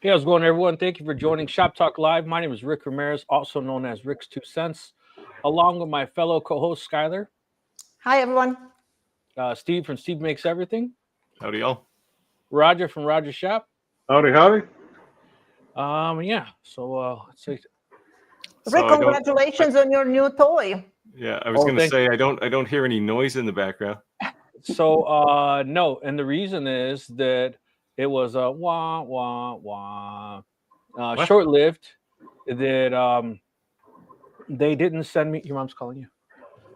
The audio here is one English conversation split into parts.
Hey, how's it going, everyone? Thank you for joining Shop Talk Live. My name is Rick Ramirez, also known as Rick's 2 Cents, along with my fellow co-host Skylar, Hi, everyone. Steve from Steve Makes Everything, Howdy, y'all. Roger from Roger's Shop. Howdy, howdy. Yeah. So let's see. Rick, congratulations on your new toy. Yeah, I was going to say I don't hear any noise in the background. So no, and the reason is that it was a wah wah wah, short-lived. That they didn't send me. Your mom's calling you.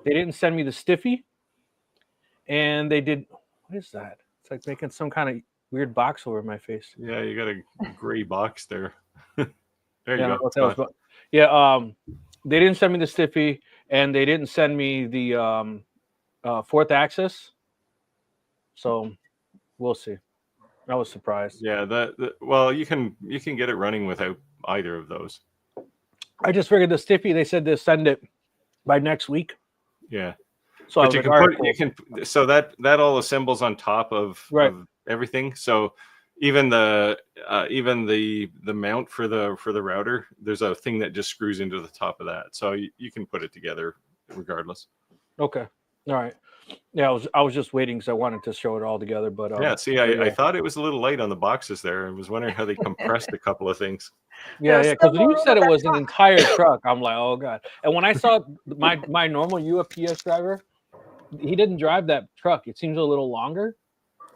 They didn't send me the stiffy, and they did. What is that? It's like making some kind of weird box over my face. Yeah, you got a gray box there. There you Yeah, go. They didn't send me the stiffy, and they didn't send me the fourth axis. So we'll see. I was surprised. Yeah, well, you can get it running without either of those. I just figured the stiffy. They said they'll send it by next week. Yeah. So but so that all assembles on top of everything. So even the mount for the router, there's a thing that just screws into the top of that. So you can put it together regardless. Okay. All right. Yeah, I was just waiting because I wanted to show it all together, but I thought it was a little light on the boxes there. I was wondering how they compressed a couple of things. Yeah, because when you said it was an entire truck, I'm like, oh god. And when I saw my normal UPS driver, he didn't drive that truck. It seems a little longer.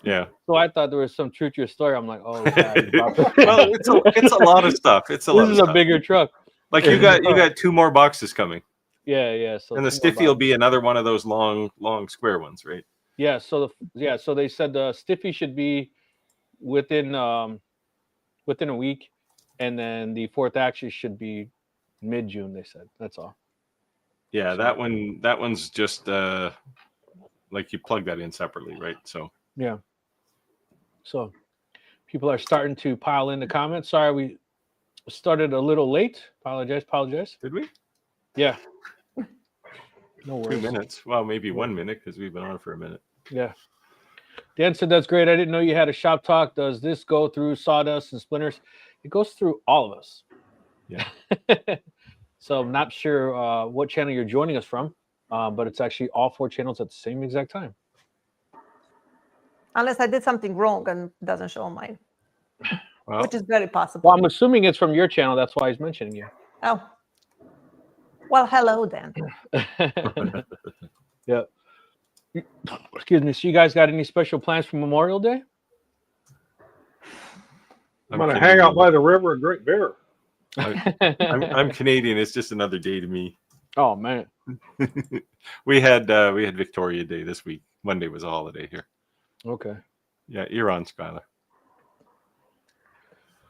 Yeah. So I thought there was some truth to your story. I'm like, oh god. Well, it's a lot of stuff. This is a bigger truck. Like you got two more boxes coming. Yeah. So and the stiffy will be another one of those long square ones, right? Yeah. So they said the stiffy should be within a week, and then the fourth axis should be mid-June. They said that's all. Yeah, that one's just like you plug that in separately, right? So yeah. So people are starting to pile in the comments. Sorry, we started a little late. Apologize. Did we? Yeah. No worries. 2 minutes. Well, maybe 1 minute because we've been on for a minute. Yeah. Dan said that's great. I didn't know you had a shop talk. Does this go through sawdust and splinters? It goes through all of us. Yeah. So I'm not sure what channel you're joining us from, but it's actually all 4 channels at the same exact time. Unless I did something wrong and it doesn't show on mine, which is very possible. Well, I'm assuming it's from your channel. That's why he's mentioning you. Oh. Well, hello then. Yeah. Excuse me. So you guys got any special plans for Memorial Day? I'm going to hang out by the river and drink beer. I'm Canadian. It's just another day to me. Oh man. we had Victoria Day this week. Monday was a holiday here. Okay. Yeah, you're on, Skylar.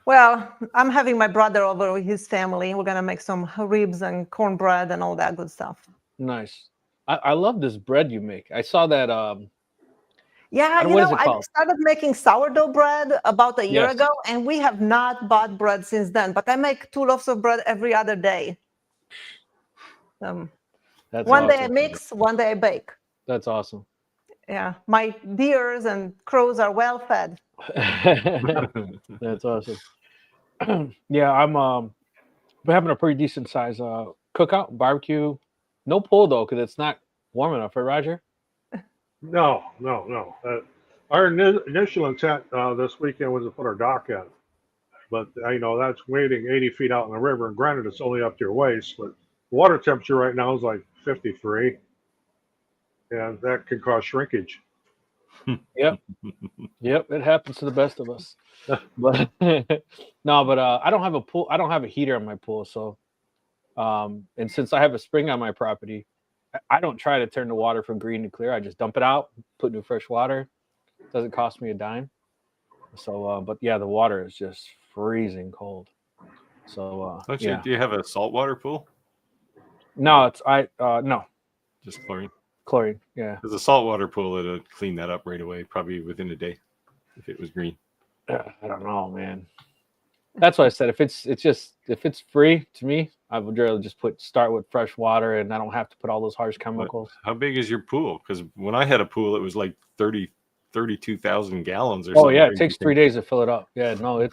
Well, I'm having my brother over with his family. We're gonna make some ribs and cornbread and all that good stuff. Nice. I love this bread you make. I saw that. Yeah, I started making sourdough bread about a year ago, and we have not bought bread since then. But I make 2 loaves of bread every other day. One day I mix, one day I bake. That's awesome. Yeah, my deers and crows are well fed. That's awesome. Yeah, I'm having a pretty decent size cookout, barbecue. No pool though, because it's not warm enough, right, Roger? No. Our initial intent this weekend was to put our dock in, but that's wading 80 feet out in the river, and granted it's only up to your waist, but the water temperature right now is like 53, and that can cause shrinkage. Yep, it happens to the best of us. But I don't have a pool. I don't have a heater on my pool, so and since I have a spring on my property, I don't try to turn the water from green to clear. I just dump it out, put new fresh water. It doesn't cost me a dime. So, but yeah, the water is just freezing cold. So, do you have a saltwater pool? No, no. Just chlorine. Chlorine, yeah. There's a saltwater pool that'll clean that up right away, probably within a day, if it was green. I don't know, man. That's why I said if it's free to me, I would rather just start with fresh water, and I don't have to put all those harsh chemicals. How big is your pool? Because when I had a pool, it was like 32,000 gallons or something. Oh yeah, it takes 3 days to fill it up. Yeah, no,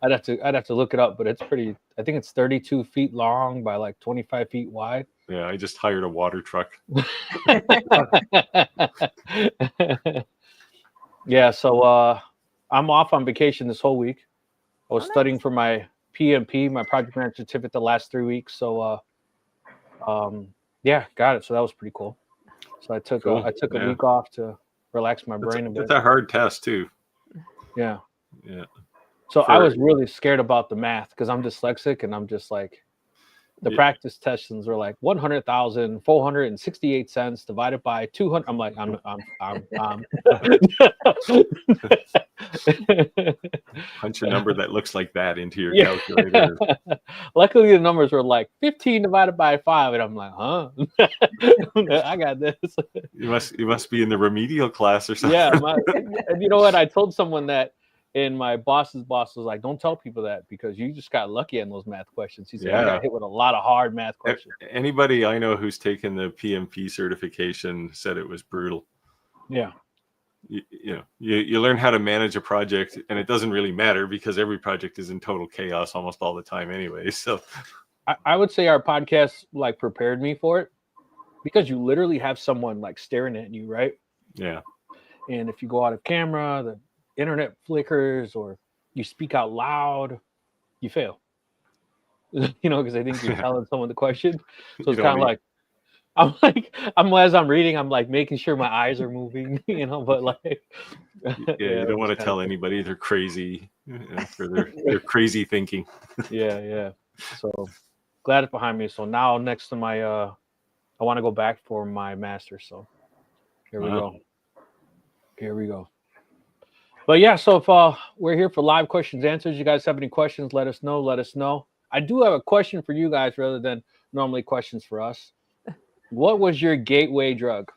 I'd have to look it up, but it's pretty. I think it's 32 feet long by like 25 feet wide. Yeah, I just hired a water truck. Yeah, so I'm off on vacation this whole week. I was studying for my PMP, my project manager certificate, the last 3 weeks. So yeah, got it. So that was pretty cool. So I took a week off to relax my brain a bit. It's a hard test too. Yeah. Yeah. So I was really scared about the math because I'm dyslexic, and I'm just like, the practice sessions were like 100,468 cents divided by 200. I'm like, I'm punch a number that looks like that into your calculator. Luckily, the numbers were like 15 divided by 5, and I'm like, huh? I got this. You must be in the remedial class or something. Yeah, and you know what? I told someone that. And my boss's boss was like, don't tell people that because you just got lucky on those math questions. He said, I got hit with a lot of hard math questions. Anybody I know who's taken the PMP certification said it was brutal. Yeah. You learn how to manage a project, and it doesn't really matter because every project is in total chaos almost all the time anyway. So I would say our podcast like prepared me for it because you literally have someone like staring at you, right? Yeah. And if you go out of camera, the internet flickers, or you speak out loud, you fail. Because I think you're telling someone the question. So it's kind of like, I'm as I'm reading, I'm like making sure my eyes are moving, but like, you don't want to tell anybody they're crazy for their crazy thinking. Yeah. So glad it's behind me. So now next to my, I want to go back for my master's. So here we go. But yeah, so if we're here for live questions, answers, you guys have any questions, let us know. I do have a question for you guys rather than normally questions for us. What was your gateway drug?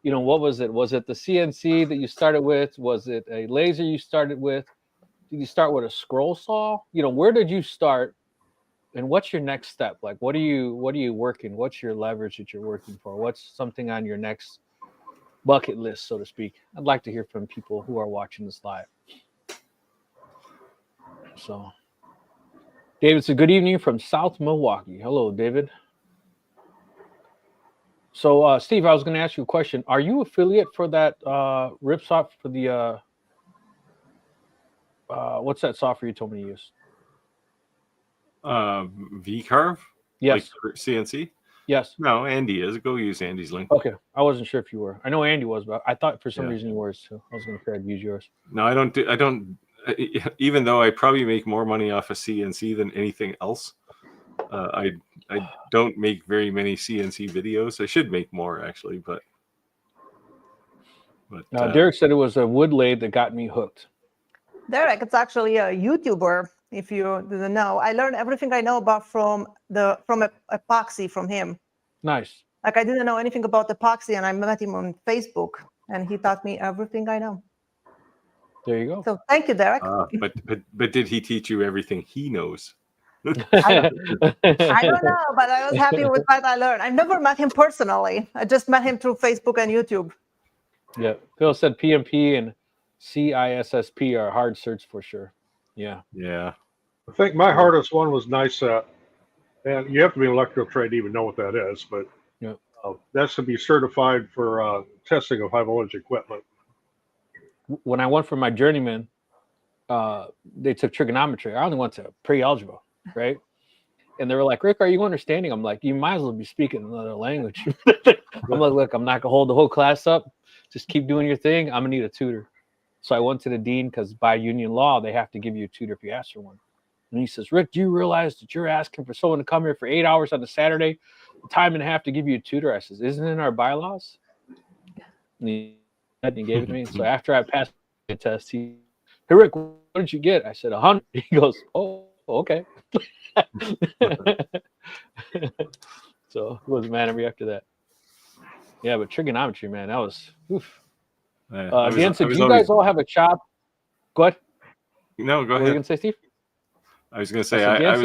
What was it? Was it the CNC that you started with? Was it a laser you started with? Did you start with a scroll saw? Where did you start? And what's your next step? Like, what are you working? What's your leverage that you're working for? What's something on your next bucket list, so to speak? I'd like to hear from people who are watching this live. So David said, good evening from South Milwaukee. Hello, David. So Steve, I was going to ask you a question. Are you affiliate for that RIP software for the what's that software you told me to use? VCarve? Yes. Like CNC? Yes. No, Andy is. Go use Andy's link. Okay. I wasn't sure if you were. I know Andy was, but I thought for some reason you were too. I was going to say I'd use yours. No, I don't. Even though I probably make more money off of CNC than anything else, I don't make very many CNC videos. I should make more actually, but Derek said it was a wood lathe that got me hooked. Derek, it's actually a YouTuber. If you didn't know, I learned everything I know about from epoxy from him. Nice. Like I didn't know anything about epoxy, and I met him on Facebook, and he taught me everything I know. There you go. So thank you, Derek. But did he teach you everything he knows? I don't know, but I was happy with what I learned. I've never met him personally. I just met him through Facebook and YouTube. Yeah. Phil said PMP and CISSP are hard search for sure. Yeah. Yeah. I think my hardest one was NICET. And you have to be an electrical trade to even know what that is, but that's to be certified for testing of high voltage equipment. When I went for my journeyman, they took trigonometry. I only went to pre-algebra, right? And they were like, Rick, are you understanding? I'm like, you might as well be speaking another language. I'm like, look, I'm not going to hold the whole class up. Just keep doing your thing. I'm going to need a tutor. So I went to the dean because by union law, they have to give you a tutor if you ask for one. And he says, Rick, do you realize that you're asking for someone to come here for 8 hours on a Saturday, time and a half to give you a tutor? I says, isn't it in our bylaws? And he gave it to me. So after I passed the test, he, hey, Rick, what did you get? I said, 100. He goes, oh, okay. So he wasn't mad at me after that. Yeah, but trigonometry, man, that was, oof. Dan said, do you guys all have a chop? Go ahead. No, go ahead. What were you going to say, Steve? I was going to say, I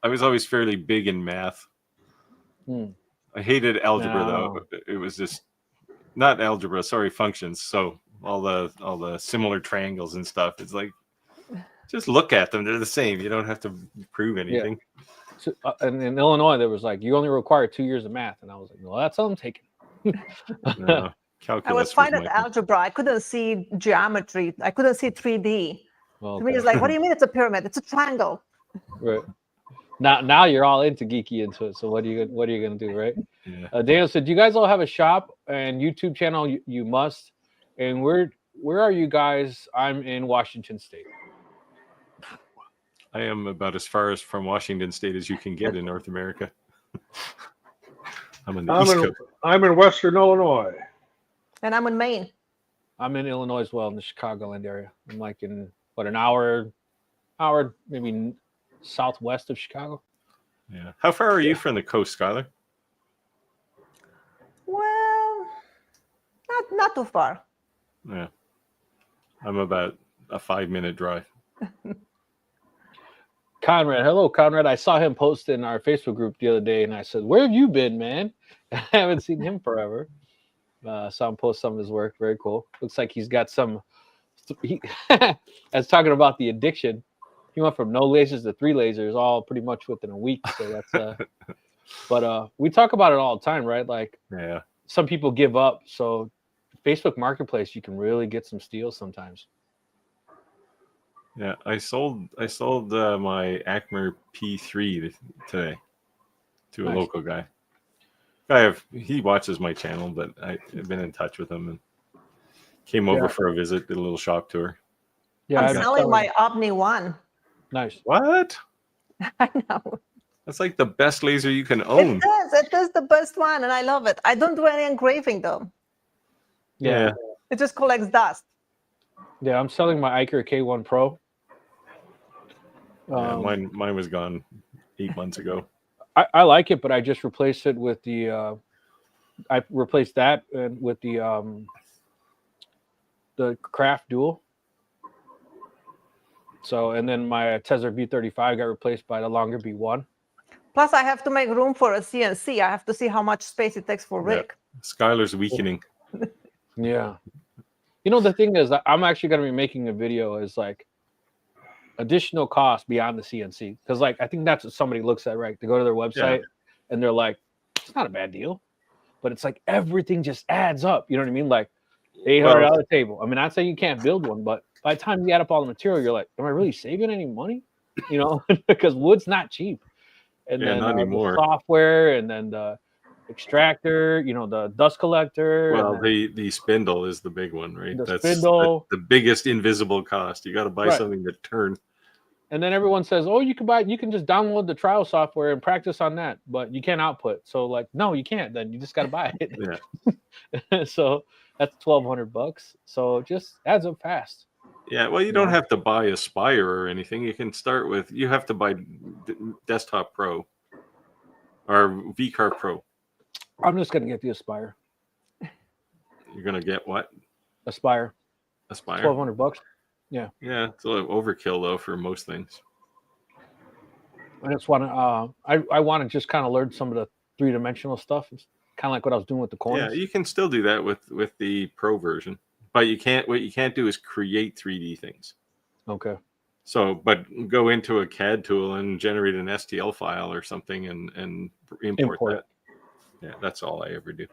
was always fairly big in math. I hated algebra though. It was just not algebra, sorry, functions. So all the similar triangles and stuff. It's like Just look at them; they're the same. You don't have to prove anything. Yeah. So, and in Illinois, there was like you only require 2 years of math, and I was like, well, that's all I'm taking. No, calculus. I was fine at algebra. I couldn't see geometry. I couldn't see 3D. Well, to me, it's like, what do you mean it's a pyramid? It's a triangle. Right. Now you're all into it. So what are you gonna do, right? Yeah. Daniel said, "Do you guys all have a shop and YouTube channel? You must. And where are you guys? I'm in Washington State. I am about as far as from Washington State as you can get in North America. I'm in the East Coast. I'm in Western Illinois. And I'm in Maine. I'm in Illinois as well, in the Chicagoland area. I'm like in an hour maybe southwest of Chicago. Yeah. How far are you from the coast, Skylar? Well, not too far. Yeah. I'm about a 5-minute drive. Conrad, hello, Conrad. I saw him post in our Facebook group the other day, and I said, "Where have you been, man?" I haven't seen him forever. Saw him post some of his work. Very cool. Looks like he's got some. I was talking about the addiction. He went from no lasers to 3 lasers, all pretty much within a week. So that's. But we talk about it all the time, right? Like, yeah, some people give up. So, Facebook Marketplace, you can really get some steals sometimes. Yeah, I sold my Acmer P3 today to a local guy. He watches my channel, but I've been in touch with him and came over for a visit, did a little shop tour. Yeah, I'm selling my Omni 1. Nice. What? I know. That's like the best laser you can own. It is the best one, and I love it. I don't do any engraving though. Yeah. It just collects dust. Yeah, I'm selling my Iker K1 Pro. Mine was gone 8 months ago. I like it, but I just replaced it with the. I replaced that with the Craft Dual. So, and then my Tesla V35 got replaced by the longer B1. Plus, I have to make room for a CNC. I have to see how much space it takes for Rick. Skylar's weakening. Yeah. You know, the thing is, I'm actually going to be making a video is like additional cost beyond the CNC. Because, like, I think that's what somebody looks at, right? They go to their website and they're like, it's not a bad deal. But it's like everything just adds up. You know what I mean? Like, $800 table. I mean, I'd say you can't build one, but by the time you add up all the material, you're like, am I really saving any money? You know, because wood's not cheap. And then not anymore. The software, and then the extractor, you know, the dust collector. Well, the spindle is the big one, right? That's spindle. The biggest invisible cost. You got to buy something that turns. And then everyone says, oh, you can just download the trial software and practice on that, but you can't output. So, like, no, you can't. Then you just got to buy it. Yeah. So that's $1,200. So it just adds up fast. Yeah, well, you don't have to buy Aspire or anything. You can start with, you have to buy Desktop Pro or VCarve Pro. I'm just going to get the Aspire. You're going to get what? Aspire. $1,200. Yeah. Yeah, it's a little overkill, though, for most things. I just want to, I want to just kind of learn some of the 3-dimensional stuff. It's kind of like what I was doing with the corners. Yeah, you can still do that with the Pro version. But what you can't do is create 3D things. Okay. So, but go into a CAD tool and generate an STL file or something and import that. Yeah, that's all I ever do.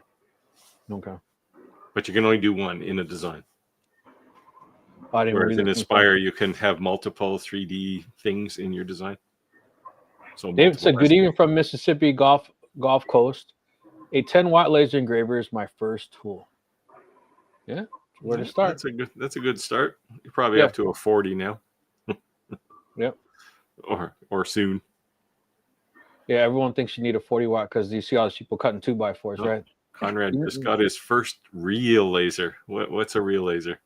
Okay. But you can only do one in a design. Whereas in Aspire, you can have multiple 3D things in your design. So David said, good evening from Mississippi Gulf Coast. A 10-watt laser engraver is my first tool. Yeah. Where to start? That's a good start. You're probably up to a 40 now. Yep. Or soon. Yeah, everyone thinks you need a 40-watt because you see all these people cutting 2x4s, right? Conrad just got his first real laser. What's a real laser?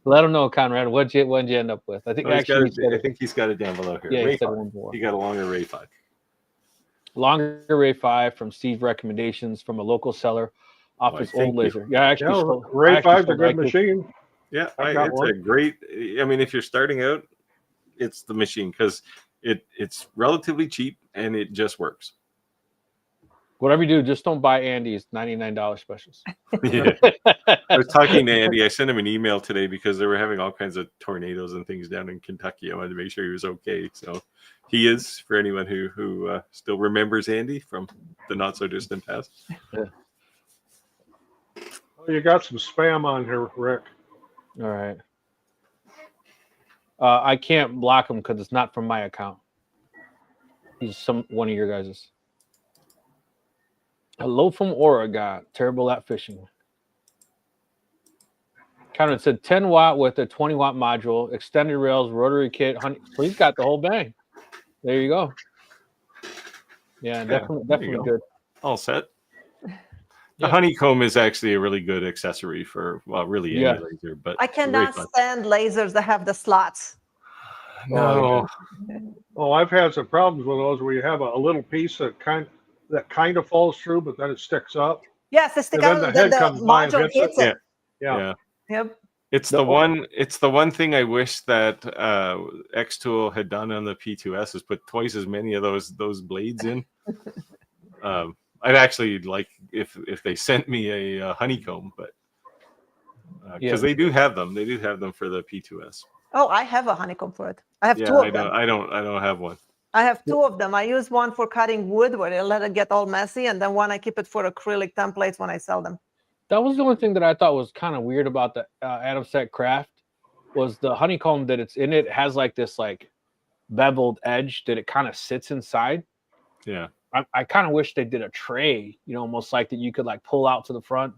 Let him know, Conrad. What'd you end up with? I think I think he's got it down below here. Yeah, he got a longer Ray 5. Longer Ray 5 from Steve's recommendations from a local seller off his old laser. Yeah, actually, Ray 5's a good machine. Yeah, it's a great. I mean, if you're starting out, it's the machine because it's relatively cheap and it just works. Whatever you do, just don't buy Andy's $99 specials. Yeah. I was talking to Andy. I sent him an email today because they were having all kinds of tornadoes and things down in Kentucky. I wanted to make sure he was okay. So he is, for anyone who still remembers Andy from the not so distant past. Yeah. Oh, you got some spam on here, Rick. All right. I can't block him because it's not from my account. He's one of your guys's. Hello from Oregon. Terrible at fishing. Counter said 10 watt with a 20 watt module, extended rails, rotary kit. So he's got the whole bang. There you go. Yeah, definitely good. All set. The honeycomb is actually a really good accessory for, well, really any laser. But I cannot stand lasers that have the slots. No. Oh, I've had some problems with those where you have a little piece that kind of falls through, but then it sticks up. Yes, it's the kind of the module hits it. Yeah. Yep. It's the one thing I wish that X-Tool had done on the P2S is put twice as many of those blades in. I'd actually like if they sent me a honeycomb, but because they do have them. They do have them for the P2S. Oh, I have a honeycomb for it. I have two of them. I don't have one. I have two of them. I use one for cutting wood where I let it get all messy, and then one I keep it for acrylic templates when I sell them. That was the only thing that I thought was kind of weird about the Adam Set Craft was the honeycomb that it's in. It has like this like beveled edge that it kind of sits inside. Yeah. I kind of wish they did a tray, almost like that you could like pull out to the front.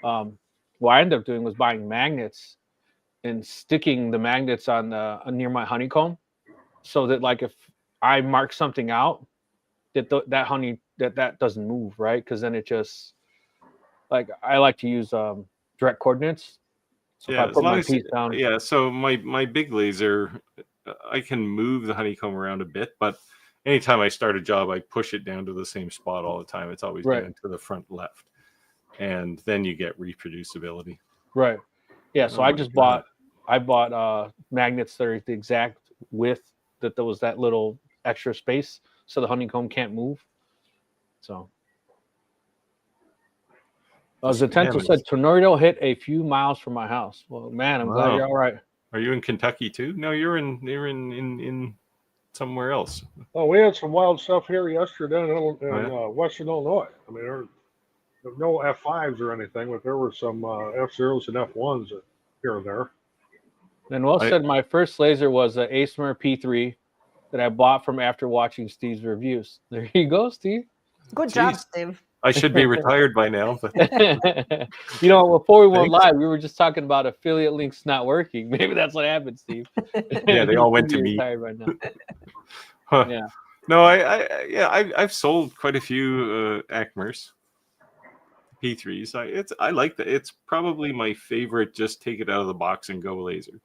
What I ended up doing was buying magnets and sticking the magnets on near my honeycomb, so that like if I mark something out, that that doesn't move, right? Because then it just like I like to use direct coordinates. So if I put my piece down. Yeah. So my big laser, I can move the honeycomb around a bit, but anytime I start a job, I push it down to the same spot all the time. It's always down to the front left, and then you get reproducibility. Right. Yeah. So I bought magnets that are the exact width that there was that little extra space, so the honeycomb can't move. So. Zetento said tornado hit a few miles from my house. Well, man, I'm glad you're all right. Are you in Kentucky too? No, you're in somewhere else. Oh, we had some wild stuff here yesterday in Western Illinois. I mean, there were no F5s or anything, but there were some F0s and F1s here and there. And said my first laser was an Aesmer P3 that I bought from after watching Steve's reviews. There you go, Steve. Good job, Steve. I should be retired by now. But before we went live, we were just talking about affiliate links not working. Maybe that's what happened, Steve. Yeah, they all went to me. Retired right now. Huh. Yeah. No, I've sold quite a few Acmers P3s. I like that. It's probably my favorite. Just take it out of the box and go laser.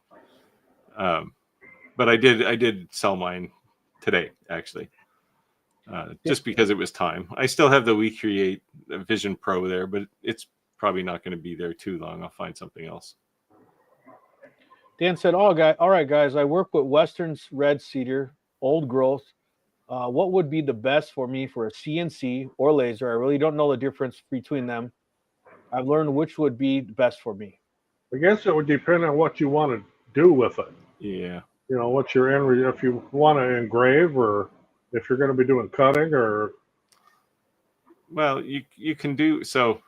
But I did sell mine today actually. Just because it was time. I still have the WeCreate Vision Pro there, but it's probably not going to be there too long. I'll find something else. Dan said, all right, guys, I work with Western's red cedar, old growth. What would be the best for me for a CNC or laser? I really don't know the difference between them. I've learned which would be the best for me. I guess it would depend on what you want to do with it. Yeah. What you're if you want to engrave or if you're going to be doing cutting or. Well, you can do so.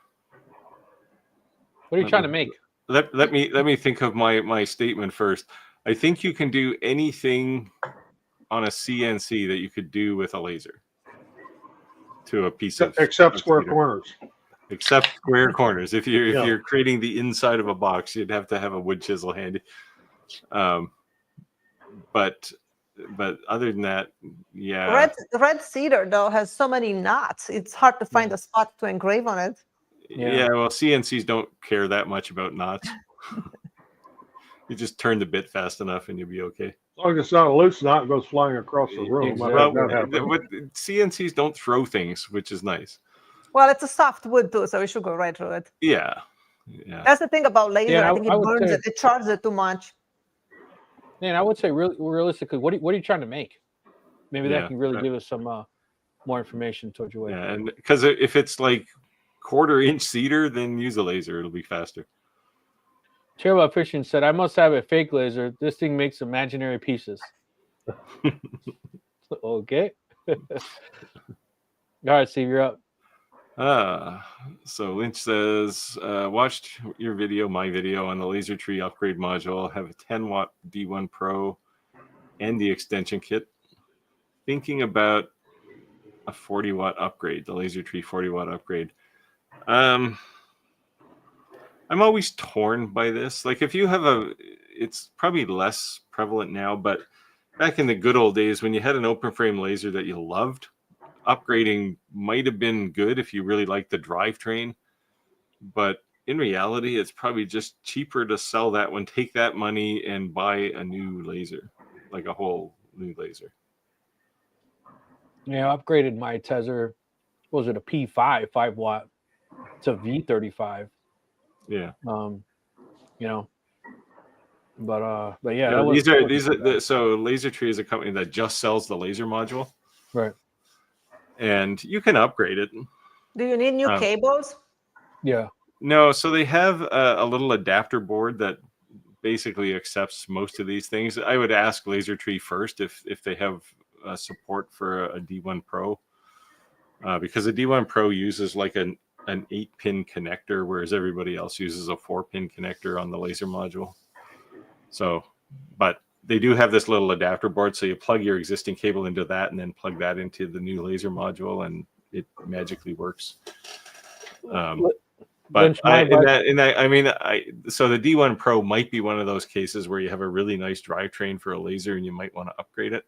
What are you trying to make? Let me think of my statement first. I think you can do anything on a CNC that you could do with a laser to a piece of except square corners. Except square corners. If you're creating the inside of a box, you'd have to have a wood chisel handy. But other than that, yeah. Red cedar though has so many knots. It's hard to find a spot to engrave on it. Yeah, well, CNCs don't care that much about knots. You just turn the bit fast enough and you'll be okay. As long as it's not a loose knot, it goes flying across the room. Well, CNCs don't throw things, which is nice. Well, it's a soft wood too, so it should go right through it. Yeah. That's the thing about laser. I think it burns it. It charges it too much. Man, I would say realistically, what are you trying to make? Maybe that can really give us some more information towards your way. Yeah, and because if it's like 1/4-inch cedar, then use a laser. It'll be faster. Terrible Fishing said, I must have a fake laser. This thing makes imaginary pieces. Okay. All right, Steve, you're up. So Lynch says, watched your video, my video on the laser tree upgrade module. Have a 10-watt D1 Pro and the extension kit. Thinking about a 40-watt upgrade, the laser tree 40-watt upgrade. I'm always torn by this. Like if you have it's probably less prevalent now, but back in the good old days when you had an open frame laser that you loved, upgrading might have been good if you really liked the drivetrain, but in reality, it's probably just cheaper to sell that one, take that money and buy a new laser, like a whole new laser. Yeah, I upgraded my Tezer. Was it a P5 5-watt to V35? Yeah. You know, but yeah, so Laser Tree is a company that just sells the laser module, right? And you can upgrade it. Do you need new cables? Yeah. No, so they have a little adapter board that basically accepts most of these things. I would ask Laser Tree first if they have support for a D1 Pro, because a D1 Pro uses like an 8-pin connector, whereas everybody else uses a 4-pin connector on the laser module. So, but they do have this little adapter board, so you plug your existing cable into that and then plug that into the new laser module, and it magically works. But so the D1 Pro might be one of those cases where you have a really nice drivetrain for a laser and you might want to upgrade it.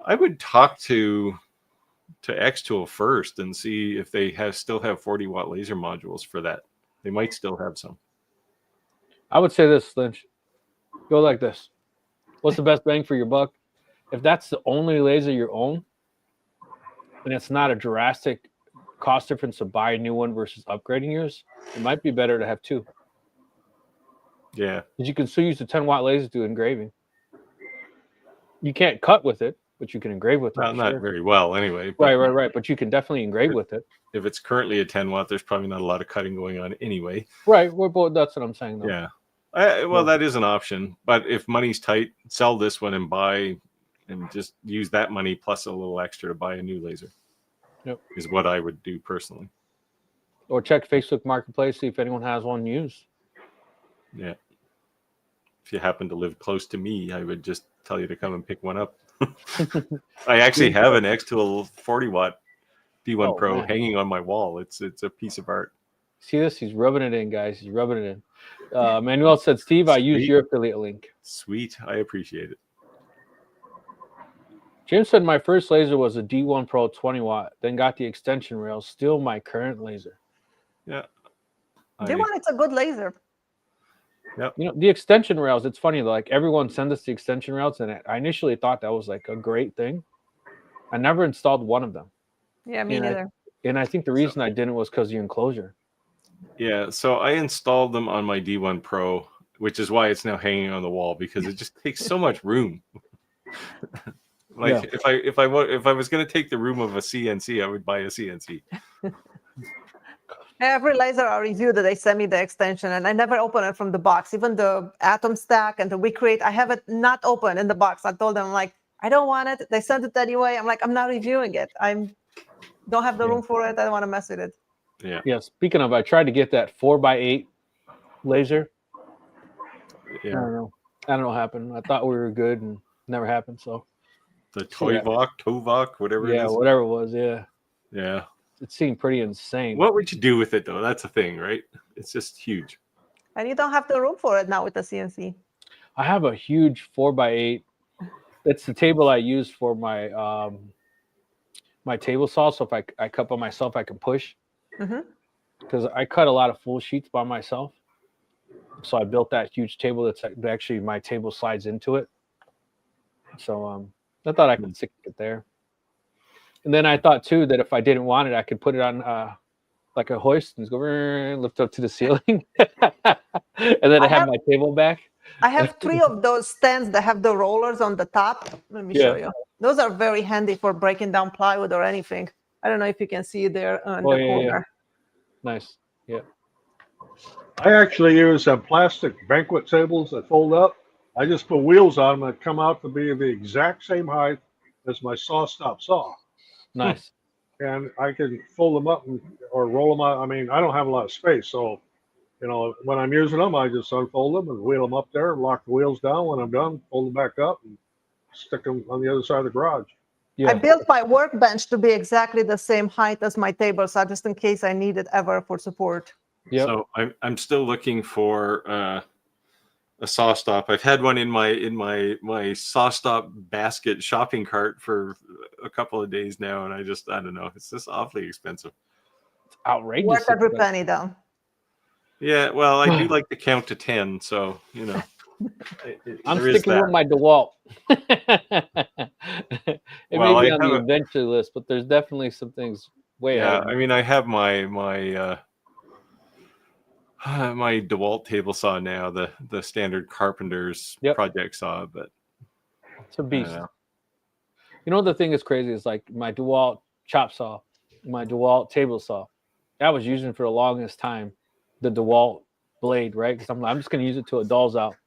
I would talk to X-Tool first and see if they still have 40-watt laser modules for that. They might still have some. I would say this, Lynch. Go like this. What's the best bang for your buck? If that's the only laser you own, and it's not a drastic cost difference to buy a new one versus upgrading yours, it might be better to have two. Yeah. Because you can still use the 10-watt laser to engraving. You can't cut with it, but you can engrave with it. Well, not very well anyway. Right. But you can definitely engrave with it. If it's currently a 10-watt, there's probably not a lot of cutting going on anyway. Right. Well, that's what I'm saying, though. Yeah. That is an option. But if money's tight, sell this one and buy and just use that money plus a little extra to buy a new laser. Yep. Is what I would do personally. Or check Facebook Marketplace, see if anyone has one used. Yeah. If you happen to live close to me, I would just tell you to come and pick one up. I actually have an X-Tool 40-watt D1 Pro hanging on my wall. It's a piece of art. See this? He's rubbing it in, guys. He's rubbing it in. Manuel said, Steve, I use your affiliate link. Sweet. I appreciate it. Jim said my first laser was a D1 Pro 20-watt, then got the extension rail, still my current laser. Yeah. D1, it's a good laser. Yep. You know, the extension rails, it's funny, like everyone sends us the extension rails, and I initially thought that was like a great thing. I never installed one of them. Yeah, me neither. And I think the reason I didn't was because of the enclosure. Yeah, so I installed them on my D1 Pro, which is why it's now hanging on the wall, because it just takes so much room. If I was going to take the room of a CNC, I would buy a CNC. Every laser I reviewed, they send me the extension, and I never open it from the box. Even the Atom Stack and the WeCreate, I have it not open in the box. I told them, like, I don't want it. They sent it anyway. I'm like, I'm not reviewing it. I don't have the room for it. I don't want to mess with it. Yeah. Yeah. Speaking of, I tried to get that 4x8 laser. Yeah. I don't know what happened. I thought we were good, and never happened. So the Tovok, whatever it is. Yeah, whatever it was. Yeah. Yeah. It seemed pretty insane. What would you do with it, though? That's the thing, right? It's just huge. And you don't have the room for it now with the CNC. I have a huge 4x8. It's the table I use for my my table saw. So if I cut by myself, I can push. Because I cut a lot of full sheets by myself. So I built that huge table that's actually my table slides into it. So I thought I could stick it there. And then I thought too that if I didn't want it, I could put it on like a hoist and go lift up to the ceiling, and then I have my table back. I have 3 of those stands that have the rollers on the top. Let me show you. Those are very handy for breaking down plywood or anything. I don't know if you can see there on the corner. Nice. Yeah. I actually use some plastic banquet tables that fold up. I just put wheels on them that come out to be the exact same height as my SawStop saw. Nice. And I can fold them up or roll them out. I mean, I don't have a lot of space, so when I'm using them, I just unfold them and wheel them up there, lock the wheels down. When I'm done, fold them back up and stick them on the other side of the garage. Yeah. I built my workbench to be exactly the same height as my table, so just in case I need it ever for support. Yep. So I'm still looking for a SawStop. I've had one in my SawStop basket shopping cart for a couple of days now, and I don't know. It's just awfully expensive. It's outrageous. Worth every penny, though. Yeah, well, I do like to count to 10, so I'm sticking with my DeWalt. It may be on the adventure list, but there's definitely some things way out. I mean, I have my DeWalt table saw now, the standard carpenter's project saw, but it's a beast. The thing is crazy is like my DeWalt chop saw, my DeWalt table saw. I was using for the longest time the DeWalt blade, right? Because I'm just going to use it till it dulls out.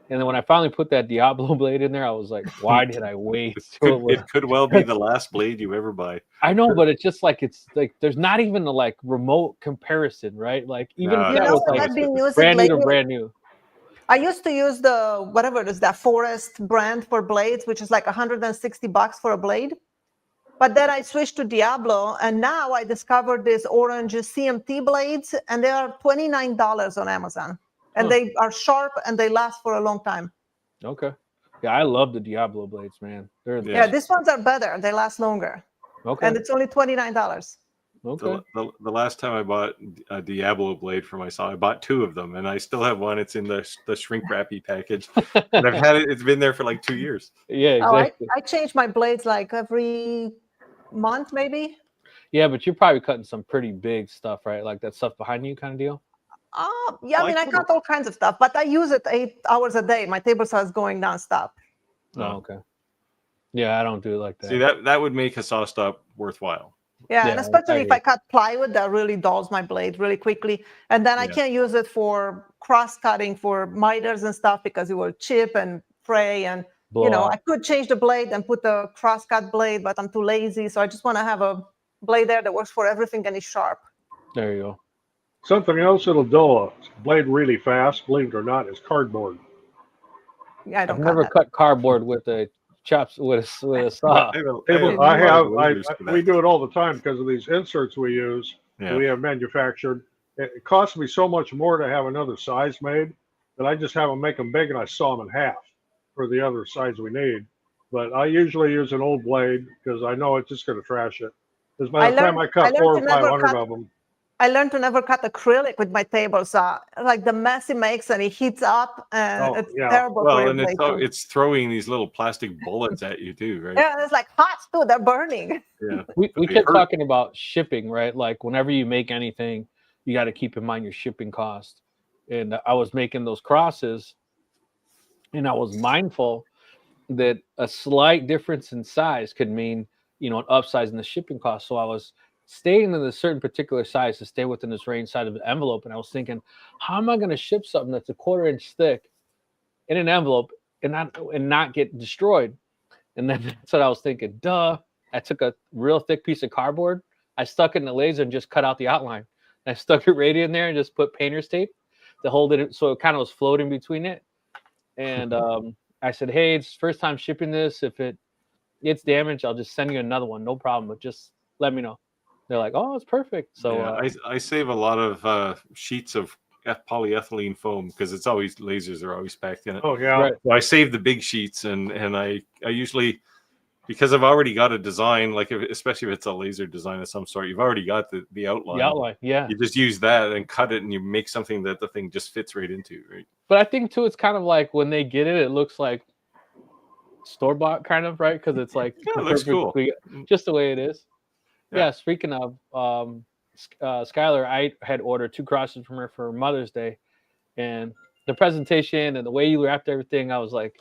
And then when I finally put that Diablo blade in there, I was like, why did I wait? It could well be the last blade you ever buy. I know, but it's just like, there's not even a remote comparison, right? Like even if that was brand new to brand new. I used to use whatever it is, that Forest brand for blades, which is like $160 for a blade. But then I switched to Diablo, and now I discovered these orange CMT blades, and they are $29 on Amazon. And they are sharp, and they last for a long time. Okay. Yeah, I love the Diablo blades, man. These ones are better. They last longer. Okay. And it's only $29. Okay. The last time I bought a Diablo blade for my saw, I bought 2 of them, and I still have one. It's in the shrink wrappy package. And I've had it. It's been there for like 2 years. Yeah, exactly. I change my blades like every month, maybe. Yeah, but you're probably cutting some pretty big stuff, right? Like that stuff behind you kind of deal. Yeah, I mean, I cut all kinds of stuff, but I use it 8 hours a day. My table saw is going nonstop. Oh, okay. Yeah, I don't do it like that. See, that would make a SawStop worthwhile. Yeah, and especially if I cut plywood, that really dulls my blade really quickly. And then I can't use it for cross-cutting for miters and stuff because it will chip and fray. And, I could change the blade and put the cross-cut blade, but I'm too lazy. So I just want to have a blade there that works for everything and is sharp. There you go. Something else that'll dull a blade really fast, believe it or not, is cardboard. Yeah, I've never cut cardboard with a with a saw. We do it all the time because of these inserts we use. Yeah. We have manufactured. It costs me so much more to have another size made that I just have them make them big and I saw them in half for the other size we need. But I usually use an old blade because I know it's just going to trash it. Because by the time I cut 400 or 500 of them. I learned to never cut acrylic with my table saw. Like the mess it makes, and it heats up, and it's terrible. Well, and it's throwing these little plastic bullets at you too, right? Yeah, it's like hot too. They're burning. Yeah, we kept talking about shipping, right? Like whenever you make anything, you got to keep in mind your shipping cost. And I was making those crosses, and I was mindful that a slight difference in size could mean, an upsize in the shipping cost. So I was staying in a certain particular size to stay within this range side of the envelope. And I was thinking, how am I going to ship something that's a 1/4 inch thick in an envelope and not get destroyed? And then that's what I was thinking. Duh. I took a real thick piece of cardboard. I stuck it in the laser and just cut out the outline. And I stuck it right in there and just put painter's tape to hold it. So it kind of was floating between it. And I said, hey, it's first time shipping this. If it gets damaged, I'll just send you another one. No problem. But just let me know. They're like, oh, it's perfect. So I save a lot of sheets of polyethylene foam because lasers are always packed in it. Oh yeah. Right. So I save the big sheets and I usually, because I've already got a design, like especially if it's a laser design of some sort, you've already got the outline. The outline, yeah. You just use that and cut it, and you make something that the thing just fits right into, right? But I think too, it's kind of like when they get it, it looks like store-bought kind of, right? Because it's like it looks cool, just the way it is. Yeah, speaking of Skylar, I had ordered 2 crosses from her for Mother's Day, and the presentation and the way you wrapped everything, I was like,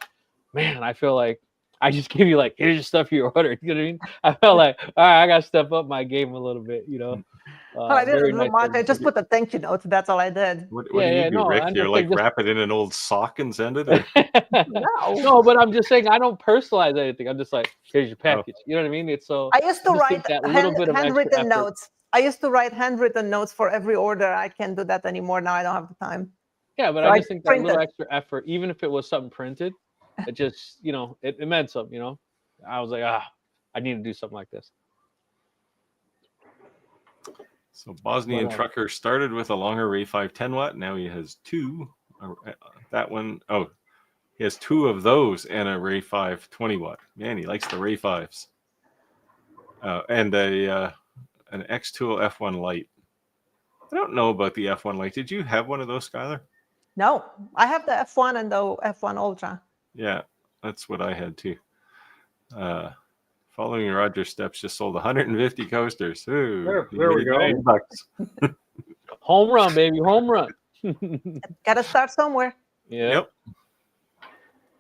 man, I feel like I just give you like, here's your stuff you ordered. You know what I mean? I felt like, all right, I got to step up my game a little bit, you know. I didn't do much. I just put the thank you notes. That's all I did. What do you do, Rick? You like wrap it in an old sock and send it? Or? No, but I'm just saying I don't personalize anything. I'm just like, here's your package. You know what I mean? It's so. I used to write handwritten notes. I used to write handwritten notes for every order. I can't do that anymore now. I don't have the time. Yeah, but so I just think that little extra effort, even if it was something printed, it just, you know, it meant something, you know. I was like, I need to do something like this. So Bosnian trucker started with a longer Ray 5 10 watt. Now he has two. That one, he has two of those and a Ray 5 20 watt. Man, he likes the Ray 5s. And an X-Tool F1 Lite. I don't know about the F1 Lite. Did you have one of those, Skylar? No, I have the F1 and the F1 Ultra. Yeah, that's what I had too. Following Roger's steps, just sold 150 coasters. Ooh, there we go. Home run, baby, home run. Gotta start somewhere. Yeah. Yep.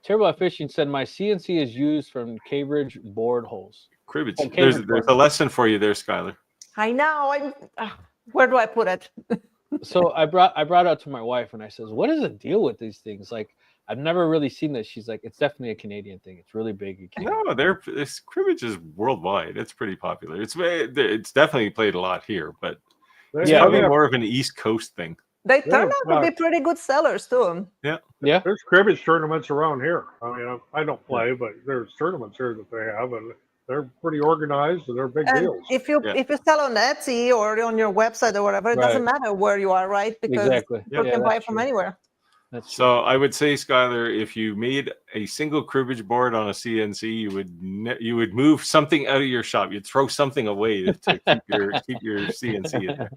Terrible Fishing said my CNC is used from Cambridge board holes. Cribbage. There's a lesson for you there, Skylar. I know. Where do I put it? So I brought it to my wife and I says, what is the deal with these things? Like, I've never really seen this. She's like, it's definitely a Canadian thing. It's really big. No, this cribbage is worldwide. It's pretty popular. It's definitely played a lot here, but it's probably more of an East Coast thing. They turn out to be pretty good sellers too. Yeah. There's cribbage tournaments around here. I mean, I don't play, but there's tournaments here that they have, and they're pretty organized and they're big deals. If you sell on Etsy or on your website or whatever, it doesn't matter where you are, right? Because you can buy from anywhere. So I would say, Skylar, if you made a single cribbage board on a CNC, you would move something out of your shop. You'd throw something away to keep your CNC in there.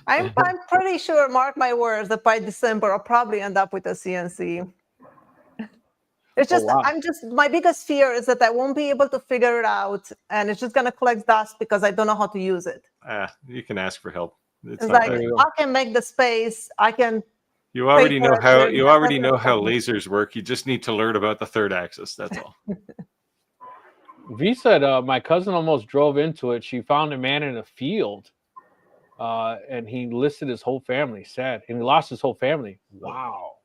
I'm pretty sure, mark my words, that by December I'll probably end up with a CNC. It's just my biggest fear is that I won't be able to figure it out, and it's just gonna collect dust because I don't know how to use it. You can ask for help. It's like I can make the space. I can. You already know how lasers work. You just need to learn about the third axis. That's all. V said, my cousin almost drove into it. She found a man in a field, and he listed his whole family. Sad, and he lost his whole family. Wow.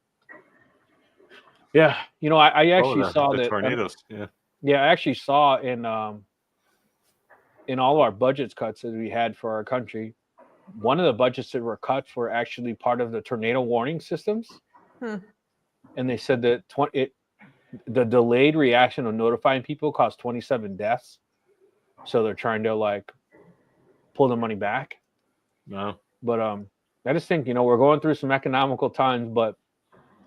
Yeah, you know, I actually saw that tornadoes. I actually saw in all of our budgets cuts that we had for our country. One of the budgets that were cut were actually part of the tornado warning systems, and they said that the delayed reaction of notifying people caused 27 deaths. So they're trying to like pull the money back. No, but I just think, you know, we're going through some economical times, but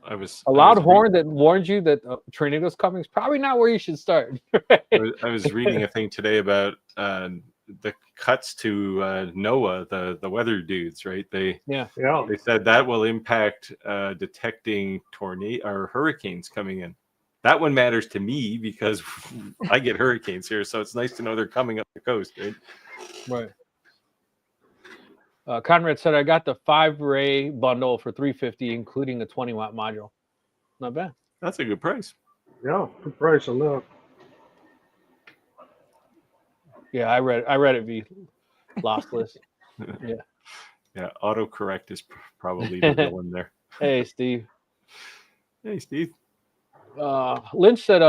a loud horn that warns you that tornado's coming is probably not where you should start. I was reading a thing today about the cuts to NOAA, the weather dudes, right? They said that will impact detecting tornado or hurricanes coming in. That one matters to me because I get hurricanes here, so it's nice to know they're coming up the coast, right? Right. Conrad said, I got the 5-ray bundle for $350, including a 20-watt module. Not bad. That's a good price. Yeah, good price on that. Yeah, I read it. V lossless. Yeah. Autocorrect is probably the villain there. Hey, Steve. Hey, Steve. Lynch said,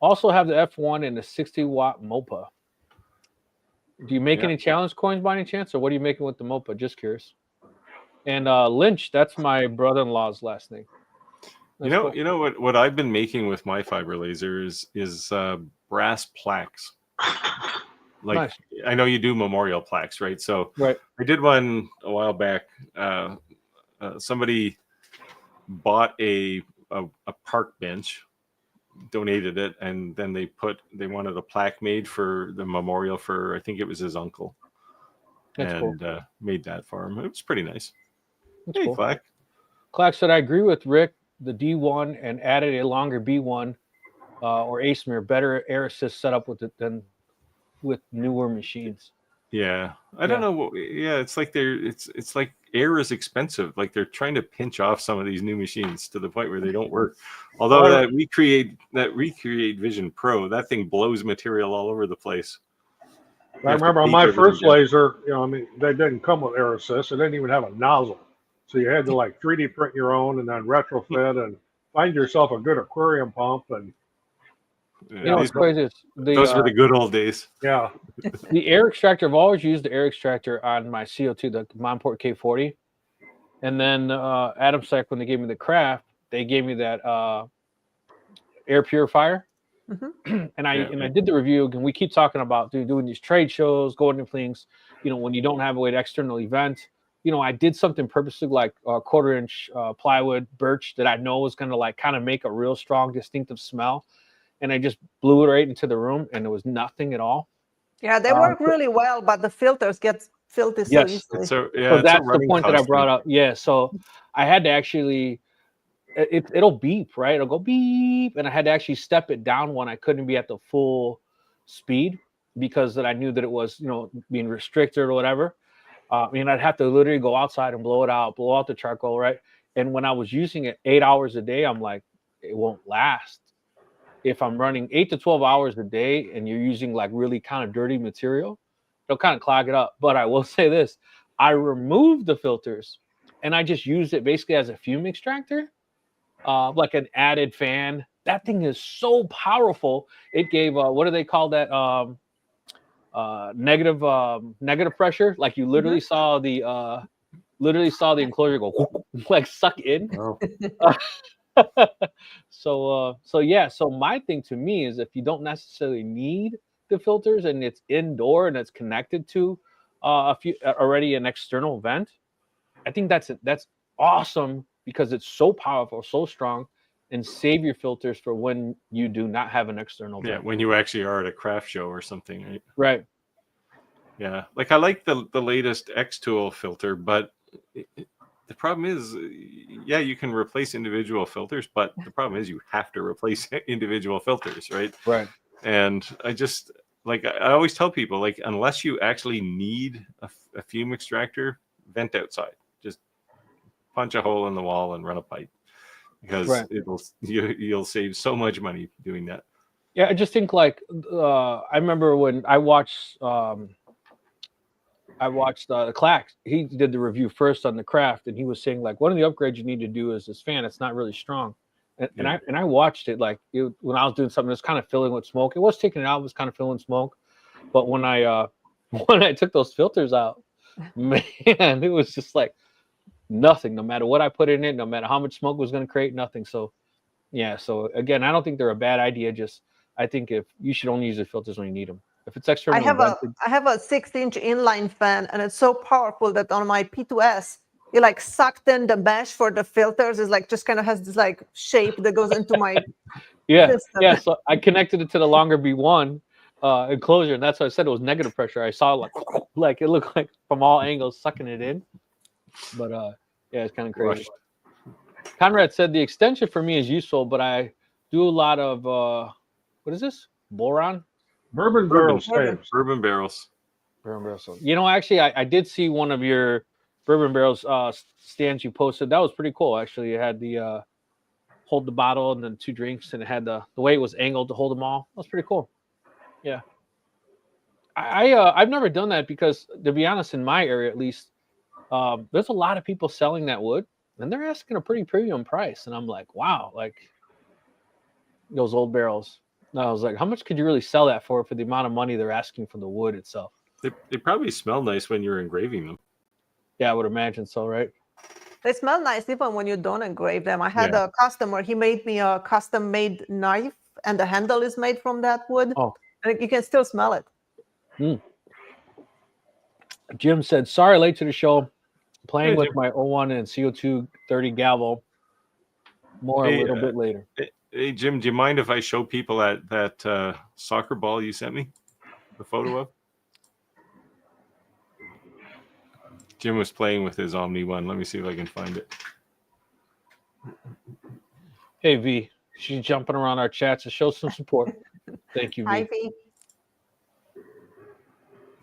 also have the F1 and the 60-watt MOPA. Do you make any challenge coins by any chance, or what are you making with the MOPA? Just curious. And Lynch, that's my brother-in-law's last name. That's cool. You know what I've been making with my fiber laser is brass plaques. Like nice. I know you do memorial plaques, right? So I did one a while back. Somebody bought a park bench, donated it, and then they wanted a plaque made for the memorial for, I think it was his uncle. That's cool. Made that for him. It was pretty nice. That's cool. Clack. Clack said, I agree with Rick. The D1 and added a longer B1 or ASMER, better air assist setup with it than with newer machines. Yeah, I don't know. Yeah, it's like it's like air is expensive. Like they're trying to pinch off some of these new machines to the point where they don't work. Although that Recreate Vision Pro, that thing blows material all over the place. I remember on my first laser, I mean, they didn't come with air assist. It didn't even have a nozzle. So you had to like 3D print your own and then retrofit and find yourself a good aquarium pump. And what's crazy is those were the good old days. Yeah. The air extractor, I've always used the air extractor on my CO2, the Monport K40. And then Adam Sack, when they gave me the craft, they gave me that air purifier. Mm-hmm. and I did the review, and we keep talking about doing these trade shows, going to things, when you don't have a way to external event. I did something purposely like a 1/4-inch plywood birch that I know was going to like kind of make a real strong, distinctive smell. And I just blew it right into the room, and there was nothing at all. Yeah, they work really well, but the filters get filthy so easily. So that's the point that I brought up. Yeah, so I had to actually, it'll beep, right? It'll go beep, and I had to actually step it down when I couldn't be at the full speed because that I knew that it was, being restricted or whatever. I'd have to literally go outside and blow out the charcoal, right? And when I was using it 8 hours a day, I'm like, it won't last. If I'm running 8 to 12 hours a day and you're using like really kind of dirty material, it'll kind of clog it up. But I will say this, I removed the filters and I just used it basically as a fume extractor, like an added fan. That thing is so powerful. It gave, what do they call that? Negative pressure. Like you literally saw the enclosure go like suck in. Oh. So my thing to me is if you don't necessarily need the filters and it's indoor and it's connected to already an external vent, I think that's awesome because it's so powerful, so strong, and save your filters for when you do not have an external vent. Yeah, when you actually are at a craft show or something, right? Right. Yeah, like I like the latest X-Tool filter, but the problem is, you can replace individual filters, but the problem is you have to replace individual filters, right? Right. And I just, like, I always tell people, like, unless you actually need a fume extractor, vent outside. Just punch a hole in the wall and run a pipe, because you'll save so much money doing that. Yeah, I just think like I remember when I watched the Clack. He did the review first on the craft, and he was saying like one of the upgrades you need to do is this fan. It's not really strong, and I watched it like when I was doing something that's kind of filling with smoke. It was taking it out, it was kind of filling smoke, but when I took those filters out, man, it was just like nothing. No matter what I put in it, no matter how much smoke was going to create, nothing. So yeah. So again, I don't think they're a bad idea. Just I think if you should only use the filters when you need them. If it's external, I have a 6-inch inline fan, and it's so powerful that on my P2S, it like sucked in the mesh for the filters. It's like just kind of has this like shape that goes into my system. Yeah. So I connected it to the longer B1 enclosure, and that's why I said it was negative pressure. I saw like it looked like from all angles sucking it in, but it's kind of crazy. Conrad said the extension for me is useful, but I do a lot of what is this? Boron. Bourbon barrels. Bourbon barrels. Actually, I did see one of your bourbon barrels stands you posted. That was pretty cool. Actually, it had the hold the bottle and then 2 drinks, and it had the way it was angled to hold them all. That was pretty cool. Yeah. I've never done that because, to be honest, in my area at least, there's a lot of people selling that wood, and they're asking a pretty premium price. And I'm like, wow, like those old barrels. No, I was like, how much could you really sell that for the amount of money they're asking for the wood itself? They probably smell nice when you're engraving them. Yeah, I would imagine so, right? They smell nice even when you don't engrave them. I had a customer, he made me a custom-made knife, and the handle is made from that wood. Oh. And you can still smell it. Jim said, sorry, late to the show. Playing with my 01 and CO2 30 gavel. More a little bit later. Hey, Jim, do you mind if I show people that soccer ball you sent me the photo of? Jim was playing with his Omni One. Let me see if I can find it. Hey, V. She's jumping around our chats to show some support. Thank you, V. Hi, V.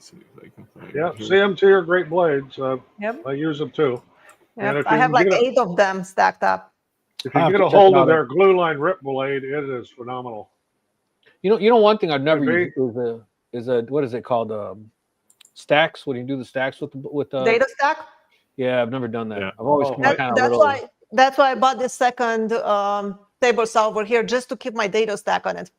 see if I can find Yeah, it here. CMT are great blades. Yep. I use them too. And Yep. if I you have can like get 8 of them stacked up. if you I'll have get to a check hold it of out. their glue line rip blade, it is phenomenal. You know, one thing I've never Could used is a what is it called? Stacks. When you do the stacks with Data stack. Yeah, I've never done that. Yeah. I've always come kind of little. That's why I bought this second table saw over here, just to keep my data stack on it.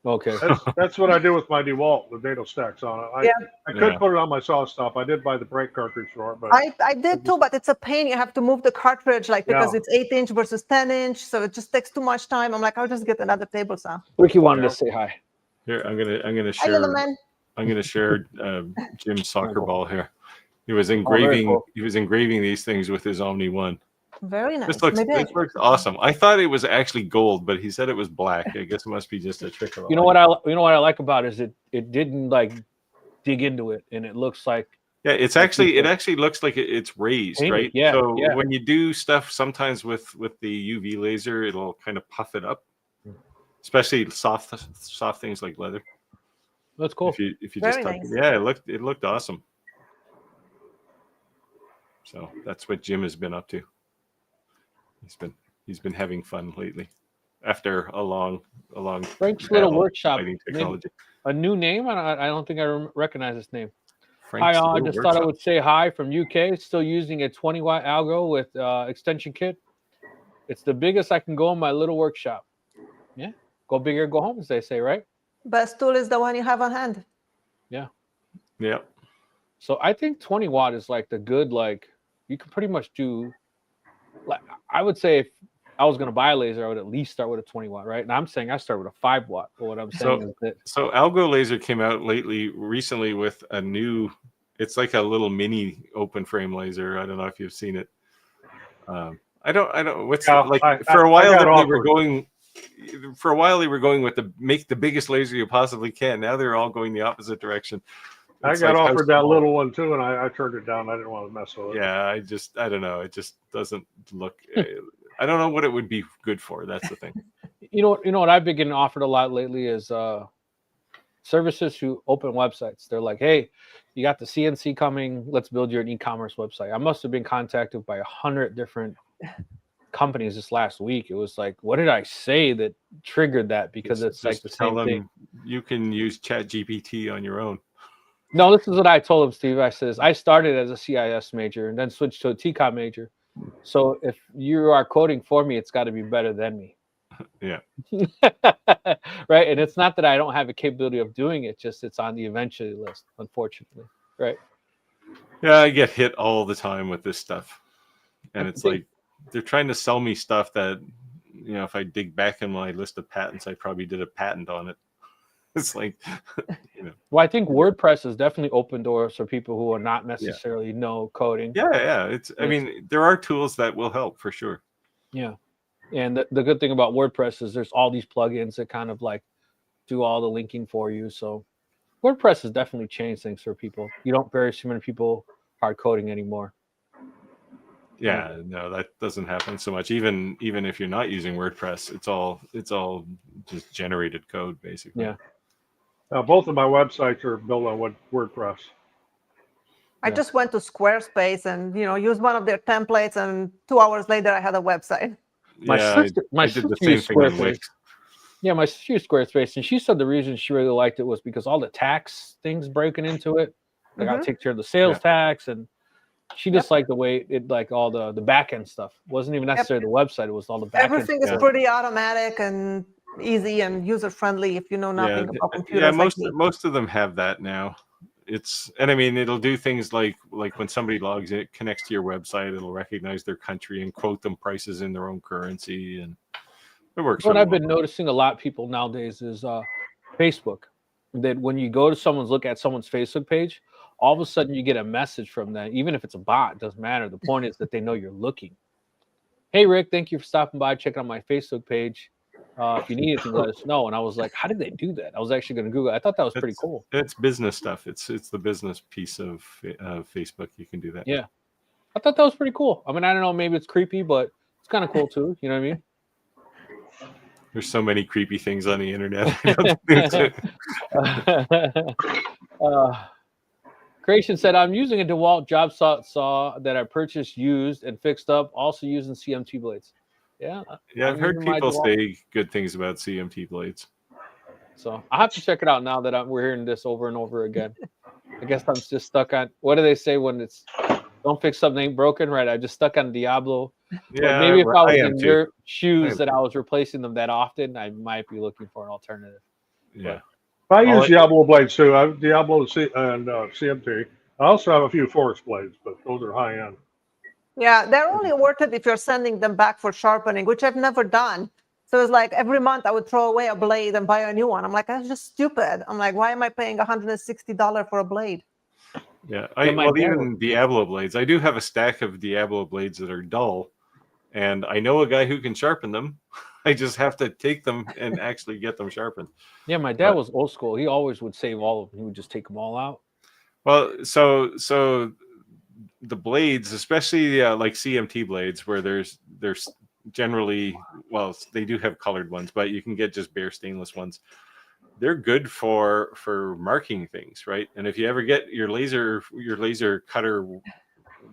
Okay. That's what I do with my DeWalt, the data stacks on it. I could put it on my saw stop. I did buy the brake cartridge for it, but I did too, but it's a pain. You have to move the cartridge, like, because it's 8-inch versus 10-inch, so it just takes too much time. I'm like, I'll just get another table saw. Ricky wanted to say hi. Here, I'm gonna Hi, little share. man. I'm gonna share Jim's soccer ball here. He was engraving. cool. He was engraving these things with his Omni One. Very nice. This looks awesome. I thought it was actually gold, but he said it was black. I guess it must be just a trick of. You know what I like about it is it didn't like dig into it, and it looks like. Yeah, it actually looks like it's raised, painted, right? Yeah. So yeah. when you do stuff, sometimes with the UV laser, it'll kind of puff it up, especially soft things like leather. That's cool. If you Very just nice. yeah, it looked awesome. So that's what Jim has been up to. He's been having fun lately, after a long Frank's little workshop. Technology. A new name? I don't think I recognize this name. Frank's I just thought I would say hi from UK. Still using a 20-watt algo with extension kit. It's the biggest I can go in my little workshop. Yeah, go big or go home, as they say, right? Best tool is the one you have on hand. Yeah. Yeah. So I think 20 watt is like the good, like you can pretty much do. Like I would say, if I was going to buy a laser, I would at least start with a 20 watt, right? And I'm saying I start with a 5 watt. But what I'm saying is that Algo Laser came out recently with a new. It's like a little mini open frame laser. I don't know if you've seen it. I don't. What's for a while they were going with the make the biggest laser you possibly can. Now they're all going the opposite direction. I got offered that little one too, and I turned it down. I didn't want to mess with it. Yeah, I don't know. It just doesn't look. I don't know what it would be good for. That's the thing. You know what I've been getting offered a lot lately is services who open websites. They're like, hey, you got the CNC coming. Let's build your e-commerce website. I must have been contacted by 100 different companies this last week. It was like, what did I say that triggered that? Because it's like the same thing. You can use ChatGPT on your own. No, this is what I told him, Steve. I says I started as a CIS major and then switched to a TCOM major. So if you are coding for me, it's got to be better than me. Yeah. Right. And it's not that I don't have a capability of doing it, just it's on the eventually list, unfortunately. Right. Yeah, I get hit all the time with this stuff. And it's like they're trying to sell me stuff that, if I dig back in my list of patents, I probably did a patent on it. It's like, Well, I think WordPress has definitely opened doors for people who are not necessarily know coding. Yeah. I mean, there are tools that will help for sure. Yeah. And the good thing about WordPress is there's all these plugins that kind of like do all the linking for you. So WordPress has definitely changed things for people. You don't very many people hard coding anymore. Yeah, no, that doesn't happen so much. Even if you're not using WordPress, it's all just generated code basically. Yeah. Both of my websites are built on WordPress. I just went to Squarespace and used one of their templates, and 2 hours later I had a website. My sister did the same thing on Wix. Yeah, my sister used Squarespace, and she said the reason she really liked it was because all the tax things breaking into it. Like I take care of the sales tax, and she just liked the way it like all the back end stuff. It wasn't even necessarily the website; it was all the back end. Everything is pretty automatic and easy and user friendly if you know nothing about computers. Yeah, most of them have that now. I mean, it'll do things like when somebody logs in, connects to your website, it'll recognize their country and quote them prices in their own currency, and it works. What I've been noticing a lot of people nowadays is Facebook. That when you go to look at someone's Facebook page, all of a sudden you get a message from them, even if it's a bot, it doesn't matter. The point is that they know you're looking. Hey, Rick, thank you for stopping by, checking out my Facebook page. If you need anything, let us know. And I was like, how did they do that? I was actually going to Google it. I thought that was pretty cool. It's business stuff. It's the business piece of Facebook. You can do that. Yeah. I thought that was pretty cool. I mean, I don't know, maybe it's creepy, but it's kind of cool too. You know what I mean? There's so many creepy things on the internet. Creation said, I'm using a DeWalt job saw that I purchased used and fixed up, also using CMT blades. Yeah. Yeah, I've heard people say good things about CMT blades. So I have to check it out now that we're hearing this over and over again. I guess I'm just stuck on, what do they say when it's, don't fix something ain't broken, right? I just stuck on Diablo. Yeah, but maybe if I was in your shoes that I was replacing them that often, I might be looking for an alternative. Yeah. I use Diablo blades too. I have Diablo and CMT. I also have a few Forest blades, but those are high end. Yeah, they're only worth it if you're sending them back for sharpening, which I've never done. So it's like every month I would throw away a blade and buy a new one. I'm like, that's just stupid. I'm like, why am I paying $160 for a blade? Yeah, even Diablo blades. I do have a stack of Diablo blades that are dull, and I know a guy who can sharpen them. I just have to take them and actually get them sharpened. Yeah, my dad was old school. He always would save all of them. He would just take them all out. Well, so the blades, especially like CMT blades, where there's generally, well, they do have colored ones, but you can get just bare stainless ones. They're good for marking things, right? And if you ever get your laser cutter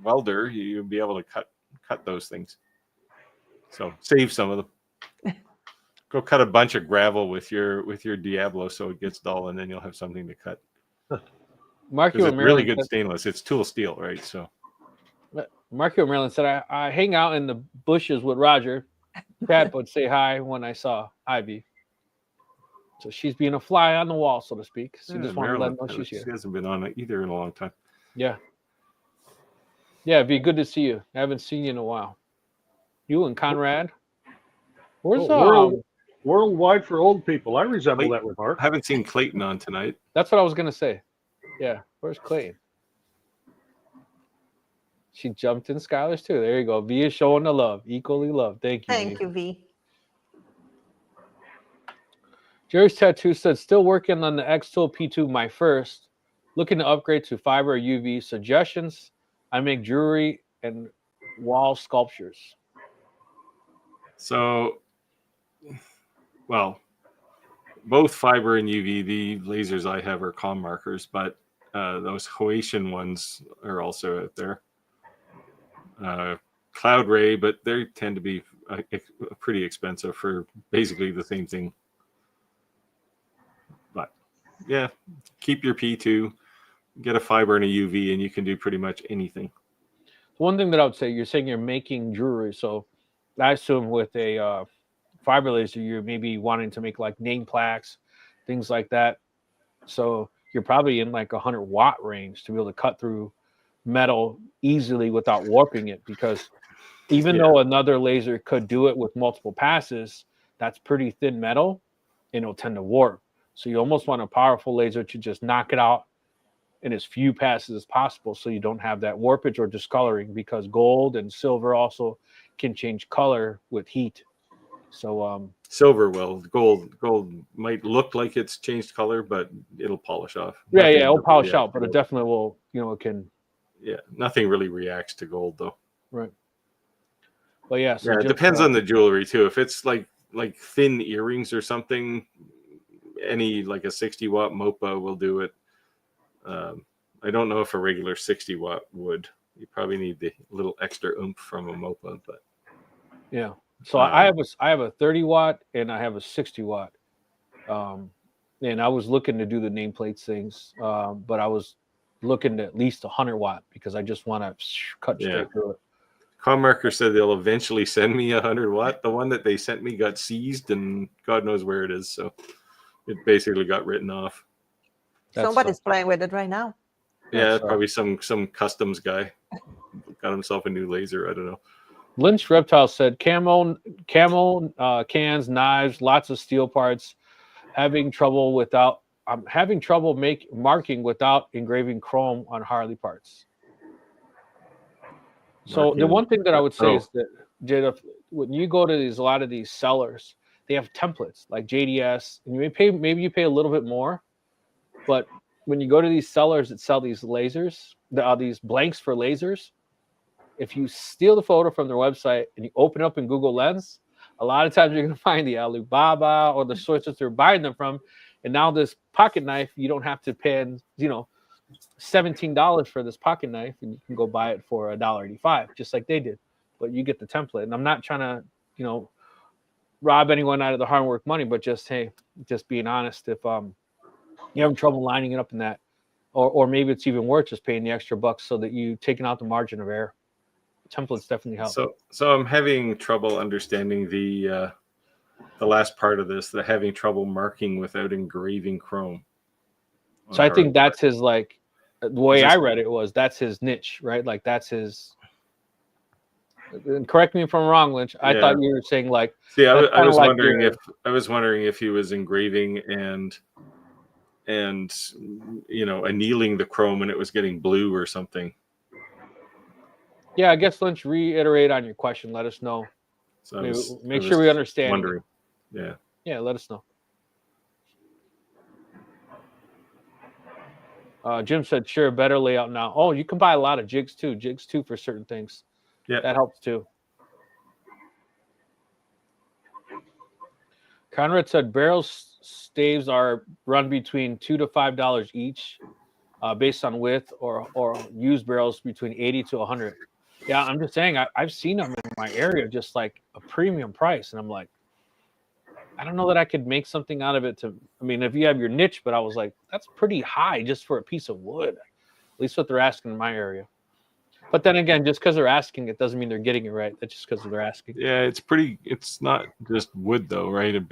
welder, you'll be able to cut those things. So save some of them. Go cut a bunch of gravel with your Diablo so it gets dull, and then you'll have something to cut. Marco it's really good stainless. It's tool steel, right? So Marco Maryland said, I hang out in the bushes with Roger. Pat would say hi when I saw Ivy. So she's being a fly on the wall, so to speak. She just wanted to let know she's here. She hasn't been on either in a long time. Yeah. Yeah, it'd be good to see you. I haven't seen you in a while. You and Conrad. Where's Worldwide for old people? I resemble that remark. I haven't seen Clayton on tonight. That's what I was gonna say. Yeah, where's Clayton? She jumped in Skylar's too. There you go. V is showing the love, equally loved. Thank you. Thank you, V. Jerry's Tattoo said, still working on the X-Tool P2, my first. Looking to upgrade to fiber or UV. Suggestions? I make jewelry and wall sculptures. So, well, both fiber and UV, the lasers I have are com markers, but those Hoatian ones are also out there. Cloud Ray, but they tend to be pretty expensive for basically the same thing. But yeah, keep your P2, get a fiber and a UV, and you can do pretty much anything. One thing that I would say, you're saying you're making jewelry, so I assume with a fiber laser, you're maybe wanting to make like name plaques, things like that. So you're probably in like 100 watt range to be able to cut through metal easily without warping it, because even though another laser could do it with multiple passes, that's pretty thin metal and it'll tend to warp. So you almost want a powerful laser to just knock it out in as few passes as possible so you don't have that warpage or discoloring, because gold and silver also can change color with heat. So silver will. Gold might look like it's changed color, but it'll polish off. Yeah, it'll polish out, but it definitely will, it can. Yeah, nothing really reacts to gold though. Right. But yeah, so it depends on the jewelry too. If it's like thin earrings or something, any like a 60 watt MOPA will do it. I don't know if a regular 60 watt would. You probably need the little extra oomph from a MOPA, but yeah. So I have a 30 watt and I have a 60 watt. And I was looking to do the nameplates things, but I was looking at least 100 watt because I just want to cut straight through it. Commarker said they'll eventually send me 100 watt. The one that they sent me got seized and God knows where it is. So it basically got written off. Somebody's playing with it right now. Yeah, probably some customs guy got himself a new laser. I don't know. Lynch Reptile said, camel cans, knives, lots of steel parts. Having trouble marking without engraving chrome on Harley parts. So the one thing that I would say is that, Jada, when you go to a lot of these sellers, they have templates like JDS, and maybe you pay a little bit more, but when you go to these sellers that sell these lasers, these blanks for lasers, if you steal the photo from their website and you open up in Google Lens, a lot of times you're going to find the Alibaba or the sources they're buying them from. And now this pocket knife, you don't have to pay, $17 for this pocket knife, and you can go buy it for $1.85, just like they did. But you get the template. And I'm not trying to, rob anyone out of the hard work money, but just being honest. If you're having trouble lining it up in that, or maybe it's even worth just paying the extra bucks so that you taking out the margin of error. Templates definitely help. So I'm having trouble understanding the last part of this. The having trouble marking without engraving chrome. So I think that's his, like, the way I read it was that's his niche, right? Like that's his. And correct me if I'm wrong, Lynch. I thought you were saying like. See, I was wondering if he was engraving and annealing the chrome and it was getting blue or something. Yeah, I guess Lynch, reiterate on your question. Let us know. So make sure we understand. Wondering. Yeah. Yeah, let us know. Jim said, sure, better layout now. Oh, you can buy a lot of jigs too. Jigs too for certain things. Yeah. That helps too. Conrad said barrels staves are run between $2 to $5 each, based on width, or used barrels between 80 to 100. Yeah, I'm just saying I've seen them in my area just like a premium price, and I'm like, I don't know that I could make something out of it. If you have your niche, but I was like, that's pretty high just for a piece of wood. At least what they're asking in my area. But then again, just because they're asking, it doesn't mean they're getting it right. That's just because they're asking. Yeah, it's not just wood though, right?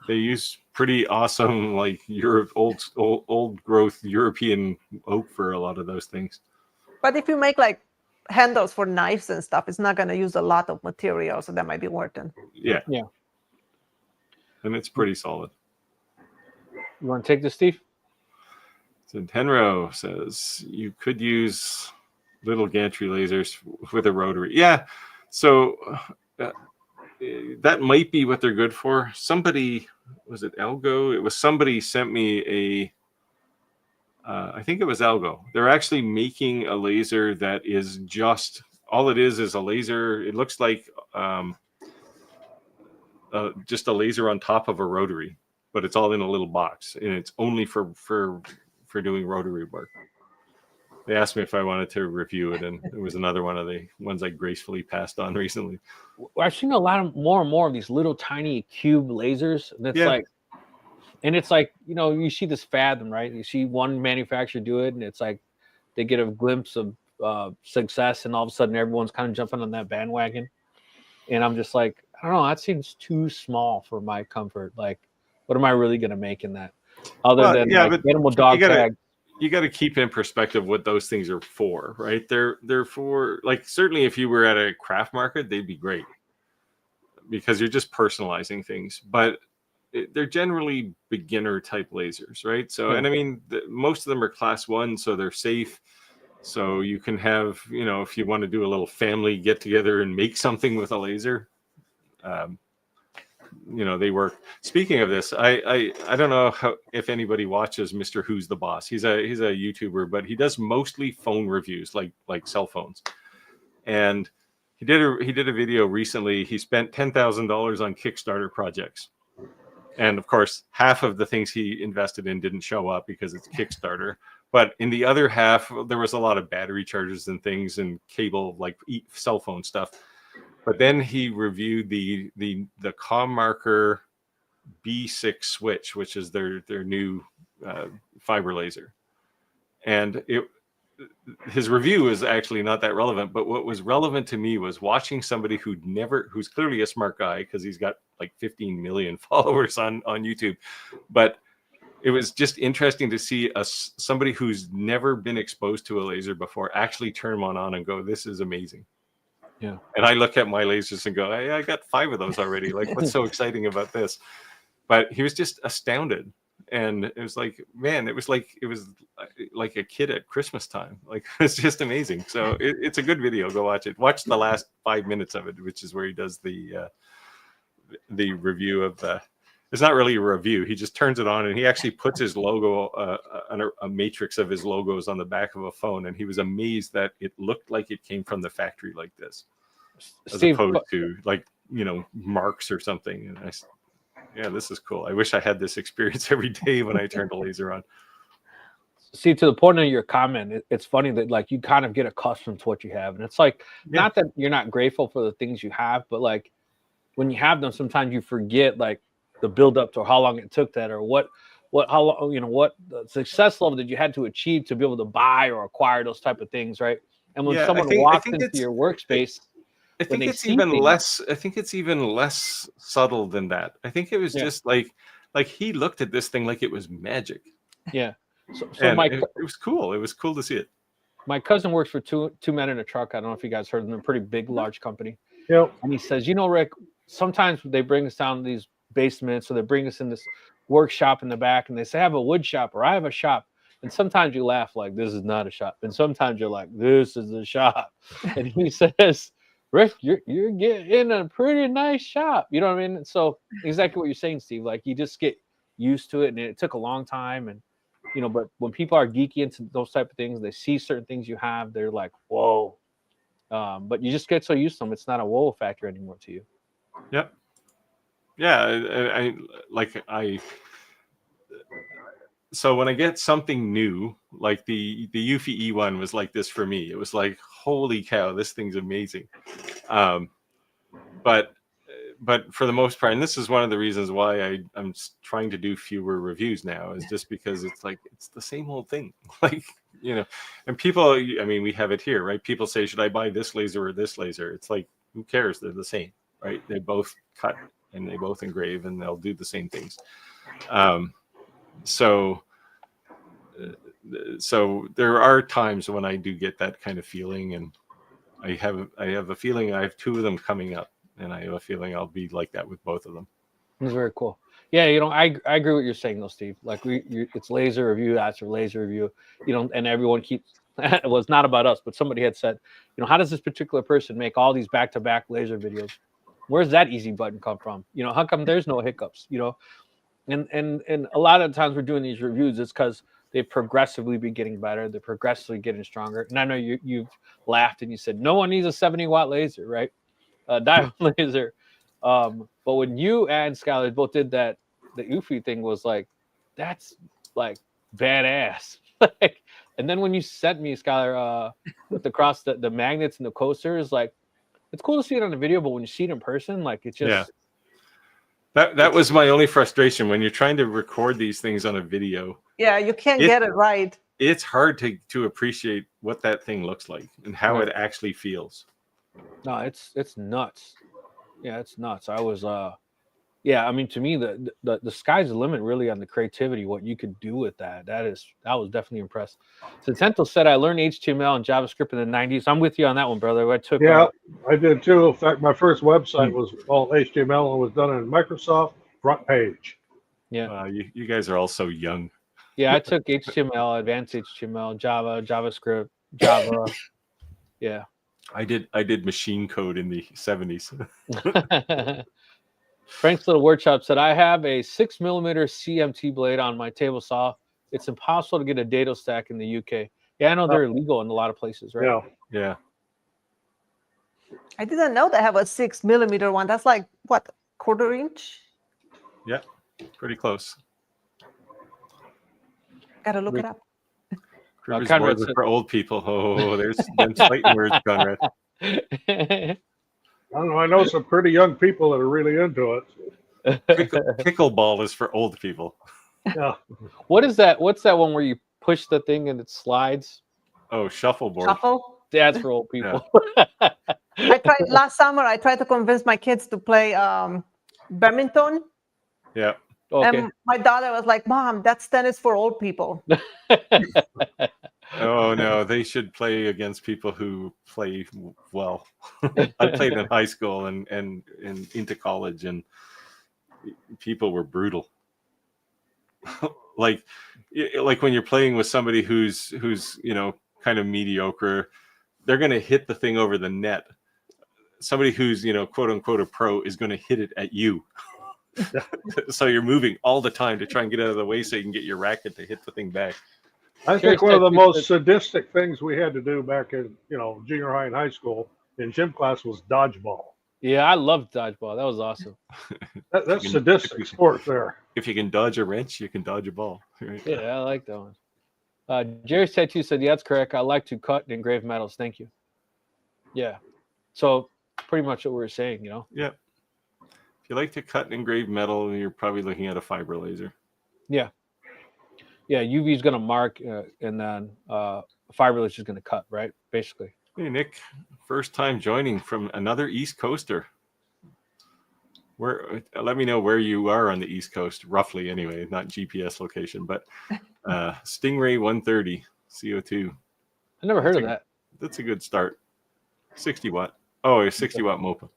They use pretty awesome, like old growth European oak for a lot of those things. But if you make like handles for knives and stuff, it's not going to use a lot of material, so that might be worth it. Yeah. Yeah. And it's pretty solid. You want to take this, Steve? So Tenro says you could use little gantry lasers with a rotary. Yeah. So that might be what they're good for. Somebody, was it Algo? It was somebody sent me I think it was Algo. They're actually making a laser that is just, all it is a laser. It looks like just a laser on top of a rotary, but it's all in a little box, and it's only for doing rotary work. They asked me if I wanted to review it, and it was another one of the ones I gracefully passed on recently. I've seen a lot more and more of these little tiny cube lasers. It's like, you see this fathom, right? You see one manufacturer do it, and it's like they get a glimpse of success, and all of a sudden everyone's kind of jumping on that bandwagon. And I'm just like, I don't know, that seems too small for my comfort. Like, what am I really going to make in that? Other than animal dog tag. You got to keep in perspective what those things are for, right? They're for, like, certainly if you were at a craft market, they'd be great because you're just personalizing things. But they're generally beginner type lasers, right? So, and most of them are class 1, so they're safe. So you can have, if you want to do a little family get together and make something with a laser, they work. Speaking of this, I don't know if anybody watches Mr. Who's the Boss. He's a YouTuber, but he does mostly phone reviews, like cell phones. And he did a video recently. He spent $10,000 on Kickstarter projects. And of course, half of the things he invested in didn't show up because it's Kickstarter. But in the other half, there was a lot of battery chargers and things and cable, like cell phone stuff. But then he reviewed the CommMarker B6 switch, which is their new fiber laser. And his review is actually not that relevant. But what was relevant to me was watching somebody who's clearly a smart guy, because he's got like 15 million followers on YouTube. But it was just interesting to see somebody who's never been exposed to a laser before actually turn one on and go, this is amazing. Yeah. And I look at my lasers and go, I got 5 of those already. Like, what's so exciting about this? But he was just astounded. And it was like, man, it was like a kid at Christmas time. Like, it's just amazing. So it's a good video. Go watch it. Watch the last 5 minutes of it, which is where he does the review of the. It's not really a review. He just turns it on and he actually puts his logo, a matrix of his logos on the back of a phone. And he was amazed that it looked like it came from the factory like this, as opposed to like, marks or something. And this is cool. I wish I had this experience every day when I turned a laser on. see, to the point of your comment, it's funny that like you kind of get accustomed to what you have, and it's like not that you're not grateful for the things you have, but like when you have them, sometimes you forget like the build up to how long it took that, or how long, you know, what the success level that you had to achieve to be able to buy or acquire those type of things, right? And when someone walks into your workspace, I think it's even less. I think it's even less subtle than that. I think it was just like he looked at this thing like it was magic. Yeah. So it was cool. It was cool to see it. My cousin works for two men in a truck. I don't know if you guys heard of them. A pretty big, large company. Yep. And he says, you know, Rick, sometimes they bring us down to these basements, or they bring us in this workshop in the back, and they say, I have a wood shop, or I have a shop. And sometimes you laugh like, this is not a shop. And sometimes you're like, this is a shop. And he says, Rick, you're getting a pretty nice shop. You know what I mean? So exactly what you're saying, Steve. Like you just get used to it, and it took a long time. And you know, but when people are geeky into those type of things, they see certain things you have, they're like, whoa. But you just get so used to them, it's not a whoa factor anymore to you. Yep. Yeah, so when I get something new, like the Eufy E1 was like this for me. It was like, holy cow, this thing's amazing. But for the most part, and this is one of the reasons why I'm trying to do fewer reviews now, is just because it's like it's the same old thing. Like, you know, and people, I mean, we have it here, right? People say, should I buy this laser or this laser? It's like, who cares? They're the same, right? They both cut and they both engrave, and they'll do the same things. So there are times when I do get that kind of feeling, and I have a feeling I have two of them coming up, and I have a feeling I'll be like that with both of them. It's very cool. Yeah, you know, I agree with what you're saying though, Steve. Like it's laser review after laser review, you know, and everyone keeps. It was not about us, but somebody had said, you know, how does this particular person make all these back-to-back laser videos? Where's that easy button come from? You know, how come there's no hiccups? You know, and a lot of times we're doing these reviews, it's because they progressively be getting better. They're progressively getting stronger. And I know you've laughed and you said no one needs a 70-watt laser, right? Diode laser. But when you and Skylar both did that, the Eufy thing was like, that's like badass. Like, and then when you sent me, Skylar, with across the magnets and the coasters, like, it's cool to see it on the video, but when you see it in person, like, it's just that was my only frustration when you're trying to record these things on a video. Yeah, you can't get it right. It's hard to appreciate what that thing looks like and how it actually feels. No, it's nuts. Yeah, it's nuts. I was I mean, to me, the sky's the limit really on the creativity, what you could do with that. I was definitely impressed. Centento said, I learned HTML and JavaScript in the 90s. I'm with you on that one, brother. I did too. In fact, my first website was all HTML and was done in Microsoft front page. Yeah. You guys are all so young. Yeah, I took HTML, advanced HTML, Java, JavaScript, Java. Yeah. I did machine code in the 70s. Frank's Little Workshop said, I have a 6mm CMT blade on my table saw. It's impossible to get a dado stack in the UK. Yeah, I know they're illegal in a lot of places, right? Yeah. I didn't know they have a 6mm one. That's like, what, 1/4 inch? Yeah, pretty close. Gotta look it up. Conrad said, for old people. Oh, there's them fighting words, Conrad. I don't know. I know some pretty young people that are really into it. Pickleball is for old people. Yeah. What is that? What's that one where you push the thing and it slides? Oh, shuffleboard. Shuffle? That's for old people. Yeah. I tried last summer. I tried to convince my kids to play badminton. Yeah. Okay. And my daughter was like, Mom, that's tennis for old people. Oh, no, they should play against people who play well. I played in high school and into college, and people were brutal. like when you're playing with somebody who's you know, kind of mediocre, they're going to hit the thing over the net. Somebody who's, you know, quote unquote a pro is going to hit it at you. So you're moving all the time to try and get out of the way so you can get your racket to hit the thing back. I think one of the most sadistic things we had to do back in, you know, junior high and high school in gym class was dodgeball. Yeah, I loved dodgeball. That was awesome. That's sadistic sport there. If you can dodge a wrench, you can dodge a ball. Right? Yeah, I like that one. Jerry's Tattoo said, yeah, that's correct. I like to cut and engrave metals. Thank you. Yeah. So pretty much what we were saying, you know? Yeah. If you like to cut and engrave metal, you're probably looking at a fiber laser. Yeah. Yeah, UV is going to mark, and then fiber laser is going to cut, right? Basically. Hey, Nick, first time joining from another East Coaster. Let me know where you are on the East Coast, roughly anyway, not GPS location, but Stingray 130 CO2. I never heard of that. That's a good start. 60 watt. Oh, a 60 watt MOPA.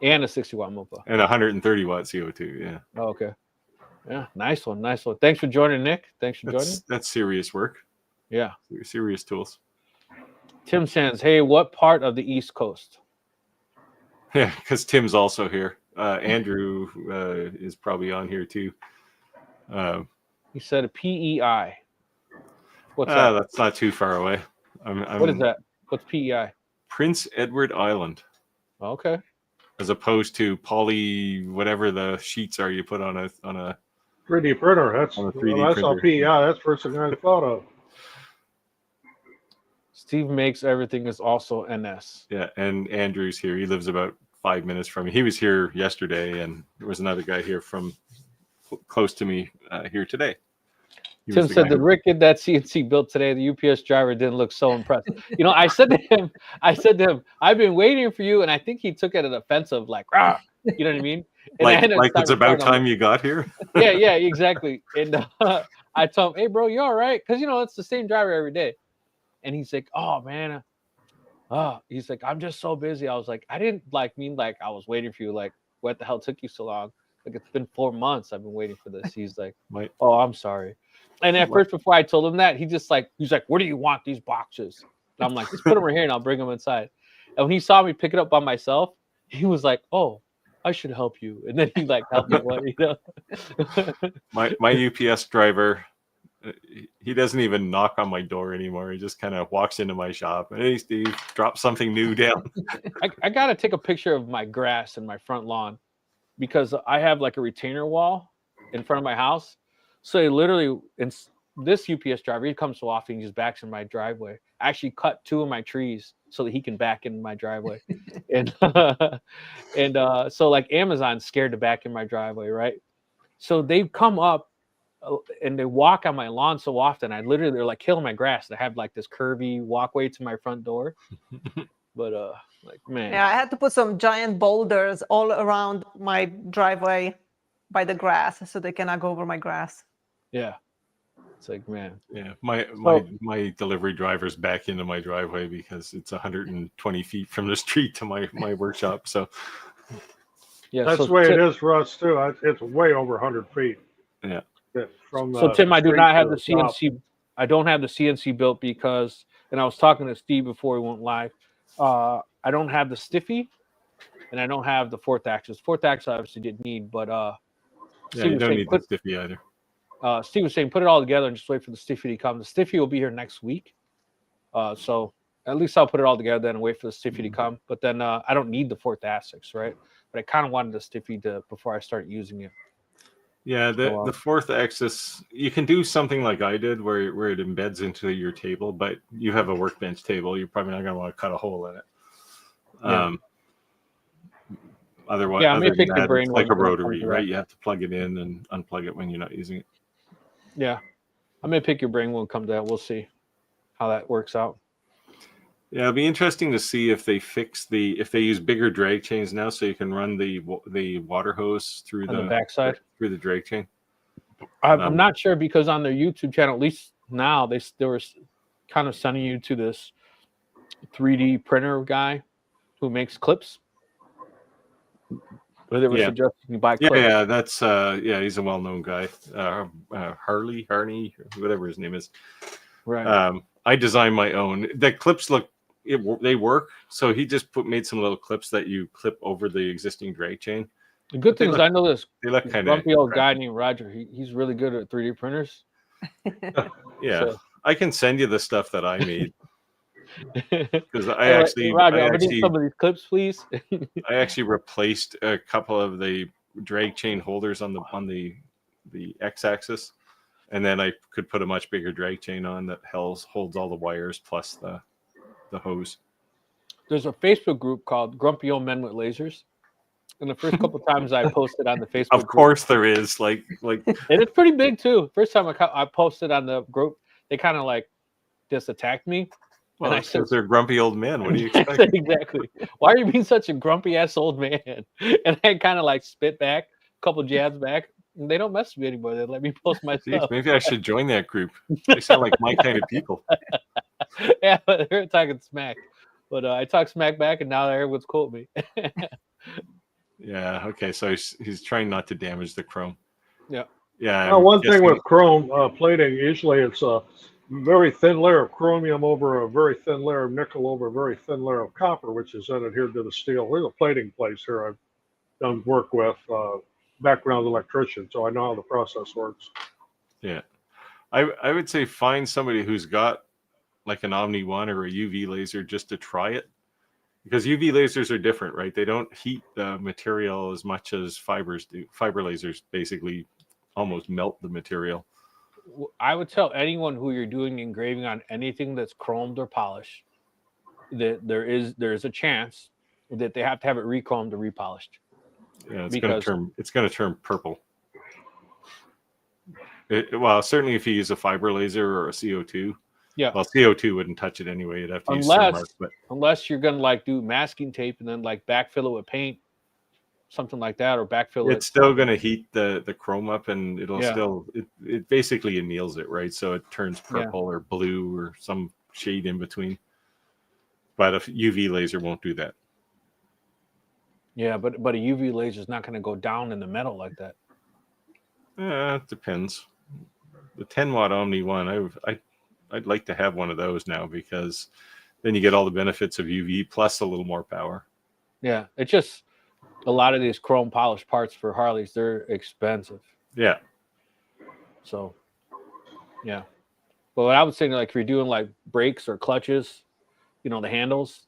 And a 60 watt MOPA. And 130 watt CO2, yeah. Oh, okay. Yeah, nice one, nice one. Thanks for joining, Nick. Thanks for joining. That's serious work. Yeah. Serious tools. Tim says, hey, what part of the East Coast? Yeah, because Tim's also here. Andrew is probably on here too. He said a PEI. What's that? That's not too far away. What is that? What's PEI? Prince Edward Island. Okay. As opposed to poly, whatever the sheets are you put on a 3D printer. That's on a 3D that's printer. a PEI. That's the first thing I thought of. Steve makes everything is also NS. Yeah, and Andrew's here. He lives about 5 minutes from me. He was here yesterday, and there was another guy here from close to me here today. Tim said the Rick did that CNC built today. The UPS driver didn't look so impressed. You know, I said to him, I've been waiting for you, and I think he took it as offensive, like, rah, you know what I mean? And like it's about time you got here. yeah, exactly. And I told him, hey, bro, you all right? Because, you know, it's the same driver every day. And he's like, oh, man. He's like, I'm just so busy. I was like, I didn't mean I was waiting for you. Like, what the hell took you so long? Like, it's been 4 months I've been waiting for this. He's like, oh, I'm sorry. And at first, before I told him that, he's like, where do you want these boxes? And I'm like, just put them right here and I'll bring them inside. And when he saw me pick it up by myself, he was like, oh, I should help you. And then he helped me, you know. my UPS driver, he doesn't even knock on my door anymore. He just kind of walks into my shop. Hey, Steve, drop something new down. I got to take a picture of my grass in my front lawn because I have like a retainer wall in front of my house. So he literally, this UPS driver, he comes so often, he just backs in my driveway. I actually cut 2 of my trees so that he can back in my driveway. and so like Amazon's scared to back in my driveway, right? So they come up and they walk on my lawn so often. They're like killing my grass. I have like this curvy walkway to my front door. But like, man. Yeah, I had to put some giant boulders all around my driveway by the grass so they cannot go over my grass. Yeah. It's like, man. Yeah, my delivery driver's back into my driveway because it's 120 feet from the street to my workshop. So yeah, that's the way it is for us too. It's way over 100 feet. Yeah. So Tim, I do not have the CNC. I don't have the CNC built because, and I was talking to Steve before we went live. I don't have the stiffy, and I don't have the 4th axis. 4th axis I obviously didn't need, but you don't need the stiffy either. Steve was saying put it all together and just wait for the stiffy to come. The stiffy will be here next week, so at least I'll put it all together then and wait for the stiffy to come. But then I don't need the 4th axis, right? But I kind of wanted the stiffy before I start using it. Yeah, the 4th axis, you can do something like I did where it embeds into your table, but you have a workbench table. You're probably not going to want to cut a hole in it. Yeah. Otherwise, I may pick the brain it's like a rotary, right? You have to plug it in and unplug it when you're not using it. Yeah, I may pick your brain when it comes to that. We'll see how that works out. Yeah, it'll be interesting to see if they if they use bigger drag chains now, so you can run the water hose through the backside through the drag chain. I'm not sure because on their YouTube channel, at least now, they were kind of sending you to this 3D printer guy who makes clips. Where they were suggesting you buy clips. Yeah, that's he's a well-known guy, Harney, whatever his name is. Right. I designed my own. The clips they work. So he just made some little clips that you clip over the existing drag chain. The good thing is I know this grumpy old guy named Roger. He's really good at 3D printers. Yeah, so. I can send you the stuff that I made. Because Roger, I need some of these clips, please. I actually replaced a couple of the drag chain holders on the x-axis, And then I could put a much bigger drag chain on that holds all the wires plus the hose. There's a Facebook group called Grumpy Old Men with Lasers. And the first couple times I posted on the Facebook Of course there is. Like and it's pretty big too. First time I posted on the group, they kind of like just attacked me. Well, and I said, they're grumpy old men. What do you expect? Exactly. Why are you being such a grumpy ass old man? And I kind of like spit back, a couple jabs back. And they don't mess with me anymore. They let me post my stuff. Maybe I should join that group. They sound like my kind of people. Yeah, but they're talking smack. But I talk smack back, and now everyone's cool with me. Yeah. Okay. So he's trying not to damage the chrome. Yeah. Yeah. Well, one thing with chrome plating, usually it's a very thin layer of chromium over a very thin layer of nickel over a very thin layer of copper, which is then adhered to the steel. There's a plating place here I've done work with, background electrician, so I know how the process works. Yeah. I would say find somebody who's got like an Omni 1 or a UV laser just to try it. Because UV lasers are different, right? They don't heat the material as much as fibers do. Fiber lasers basically almost melt the material. I would tell anyone who you're doing engraving on anything that's chromed or polished that there is a chance that they have to have it re-chromed or repolished. Yeah, it's going to turn purple. Well, certainly if you use a fiber laser or a CO2. Yeah. Well, CO2 wouldn't touch it anyway. You'd have to use Sunmark, unless you're going to like do masking tape and then like backfill it with paint, something like that, or backfill it. It's still going to heat the chrome up, and it'll still it basically anneals it, right? So it turns purple or blue or some shade in between. But a UV laser won't do that. Yeah, but a UV laser is not going to go down in the metal like that. It depends. The 10-watt Omni 1, I'd like to have one of those now, because then you get all the benefits of UV plus a little more power. Yeah, it's just a lot of these chrome polished parts for Harleys, they're expensive. Yeah. So, yeah. But what I would say, like if you're doing like brakes or clutches, the handles,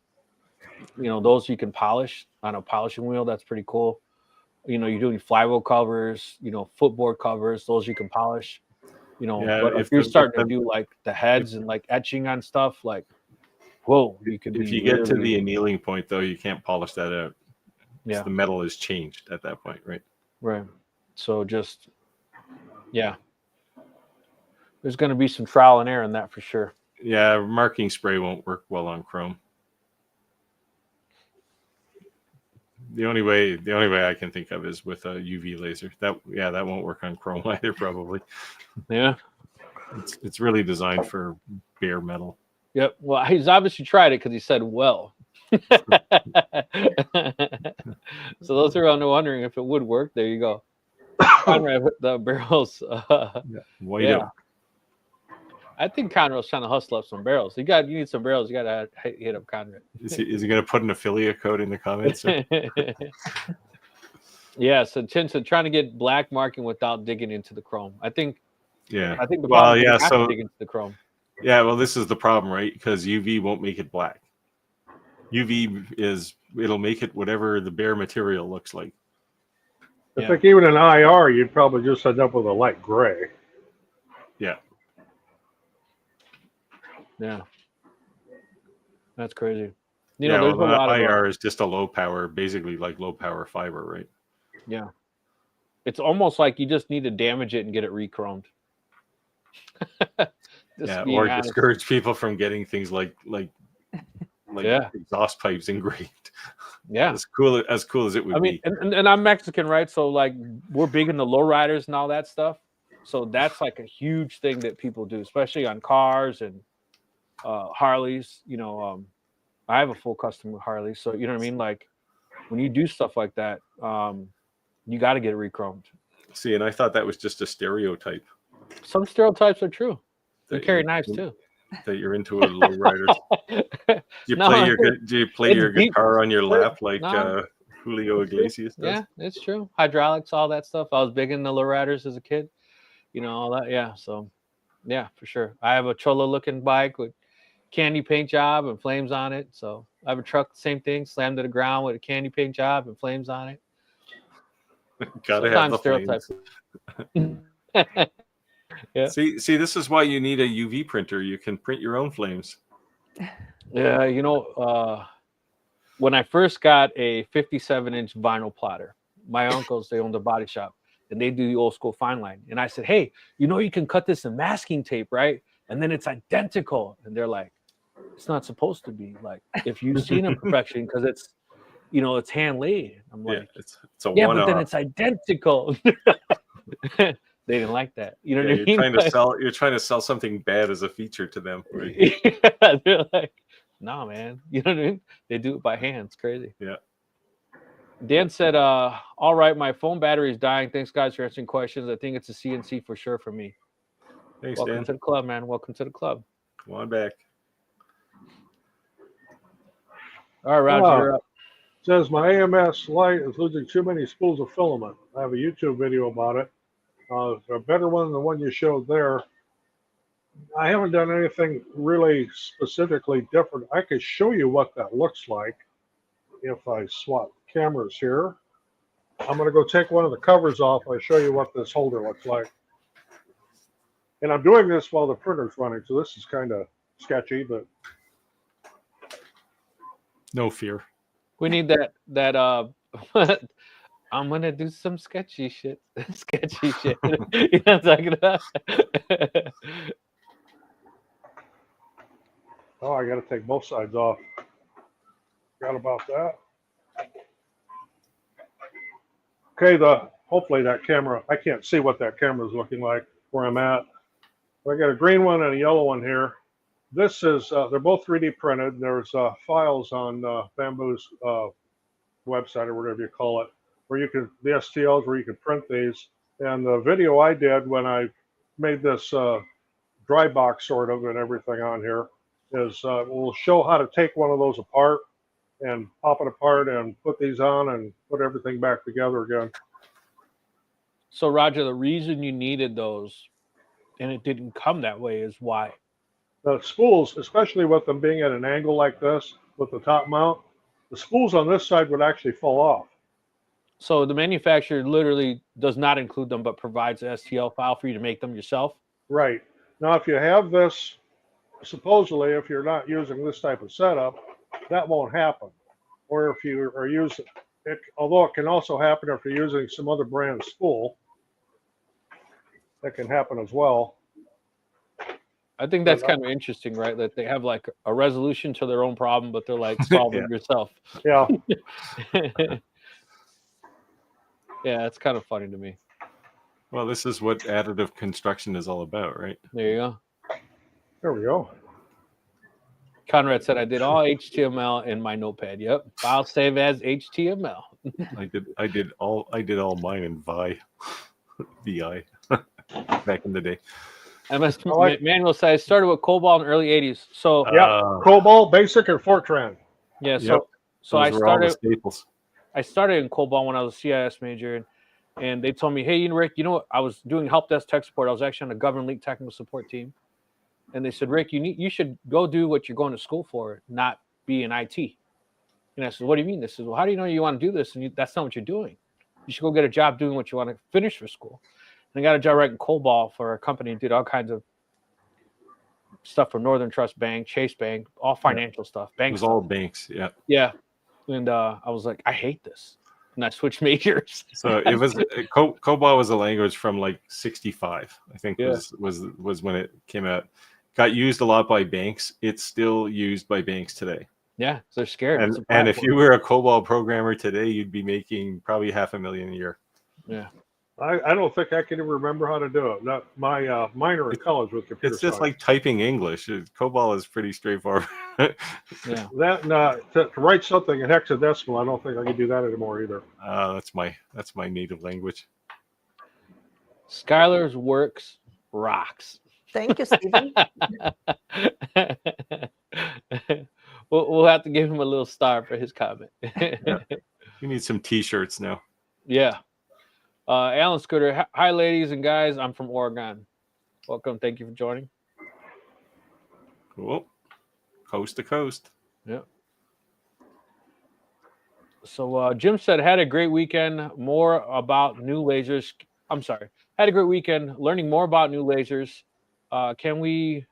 those you can polish on a polishing wheel. That's pretty cool. You're doing flywheel covers, footboard covers, those you can polish. But if you're starting to do like the heads and like etching on stuff, like, whoa, you could. If you get to the annealing point, though, you can't polish that out. Yeah, the metal is changed at that point, right? Right. So just, there's going to be some trial and error in that for sure. Yeah, marking spray won't work well on chrome. The only way I can think of is with a UV laser. That won't work on chrome either, probably. Yeah. It's really designed for bare metal. Yep. Well, he's obviously tried it because he said, well. So those who are wondering if it would work, there you go. Conrad with the barrels. White out. I think Conrad's trying to hustle up some barrels. You need some barrels. You got to hit up Conrad. Is he going to put an affiliate code in the comments? Yeah. So trying to get black marking without digging into the chrome. I think the problem is to dig into the chrome. Yeah. Well, this is the problem, right? Because UV won't make it black. UV it'll make it whatever the bare material looks like. I think even in IR, you'd probably just end up with a light gray. Yeah. Yeah. That's crazy. There's a lot of IR is just a low power, basically like low power fiber, right? Yeah. It's almost like you just need to damage it and get it re-chromed. Or discourage people from getting things like exhaust pipes engraved. Yeah. As cool as it would be. And I'm Mexican, right? So like we're big in the lowriders and all that stuff. So that's like a huge thing that people do, especially on cars and Harleys. I have a full custom with Harley, so you know what I mean. Like when you do stuff like that, you got to get it re-chromed. See, and I thought that was just a stereotype. Some stereotypes are true. They carry knives too. That you're into a lowrider. Do you play your guitar on your lap like Julio Iglesias does? Yeah, it's true. Hydraulics, all that stuff. I was big in the lowriders as a kid. All that. Yeah, so yeah, for sure. I have a Cholo-looking bike with candy paint job and flames on it. So I have a truck, same thing, slammed to the ground with a candy paint job and flames on it. Gotta have the flames. Yeah. See, this is why you need a UV printer. You can print your own flames. Yeah, when I first got a 57-inch vinyl plotter, my uncles, they owned a body shop, and they do the old school fine line. And I said, hey, you can cut this in masking tape, right? And then it's identical. And they're like, it's not supposed to be. Like, if you've seen imperfection, because it's, it's hand laid. I'm like, it's a one-off. But then it's identical. They didn't like that. You know what I mean? You're trying to sell something bad as a feature to them, right? Yeah, they're like, nah, man. You know what I mean? They do it by hand. It's crazy. Yeah. Dan said, all right, my phone battery is dying. Thanks, guys, for answering questions. I think it's a CNC for sure for me. Thanks, Welcome Dan. to the club, man. Welcome to the club. Come on back. All right, Roger, you're up. Says my AMS light is losing too many spools of filament. I have a YouTube video about it. A better one than the one you showed there. I haven't done anything really specifically different. I could show you what that looks like if I swap cameras here. I'm going to go take one of the covers off. I'll show you what this holder looks like. And I'm doing this while the printer's running, so this is kind of sketchy, but no fear. We need that I'm gonna do some sketchy shit. Sketchy shit. You know what I'm talking about? Oh, I got to take both sides off. Forgot about that. Okay, hopefully that camera, I can't see what that camera is looking like where I'm at. I got a green one and a yellow one here. This is, they're both 3D printed. There's files on Bamboo's website or whatever you call it, where you can, the STLs where you can print these. And the video I did when I made this dry box sort of and everything on here is we'll show how to take one of those apart and pop it apart and put these on and put everything back together again. So Roger, the reason you needed those and it didn't come that way is why? The spools, especially with them being at an angle like this with the top mount, the spools on this side would actually fall off. So the manufacturer literally does not include them, but provides an STL file for you to make them yourself? Right. Now, if you have this, supposedly, if you're not using this type of setup, that won't happen. Or if you are using it, although it can also happen if you're using some other brand spool, that can happen as well. I think that's kind of interesting, right? That they have like a resolution to their own problem, but they're like, solve it yourself. Yeah. Yeah, it's kind of funny to me. Well, this is what additive construction is all about, right? There you go. There we go. Conrad said, I did all HTML in my notepad. Yep. File save as HTML. I did all mine in VI back in the day. Manuel said I started with COBOL in the early 80s. So yeah, COBOL, BASIC, and Fortran. Yeah, so I started in COBOL when I was a CIS major, and they told me, hey, Rick, what? I was doing help desk tech support. I was actually on the government league technical support team. And they said, Rick, you should go do what you're going to school for, not be in IT. And I said, what do you mean? They said, well, how do you know you want to do this? And that's not what you're doing. You should go get a job doing what you want to finish for school. And I got a job writing COBOL for a company and did all kinds of stuff for Northern Trust Bank, Chase Bank, all financial stuff. Banks. It was all banks, yeah. Yeah. And I was like, I hate this. And I switched majors. So it was COBOL was a language from like 65, I think was when it came out. Got used a lot by banks. It's still used by banks today. Yeah, they're scared. And if you were a COBOL programmer today, you'd be making probably $500,000 a year. Yeah. I don't think I can even remember how to do it. Not my minor in college with computer It's just science. like typing English. COBOL is pretty straightforward. Yeah. That to write something in hexadecimal, I don't think I can do that anymore either. That's my native language. Skylar's works rocks. Thank you, Stephen. We'll have to give him a little star for his comment. Yeah. You need some T-shirts now. Yeah. Alan Scooter, hi, ladies and guys. I'm from Oregon. Welcome. Thank you for joining. Cool. Coast to coast. Yeah. So Jim said, had a great weekend. More about new lasers. I'm sorry. had a great weekend learning more about new lasers. Can we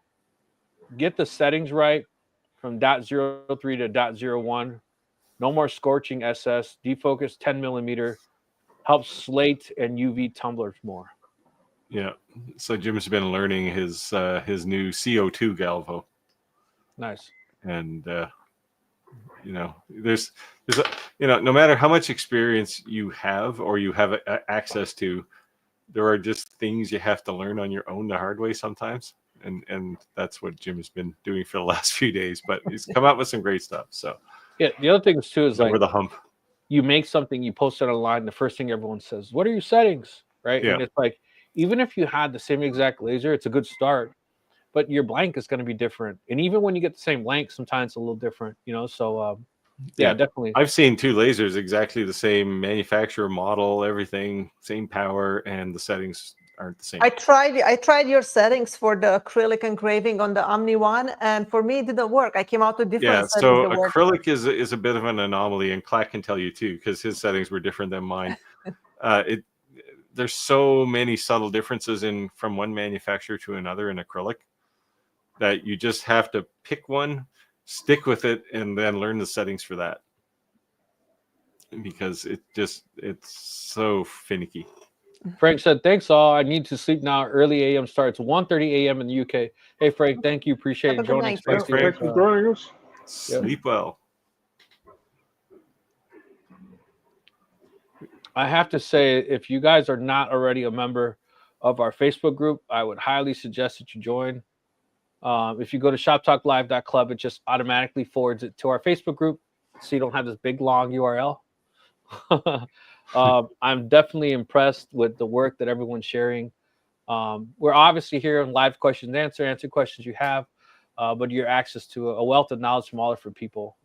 get the settings right from .03 to .01? No more scorching SS. Defocus 10 millimeter. Helps slate and UV tumblers more. Yeah. So Jim's been learning his new CO2 galvo. Nice. And there's no matter how much experience you have or you have access to, there are just things you have to learn on your own the hard way sometimes. And that's what Jim has been doing for the last few days. But he's come out with some great stuff. So yeah, the other thing too is over the hump. You make something, you post it online, the first thing everyone says, what are your settings? Right. Yeah. And it's like, even if you had the same exact laser, it's a good start, but your blank is going to be different. And even when you get the same blank, sometimes it's a little different, so yeah, definitely. I've seen two lasers exactly the same manufacturer, model, everything, same power, and the settings aren't the same. I tried your settings for the acrylic engraving on the Omni one, and for me it didn't work. I came out with different settings. So acrylic is a bit of an anomaly, and Clack can tell you too, because his settings were different than mine. There's so many subtle differences from one manufacturer to another in acrylic that you just have to pick one, stick with it, and then learn the settings for that, because it's so finicky. Frank said, thanks all. I need to sleep now. Early AM starts 1:30 a.m. in the UK. Hey, Frank, thank you. Appreciate it. Joining us. Thanks for joining us. Sleep well. I have to say, if you guys are not already a member of our Facebook group, I would highly suggest that you join. If you go to shoptalklive.club, it just automatically forwards it to our Facebook group, so you don't have this big, long URL. I'm definitely impressed with the work that everyone's sharing. We're obviously here on live questions and answer questions you have, but your access to a wealth of knowledge from all different people.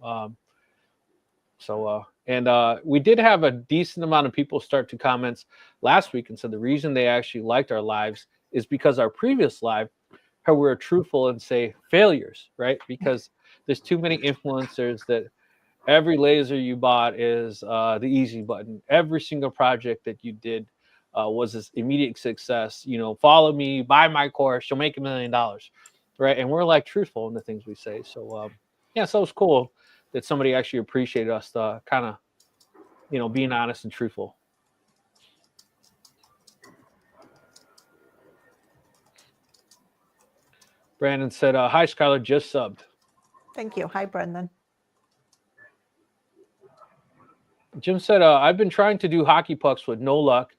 We did have a decent amount of people start to comments last week and said the reason they actually liked our lives is because our previous live, how we were truthful and say failures, right? Because there's too many influencers that every laser you bought is the easy button. Every single project that you did was this immediate success. Follow me, buy my course, you'll make $1 million, right? And we're like truthful in the things we say. So so it's cool that somebody actually appreciated us kind of, being honest and truthful. Brandon said, hi, Skylar, just subbed. Thank you. Hi, Brandon. Jim said, I've been trying to do hockey pucks with no luck.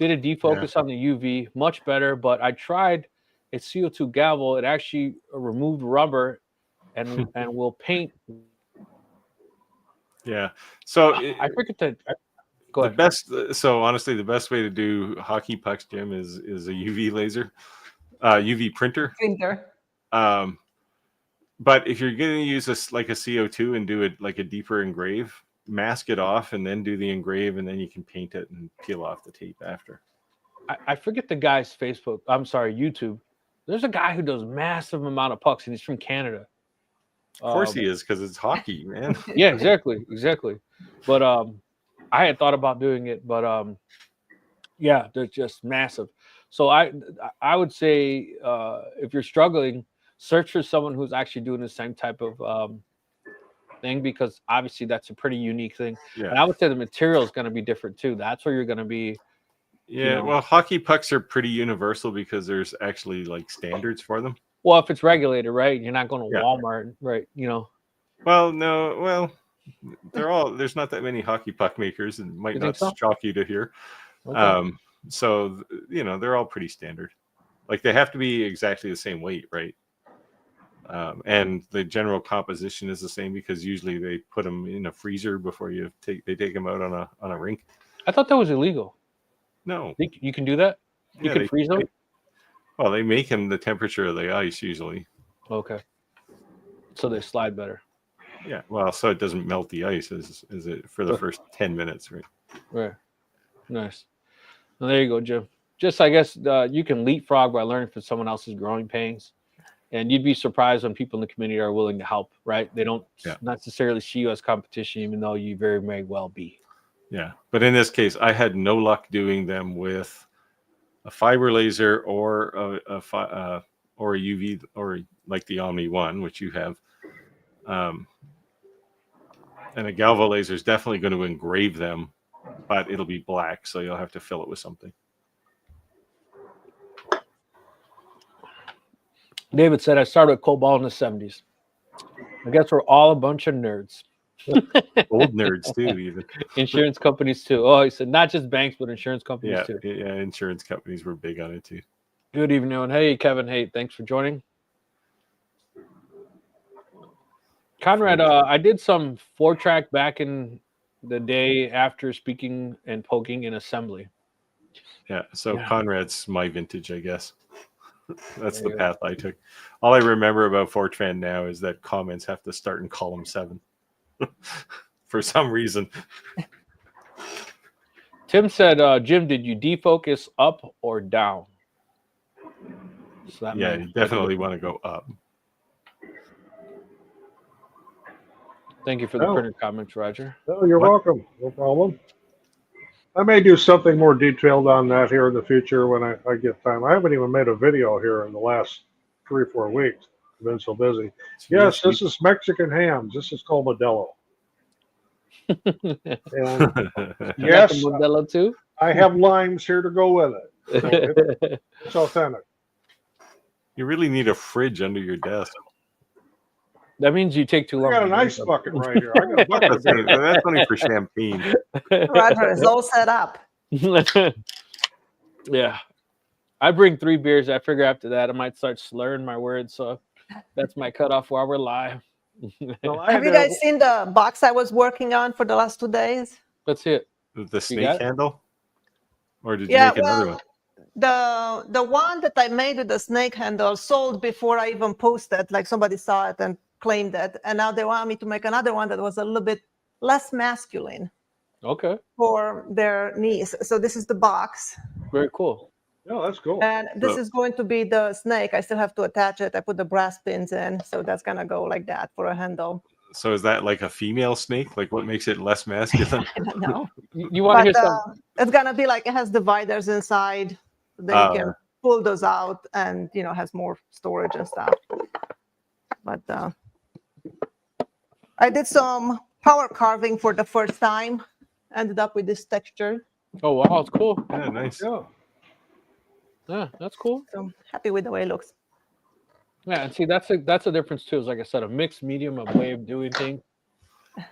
Did a defocus on the UV, much better, but I tried a CO2 gavel. It actually removed rubber and will paint. Yeah. So I forget to go ahead. Honestly, the best way to do hockey pucks, Jim, is a UV laser, UV printer. But if you're going to use a CO2 and do it like a deeper engrave, mask it off and then do the engrave, and then you can paint it and peel off the tape after. I forget the guy's YouTube. There's a guy who does massive amount of pucks, and he's from Canada. Of course he is, because it's hockey, man. Yeah, exactly. But I had thought about doing it, but they're just massive. So I would say if you're struggling, search for someone who's actually doing the same type of thing, because obviously that's a pretty unique thing. Yeah. And I would say the material is going to be different too. That's where you're going to be. Yeah, well, hockey pucks are pretty universal because there's actually like standards for them. Well, if it's regulated, right? You're not going to Walmart, right? Well, no, well, there's not that many hockey puck makers, and might not shock you to hear. Okay. So they're all pretty standard. Like they have to be exactly the same weight, right? And the general composition is the same, because usually they put them in a freezer before they take them out on a rink. I thought that was illegal. No, you can do that. You can freeze them. Well, they make them the temperature of the ice usually. Okay. So they slide better. Yeah. Well, so it doesn't melt the ice as it for the first 10 minutes, right? Right. Nice. Well, there you go, Jim. Just, I guess, you can leapfrog by learning from someone else's growing pains. And you'd be surprised when people in the community are willing to help, right? They don't necessarily see you as competition, even though you very may well be. Yeah. But in this case, I had no luck doing them with fiber laser or a UV, or like the Omni One, which you have. And a galvo laser is definitely going to engrave them, but it'll be black, so you'll have to fill it with something. David said, I started with COBOL in the 70s. I guess we're all a bunch of nerds. Old nerds, too, even. Insurance companies, too. Oh, he said, not just banks, but insurance companies, too. Yeah, insurance companies were big on it, too. Good evening, everyone. Hey, Kevin. Hey, thanks for joining. Conrad, I did some 4-track back in the day after speaking and poking in assembly. Yeah, so Conrad's my vintage, I guess. That's the path I took. All I remember about Fortran now is that comments have to start in column 7 for some reason. Tim said, Jim, did you defocus up or down? So that you definitely want to go up. Thank you for the printed comments, Roger. Oh, you're welcome. No problem. I may do something more detailed on that here in the future when I get time. I haven't even made a video here in the last 3 or 4 weeks. I've been so busy. Yes, this is Mexican hams. This is called Modelo. And yes, Modelo too. I have limes here to go with it. So it's authentic. You really need a fridge under your desk. That means you take too long. I got an ice bucket right here. I got a bucket. That's only for champagne. Roger is all set up. Yeah. I bring 3 beers. I figure after that I might start slurring my words. So that's my cutoff while we're live. Have you guys seen the box I was working on for the last 2 days? Let's see it. The snake handle? Or did you make another one? The one that I made with the snake handle sold before I even posted. Like somebody saw it and claimed it, and now they want me to make another one that was a little bit less masculine. Okay. For their niece. So this is the box. Very cool. Oh, that's cool. And this is going to be the snake. I still have to attach it. I put the brass pins in, so that's gonna go like that for a handle. So is that like a female snake? Like what makes it less masculine? I don't know. You want to hear something? It's gonna be like it has dividers inside. Then you can pull those out, and has more storage and stuff. But I did some power carving for the first time. Ended up with this texture. Oh wow, it's cool. Yeah, nice. Yeah, that's cool. So I'm happy with the way it looks. Yeah, and see that's a difference too. Is like I said, a mixed medium, a way of doing things.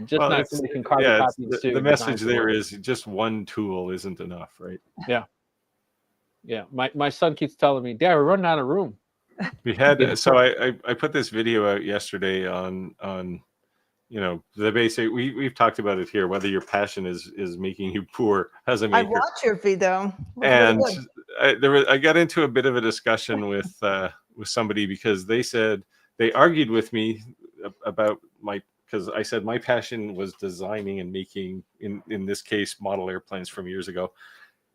Just not somebody can carve a copy. The message there is just one tool isn't enough, right? Yeah. Yeah. My son keeps telling me, Dad, we're running out of room. We had so I put this video out yesterday on the basic. We've talked about it here. Whether your passion is making you poor as a maker. I watched your video, and I got into a bit of a discussion with somebody because they argued with me about because I said my passion was designing and making in this case model airplanes from years ago.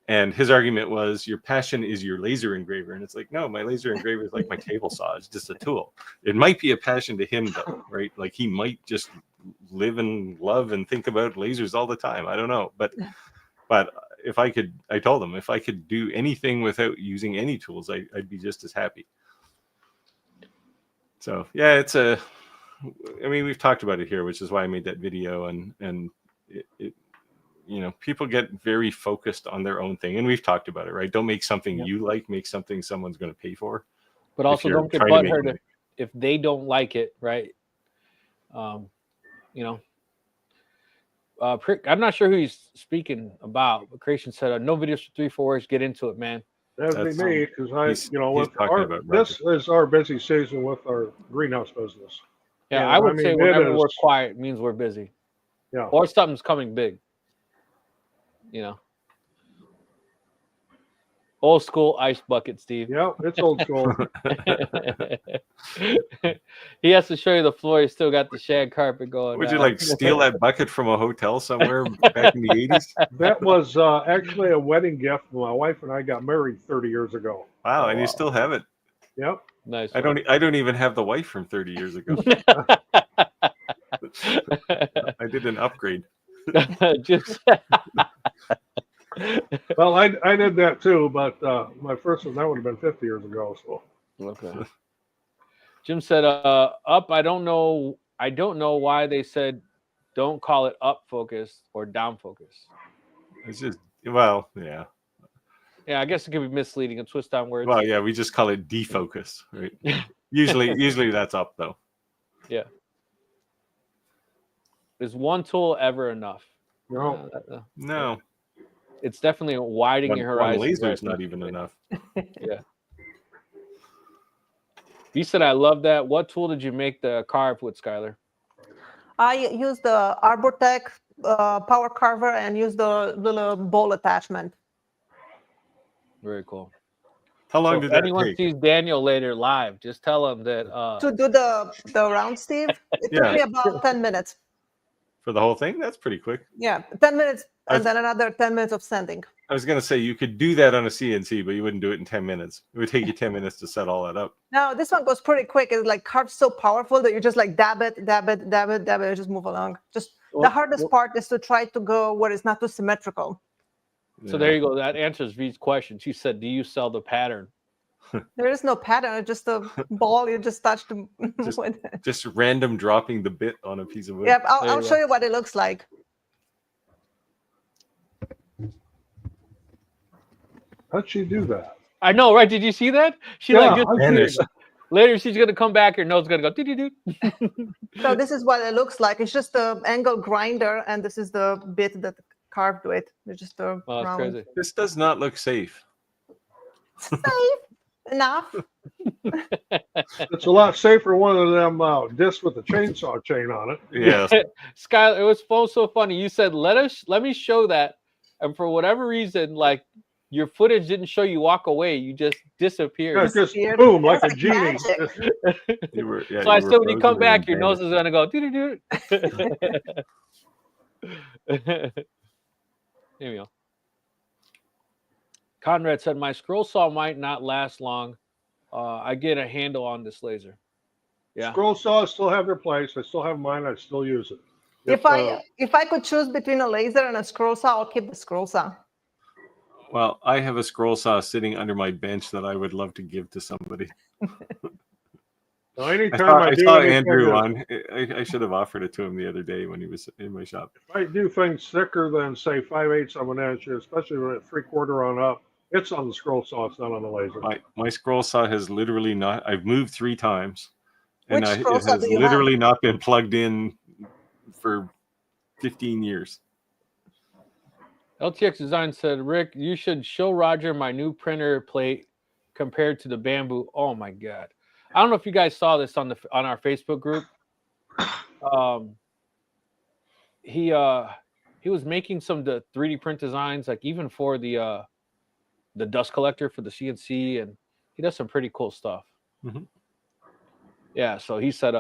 And his argument was, your passion is your laser engraver. And it's like, no, my laser engraver is like my table saw. It's just a tool. It might be a passion to him, though, right? Like he might just live and love and think about lasers all the time. I don't know. But if I could, I told him, if I could do anything without using any tools, I'd be just as happy. So, yeah, we've talked about it here, which is why I made that video. And people get very focused on their own thing, and we've talked about it, right? Don't make something you like, make something someone's going to pay for. But also don't get butthurt if they don't like it, right? I'm not sure who he's speaking about, but Creation said, no videos for 3-4 weeks, get into it, man. That'd be me, because this is our busy season with our greenhouse business. Yeah, I would say whenever we're quiet means we're busy. Yeah. Or something's coming big. Old school ice bucket, Steve. Yeah, it's old school. He has to show you the floor. He's still got the shag carpet going. Would you steal that bucket from a hotel somewhere back in the 80s? That was actually a wedding gift. My wife and I got married 30 years ago. Wow, and you still have it. Yep. Nice. I don't even have the wife from 30 years ago. I did an upgrade. Well, I did that too, but my first one, that would have been 50 years ago. So Okay. Jim said, up. I don't know why they said don't call it up focus or down focus. It's just, well, yeah. Yeah, I guess it could be misleading and twist on words. Well, yeah, we just call it defocus, right? usually that's up though. Yeah. Is one tool ever enough? no, No. It's definitely widening your horizon. One laser is not even enough. Yeah. You said I love that. What tool did you make the carve with, Skylar? I used the Arbortech power carver and used the little bowl attachment. Very cool. How long So did if that anyone take? sees Daniel later live, just tell him that To do the round, Steve, it took me about 10 minutes. For the whole thing? That's pretty quick. Yeah, 10 minutes and then another 10 minutes of sanding. I was going to say you could do that on a CNC, but you wouldn't do it in 10 minutes. It would take you 10 minutes to set all that up. No, this one goes pretty quick. It's like carved so powerful that you just like dab it, and just move along. Just the hardest part is to try to go where it's not too symmetrical. So there you go. That answers V's question. She said, do you sell the pattern? There is no pattern. It's just a ball you just touch to just random dropping the bit on a piece of wood. Yep, I'll show you what it looks like. how'd she do that? I know, right? Did you see that? She Yeah, just vanished. Later, she's gonna come back. Her nose is gonna go doo-doo-doo. So this is what it looks like. It's just the angle grinder, and this is the bit that carved with. It's just a round. Crazy. This does not look safe. Safe enough. It's a lot safer one of them discs with the chainsaw chain on it. Yeah. Skylar, it was so funny. You said, let me show that. And for whatever reason, like your footage didn't show you walk away. You just disappeared. Yeah, just boom, like a Like genie. So I said, when you come back, your nose is gonna go doo-doo-doo. There we go. Conrad said, my scroll saw might not last long. I get a handle on this laser. Yeah. Scroll saws still have their place. I still have mine. I still use it. If I could choose between a laser and a scroll saw, I'll keep the scroll saw. Well, I have a scroll saw sitting under my bench that I would love to give to somebody. Anytime I saw Andrew on. I should have offered it to him the other day when he was in my shop. If I do things thicker than say 5/8 of an inch, especially when it's 3/4 on up, it's on the scroll saw. It's not on the laser. My scroll saw has literally not. I've moved 3 times, and Which it scroll saw has do you literally have? not been plugged in for 15 years. LTX Design said, Rick, you should show Roger my new printer plate compared to the bamboo. Oh my God. I don't know if you guys saw this on our Facebook group. He was making some of the 3D print designs, like even for the dust collector for the CNC, and he does some pretty cool stuff. Mm-hmm. Yeah, so he said,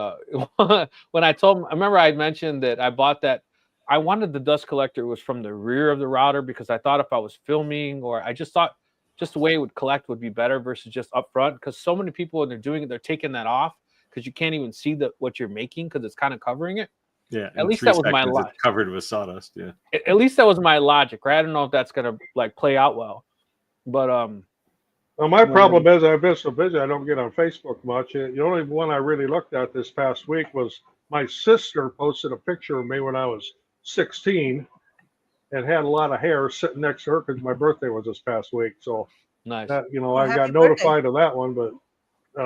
when I told him, I remember I mentioned that I bought that. I wanted the dust collector was from the rear of the router because I thought if I was filming, or I just thought just the way it would collect would be better versus just up front, because so many people when they're doing it, they're taking that off because you can't even see what you're making because it's kind of covering it. Yeah, at least that was my logic. Covered with sawdust. Yeah, at least that was my logic. Right? I don't know if that's gonna like play out well, but well, my problem is I've been so busy I don't get on Facebook much. The only one I really looked at this past week was my sister posted a picture of me when I was 16 and had a lot of hair sitting next to her because my birthday was this past week. So nice. That, I got notified of that one, but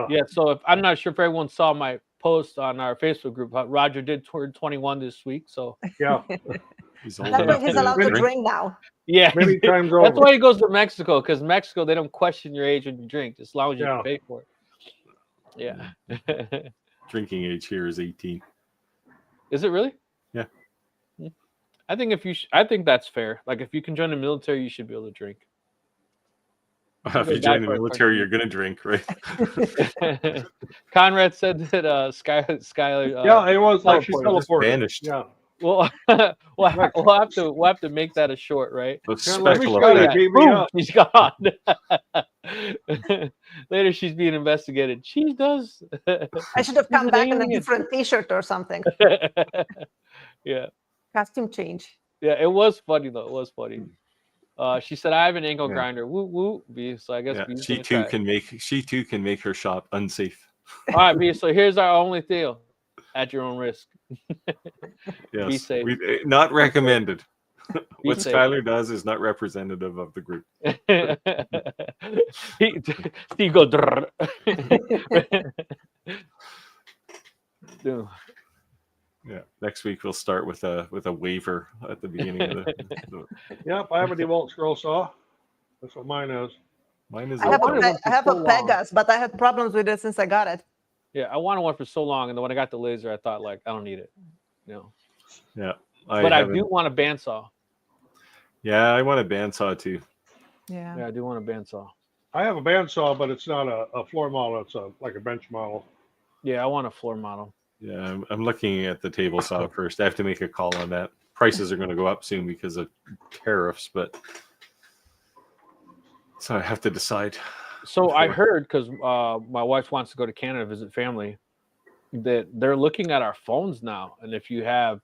yeah. So I'm not sure if everyone saw my post on our Facebook group. Roger did turn 21 this week, so yeah, he's That's why he's allowed to drink now. Yeah, many times that's over. why he goes to Mexico, because Mexico they don't question your age when you drink, as long as you can pay for it. Yeah. Drinking age here is 18. Is it really? Yeah. I think I think that's fair. Like if you can join the military, you should be able to drink. If you join the military, you're gonna drink, right? Conrad said that Skylar. Yeah, it was like she teleported. Vanished. Yeah. Well, we'll have to make that a short, right? Let me show you. Boom, she's gone. Later, she's being investigated. She does. I should have come back in a different T-shirt or something. Yeah. Costume change. Yeah, it was funny though. It was funny. She said I have an angle grinder. Woo woo. B. So I guess B's she too can make her shop unsafe. All right, B. So here's our only deal. At your own risk. Yes. Be safe. Not recommended. What safe. Skylar does is not representative of the group. Steve go. Yeah. Next week we'll start with a waiver at the beginning of the. Yep, I have a DeWalt scroll saw. That's what mine is. Mine is. I have a Pegas, but I had problems with it since I got it. Yeah, I wanted one for so long, and then when I got the laser, I thought like I don't need it. Yeah. But I do want a bandsaw. Yeah, I want a bandsaw too. Yeah, I do want a bandsaw. I have a bandsaw, but it's not a floor model. It's like a bench model. Yeah, I want a floor model. Yeah, I'm looking at the table saw first. I have to make a call on that. Prices are going to go up soon because of tariffs, but so I have to decide. So I heard, because my wife wants to go to Canada to visit family, that they're looking at our phones now, and if you have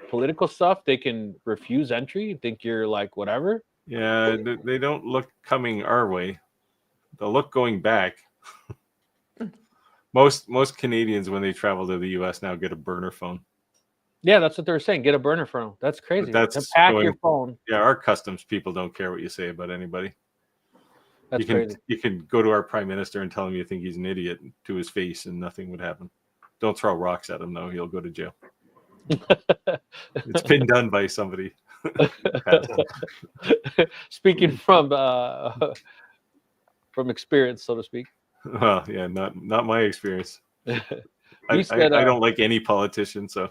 political stuff, they can refuse entry, think you're like whatever. Yeah, they don't look coming our way. They'll look going back. Most Canadians, when they travel to the U.S. now, get a burner phone. Yeah, that's what they're saying. Get a burner phone. That's crazy. That's pack your phone. Yeah, our customs people don't care what you say about anybody. That's crazy. You can go to our prime minister and tell him you think he's an idiot to his face, and nothing would happen. Don't throw rocks at him, though. He'll go to jail. It's been done by somebody. Speaking from experience, so to speak. Well, yeah, not my experience. I don't like any politician, so.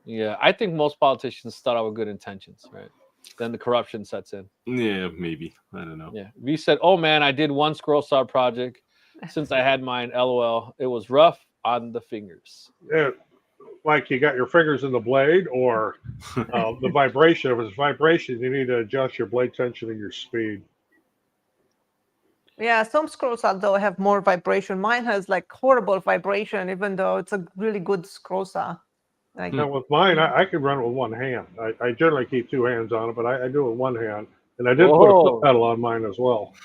Yeah, I think most politicians start out with good intentions, right? Then the corruption sets in. Yeah, maybe. I don't know. Yeah, we said, "Oh man, I did one scroll saw project since I had mine. LOL, it was rough on the fingers." Yeah, like you got your fingers in the blade, or the vibration. If it's vibration, you need to adjust your blade tension and your speed. Yeah, some scroll saws though have more vibration. Mine has like horrible vibration, even though it's a really good scroll saw. Like, now with mine, I can run it with one hand. I generally keep two hands on it, but I do it with one hand. And I did put a foot pedal on mine as well.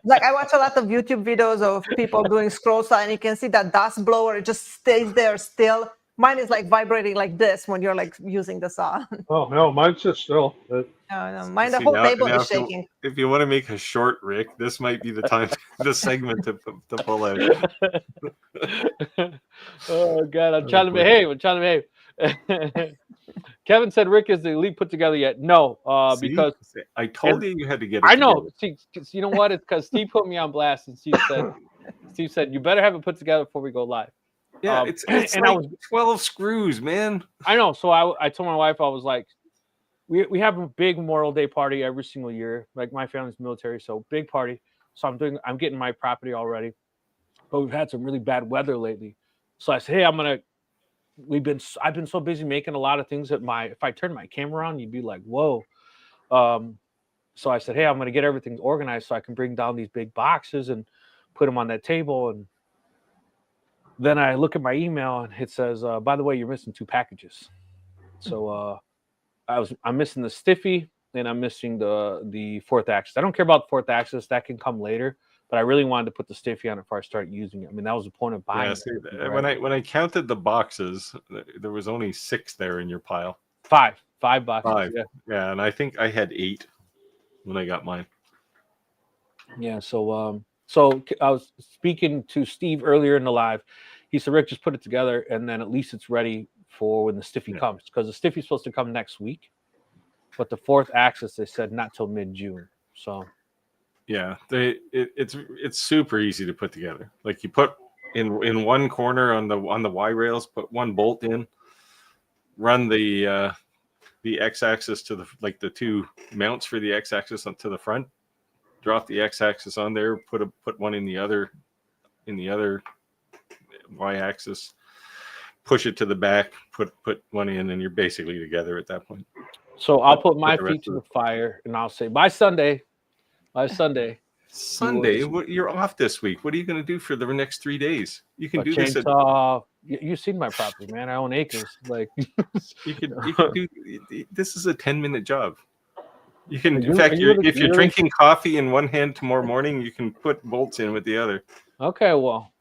Like I watch a lot of YouTube videos of people doing scroll saw, and you can see that dust blower. It just stays there still. Mine is like vibrating like this when you're like using the saw. Oh no, mine's just still. No, mine the whole table is shaking. If you want to make a short, Rick, this might be the time, the segment to pull out. Oh God, I'm trying to behave. Kevin said Rick is the elite put together yet. No, because I told you had to get it. I know. See, you know what? It's because Steve put me on blast, and Steve said you better have it put together before we go live. Yeah, it's and like 12 screws, man. I know. So I told my wife, I was like, we have a big Memorial Day party every single year. Like my family's military, so big party. So I'm getting my property all ready, but we've had some really bad weather lately. So I said, hey, I've been so busy making a lot of things that if I turn my camera on, you'd be like, whoa. So I said, hey, I'm gonna get everything organized so I can bring down these big boxes and put them on that table. And then I look at my email and it says, by the way, you're missing 2 packages. So I'm missing the stiffy and I'm missing the 4th axis. I don't care about the 4th axis, that can come later. But I really wanted to put the stiffy on it before I start using it. I mean, that was the point of buying it. Yeah, when I counted the boxes, there was only 6 there in your pile. 5 boxes. 5. Yeah, and I think I had 8 when I got mine. Yeah, so I was speaking to Steve earlier in the live. He said, Rick, just put it together, and then at least it's ready for when the stiffy comes. Because the stiffy's supposed to come next week. But the 4th axis, they said, not till mid-June. So... yeah, it's super easy to put together. Like you put in one corner on the Y rails, put one bolt in, run the X-axis to the 2 mounts for the X-axis onto the front, drop the X-axis on there, put one in the other Y-axis, push it to the back, put one in, and you're basically together at that point. So I'll put my feet to the fire, and I'll say by Sunday. Sunday, you're off this week. What are you going to do for the next 3 days? You can do this. You've seen my property, man. I own acres. Like you could do. This is a 10-minute job. You can, in fact, if you're drinking coffee in one hand tomorrow morning, you can put bolts in with the other. Okay, well,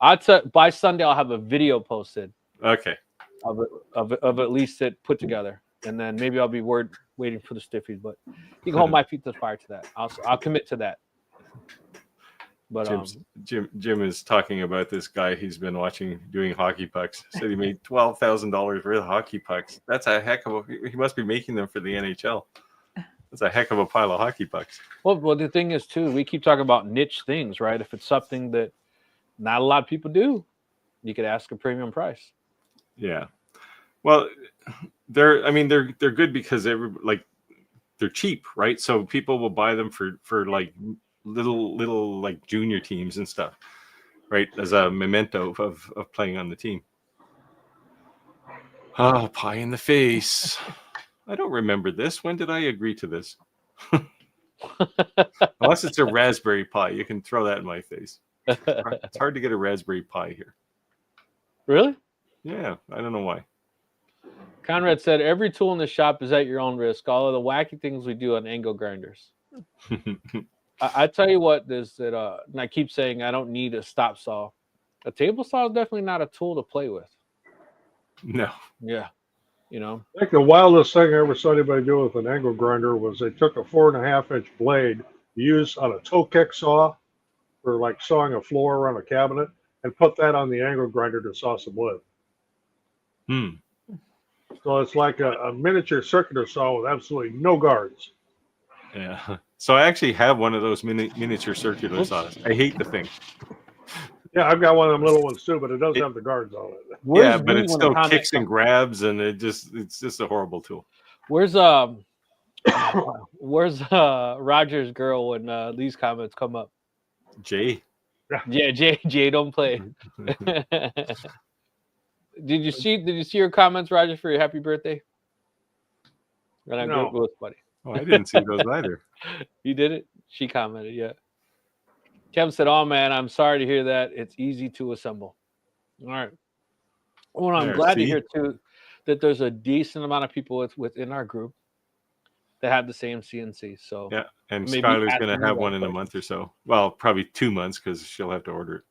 by Sunday I'll have a video posted. Okay. Of at least it put together, and then maybe I'll be waiting for the stiffies. But you can hold my feet to the fire to that. I'll commit to that. But Jim is talking about this guy he's been watching doing hockey pucks. Said he made $12,000 worth of hockey pucks. That's a heck of a. He must be making them for the NHL. That's a heck of a pile of hockey pucks. Well, the thing is too, we keep talking about niche things, right? If it's something that not a lot of people do, you could ask a premium price. Yeah, well, they're good because they're cheap, right? So people will buy them for like little like junior teams and stuff, right? As a memento of playing on the team. Oh, pie in the face. I don't remember this. When did I agree to this? Unless it's a raspberry pie, you can throw that in my face. It's hard to get a raspberry pie here. Really? Yeah, I don't know why. Conrad said, every tool in the shop is at your own risk. All of the wacky things we do on angle grinders. I tell you what, and I keep saying I don't need a stop saw. A table saw is definitely not a tool to play with. No. Yeah. You know, I think the wildest thing I ever saw anybody do with an angle grinder was they took a 4.5-inch blade used on a toe kick saw for like sawing a floor around a cabinet and put that on the angle grinder to saw some wood. So it's like a miniature circular saw with absolutely no guards. Yeah. So I actually have one of those miniature circular saws. I hate the thing. Yeah, I've got one of them little ones too, but it doesn't have the guards on it. Yeah, but it still kicks and grabs, and it's just a horrible tool. Where's Roger's girl when these comments come up? Jay. Yeah, Jay, don't play. Did you see her comments, Roger, for your happy birthday? No. It was funny. Oh, I didn't see those either. You did it? She commented, yeah. Kevin said, "Oh man, I'm sorry to hear that. It's easy to assemble." All right. Well, I'm glad to hear too that there's a decent amount of people within our group that have the same CNC. So yeah, and Skylar's going to have one in a month or so. Well, probably 2 months because she'll have to order it.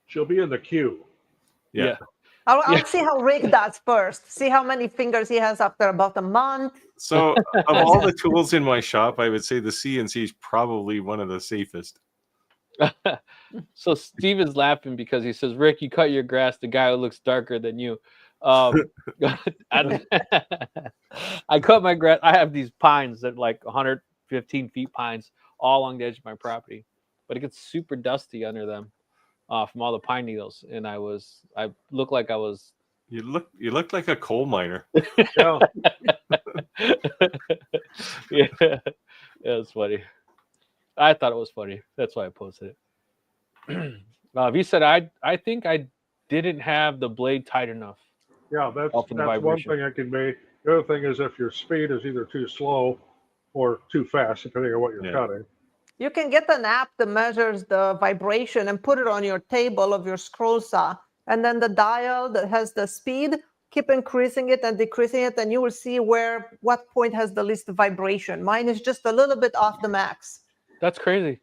She'll be in the queue. Yeah. I'll see how Rick does first. See how many fingers he has after about a month. So of all the tools in my shop, I would say the CNC is probably one of the safest. So Steve is laughing because he says, "Rick, you cut your grass. The guy who looks darker than you." I cut my grass. I have these pines that like 115 feet pines all along the edge of my property, but it gets super dusty under them from all the pine needles. And I looked like I was. You looked like a coal miner. Yeah, it's funny. I thought it was funny. That's why I posted it. He said, I think I didn't have the blade tight enough. Yeah, that's one thing I can make. The other thing is if your speed is either too slow or too fast, depending on what you're cutting. You can get an app that measures the vibration and put it on your table of your scroll saw. And then the dial that has the speed, keep increasing it and decreasing it, and you will see what point has the least vibration. Mine is just a little bit off the max. That's crazy.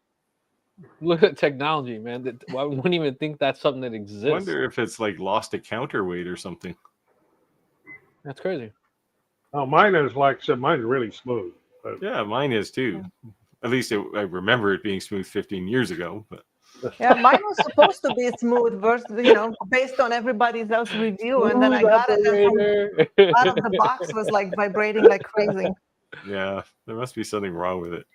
Look at technology, man. I wouldn't even think that's something that exists. I wonder if it's like lost a counterweight or something. That's crazy. Oh, mine is like I said, mine is really smooth. But... Yeah, mine is too. Yeah. At least I remember it being smooth 15 years ago. But yeah, mine was supposed to be smooth, versus based on everybody else's review, and then I got it and out of the box was like vibrating like crazy. Yeah, there must be something wrong with it.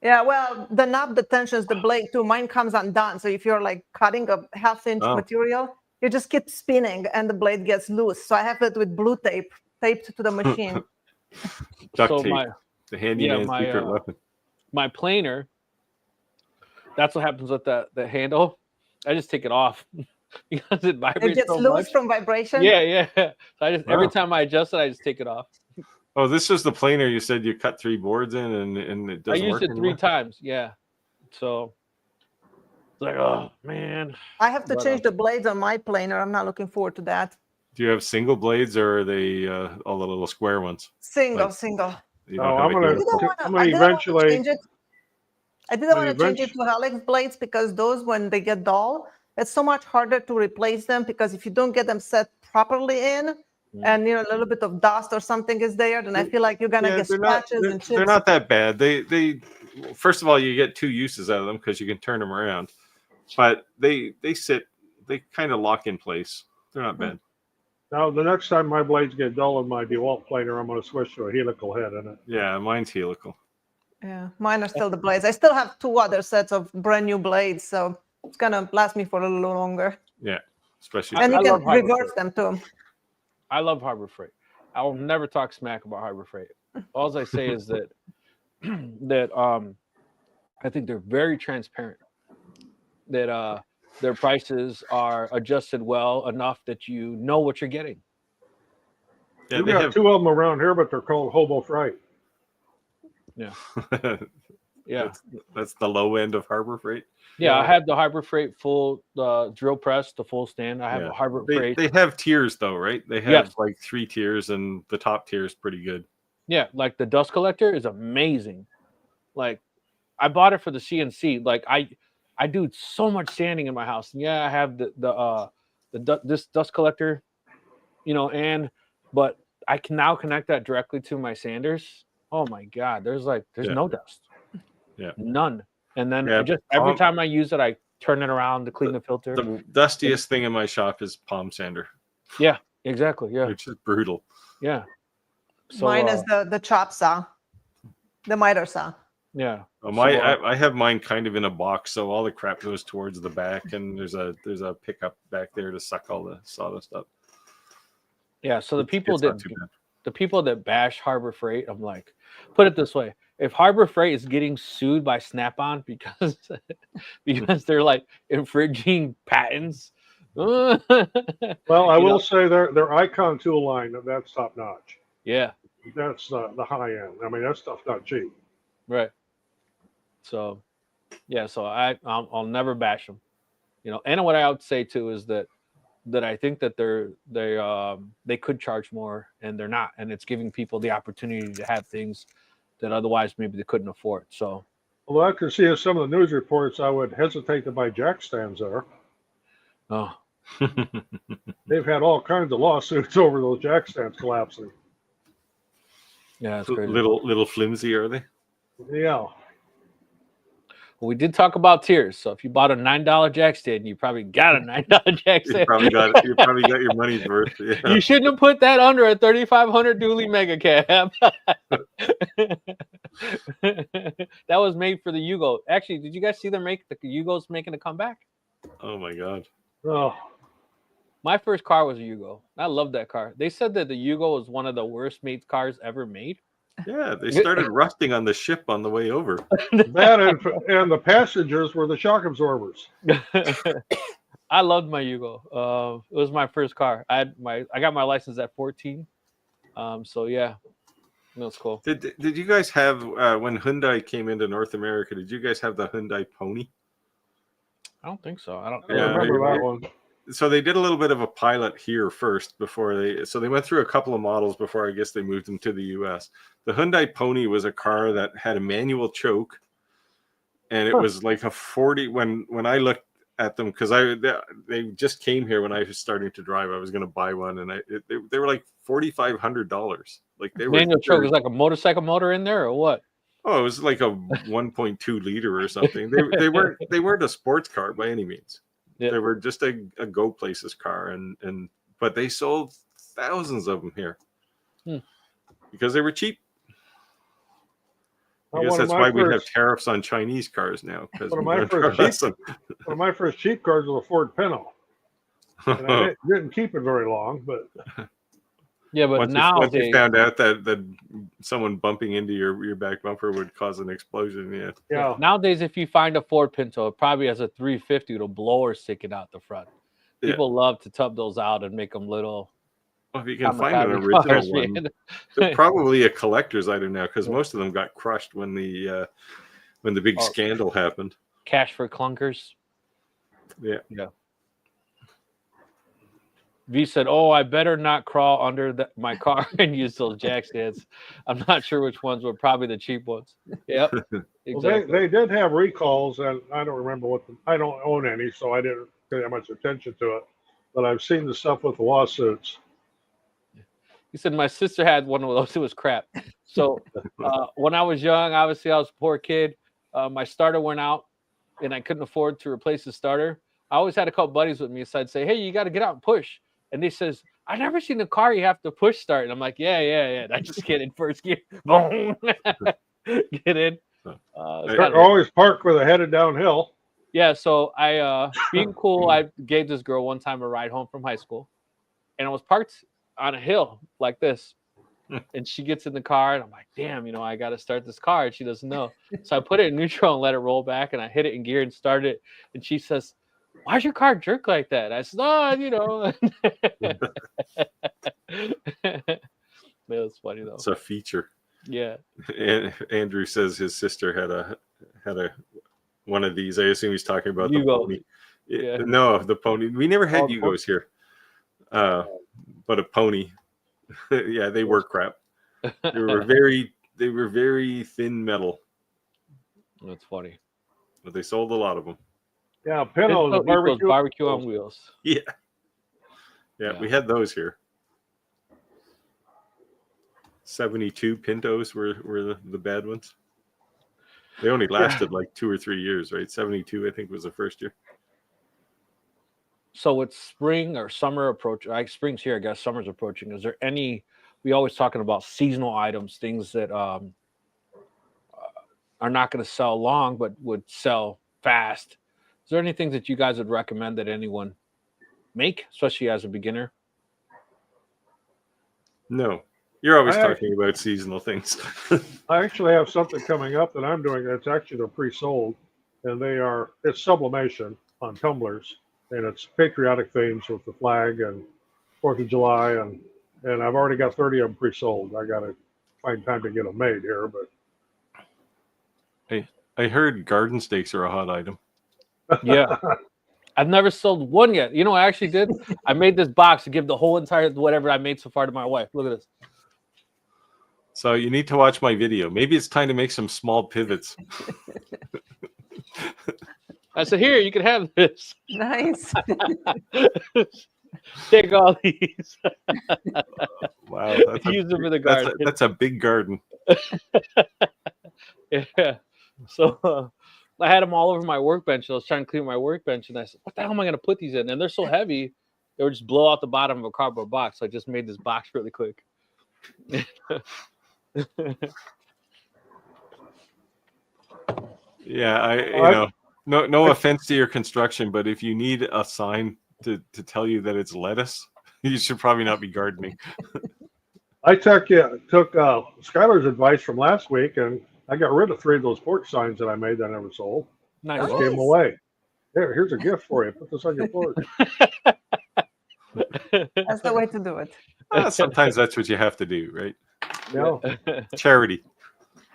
Yeah, well, the knob that tensions the blade too, mine comes undone. So if you're like cutting a half-inch material, you just keep spinning and the blade gets loose. So I have it with blue tape taped to the machine. Duct tape, the handyman's secret weapon. My planer, that's what happens with the handle. I just take it off because it vibrates. It gets loose from vibration? Yeah. So every time I adjust it, I just take it off. Oh, this is the planer you said you cut 3 boards in and it doesn't work. I used it 3 times, yeah. So it's like, oh man. I have to change the blades on my planer. I'm not looking forward to that. Do you have single blades or are they all the little square ones? Single. You don't have I'm gonna eventually. I didn't want to change it to helix blades because those, when they get dull, it's so much harder to replace them because if you don't get them set properly in, and a little bit of dust or something is there, then I feel like you're gonna get scratches and chips. They're not that bad. They first of all, you get 2 uses out of them because you can turn them around, but they kind of lock in place. They're not bad. Now, the next time my blades get dull in my DeWalt planer, I'm going to switch to a helical head in it. Yeah, mine's helical. Yeah, mine are still the blades. I still have 2 other sets of brand new blades, so it's gonna last me for a little longer. Yeah, especially. And you can reverse them too. I love Harbor Freight. I will never talk smack about Harbor Freight. All I say is that I think they're very transparent. That their prices are adjusted well enough that you know what you're getting. Yeah, we got 2 of them around here, but they're called Hobo Freight. Yeah. Yeah. That's the low end of Harbor Freight. Yeah, I have the Harbor Freight full drill press, the full stand. I have a Harbor Freight. They have tiers though, right? They have like 3 tiers, and the top tier is pretty good. Yeah, like the dust collector is amazing. Like I bought it for the CNC. Like I do so much sanding in my house. And yeah, I have this dust collector, but I can now connect that directly to my sanders. Oh my God, there's no dust. Yeah. None. And then every time I use it, I turn it around to clean the filter. The dustiest thing in my shop is palm sander. Yeah, exactly. Yeah. Which is brutal. Yeah. So, mine is the chop saw, the miter saw. Yeah. I have mine kind of in a box, so all the crap goes towards the back, and there's a pickup back there to suck all the sawdust up. Yeah. So the people that bash Harbor Freight, I'm like, put it this way: if Harbor Freight is getting sued by Snap-on because they're like infringing patents. Well, I will say their Icon tool line, that's top notch. Yeah. That's the high end. I mean, that stuff's not cheap. Right. So, yeah. So I'll never bash them. And what I would say too is that I think that they could charge more, and they're not, and it's giving people the opportunity to have things that otherwise maybe they couldn't afford. So, well, I can see in some of the news reports, I would hesitate to buy jack stands there. Oh, they've had all kinds of lawsuits over those jack stands collapsing. Yeah, that's crazy. Little flimsy, are they? Yeah. Well, we did talk about tiers. So if you bought a $9 jack stand, you probably got a $9 jack stand. You probably got your money's worth. Yeah. You shouldn't have put that under a 3500 dually mega cab. That was made for the Yugo. Actually, did you guys see the Yugo's making a comeback? Oh my God. Oh. My first car was a Yugo. I love that car. They said that the Yugo was one of the worst made cars ever made. Yeah, they started rusting on the ship on the way over. That and the passengers were the shock absorbers. I loved my Yugo. It was my first car. I got my license at 14. So yeah, that's cool. Did you guys have when Hyundai came into North America? Did you guys have the Hyundai Pony? I don't think so. I don't remember that one. So they did a little bit of a pilot here first before they went through a couple of models before I guess they moved them to the US. The Hyundai Pony was a car that had a manual choke, and it was like a 40 when I looked at them, because they just came here when I was starting to drive. I was going to buy one, and they were like $4,500. Like they manual choke was like a motorcycle motor in there, or what? Oh, it was like a 1.2 liter or something. They weren't a sports car by any means. Yep. They were just a go places car, but they sold thousands of them here because they were cheap. I guess that's why we have tariffs on Chinese cars now. One of my first cheap cars was a Ford Pinto. And I didn't keep it very long, but yeah, but once you found out that someone bumping into your back bumper would cause an explosion, yeah. Nowadays, if you find a Ford Pinto, it probably has a 350 with a blower sticking out the front. People love to tub those out and make them little. Well, if you can find an original one, they're probably a collector's item now, because most of them got crushed when the big scandal happened. Cash for clunkers. Yeah. V said, "Oh, I better not crawl under my car and use those jack stands. I'm not sure which ones were, probably the cheap ones." Yep, exactly. Well, they did have recalls, and I don't remember I don't own any, so I didn't pay that much attention to it. But I've seen the stuff with the lawsuits. He said, "My sister had one of those. It was crap." So when I was young, obviously I was a poor kid. My starter went out, and I couldn't afford to replace the starter. I always had a couple buddies with me, so I'd say, "Hey, you got to get out and push." And they says, "I never seen a car you have to push start." And I'm like, yeah. I just get in first gear. Boom. Get in. They're always parked where they're headed downhill. Yeah, so I, being cool, I gave this girl one time a ride home from high school. And I was parked on a hill like this. And she gets in the car, and I'm like, damn, I got to start this car. And she doesn't know. So I put it in neutral and let it roll back, and I hit it in gear and started it. And she says, "Why's your car jerk like that?" I said, "Oh, It was funny, though. It's a feature. Yeah. Andrew says his sister had a one of these. I assume he's talking about the pony. Yeah. No, the pony. We never had Yugos here. But a pony. Yeah, they were crap. They were very thin metal. That's funny. But they sold a lot of them. Yeah, Pintos barbecue on wheels. Yeah, we had those here. 72 Pintos were the bad ones. They only lasted like 2 or 3 years, right? 72, I think, was the first year. So it's spring or summer approach. Spring's here, I guess. Summer's approaching. Is there any? We always talking about seasonal items, things that are not going to sell long, but would sell fast. Is there anything that you guys would recommend that anyone make, especially as a beginner? No, you're always talking about seasonal things. I actually have something coming up that I'm doing that's actually they're pre-sold, and it's sublimation on tumblers, and it's patriotic themes with the flag and 4th of July, and I've already got 30 of them pre-sold. I got to find time to get them made here, but I heard garden stakes are a hot item. Yeah. I've never sold one yet. I actually did. I made this box to give the whole entire whatever I made so far to my wife. Look at this. So you need to watch my video. Maybe it's time to make some small pivots. I said, "Here, you can have this." Nice. Take all these. Wow. Use them in the garden. That's a big garden. Yeah. So I had them all over my workbench. I was trying to clean my workbench, and I said, "What the hell am I going to put these in?" And they're so heavy, they would just blow out the bottom of a cardboard box. So I just made this box really quick. Yeah, no offense to your construction, but if you need a sign to tell you that it's lettuce, you should probably not be gardening. I took Skylar's advice from last week, and I got rid of 3 of those porch signs that I made that I never sold. Nice. Just gave them away. Here's a gift for you. Put this on your porch. That's the way to do it. Sometimes that's what you have to do, right? Yeah. Charity.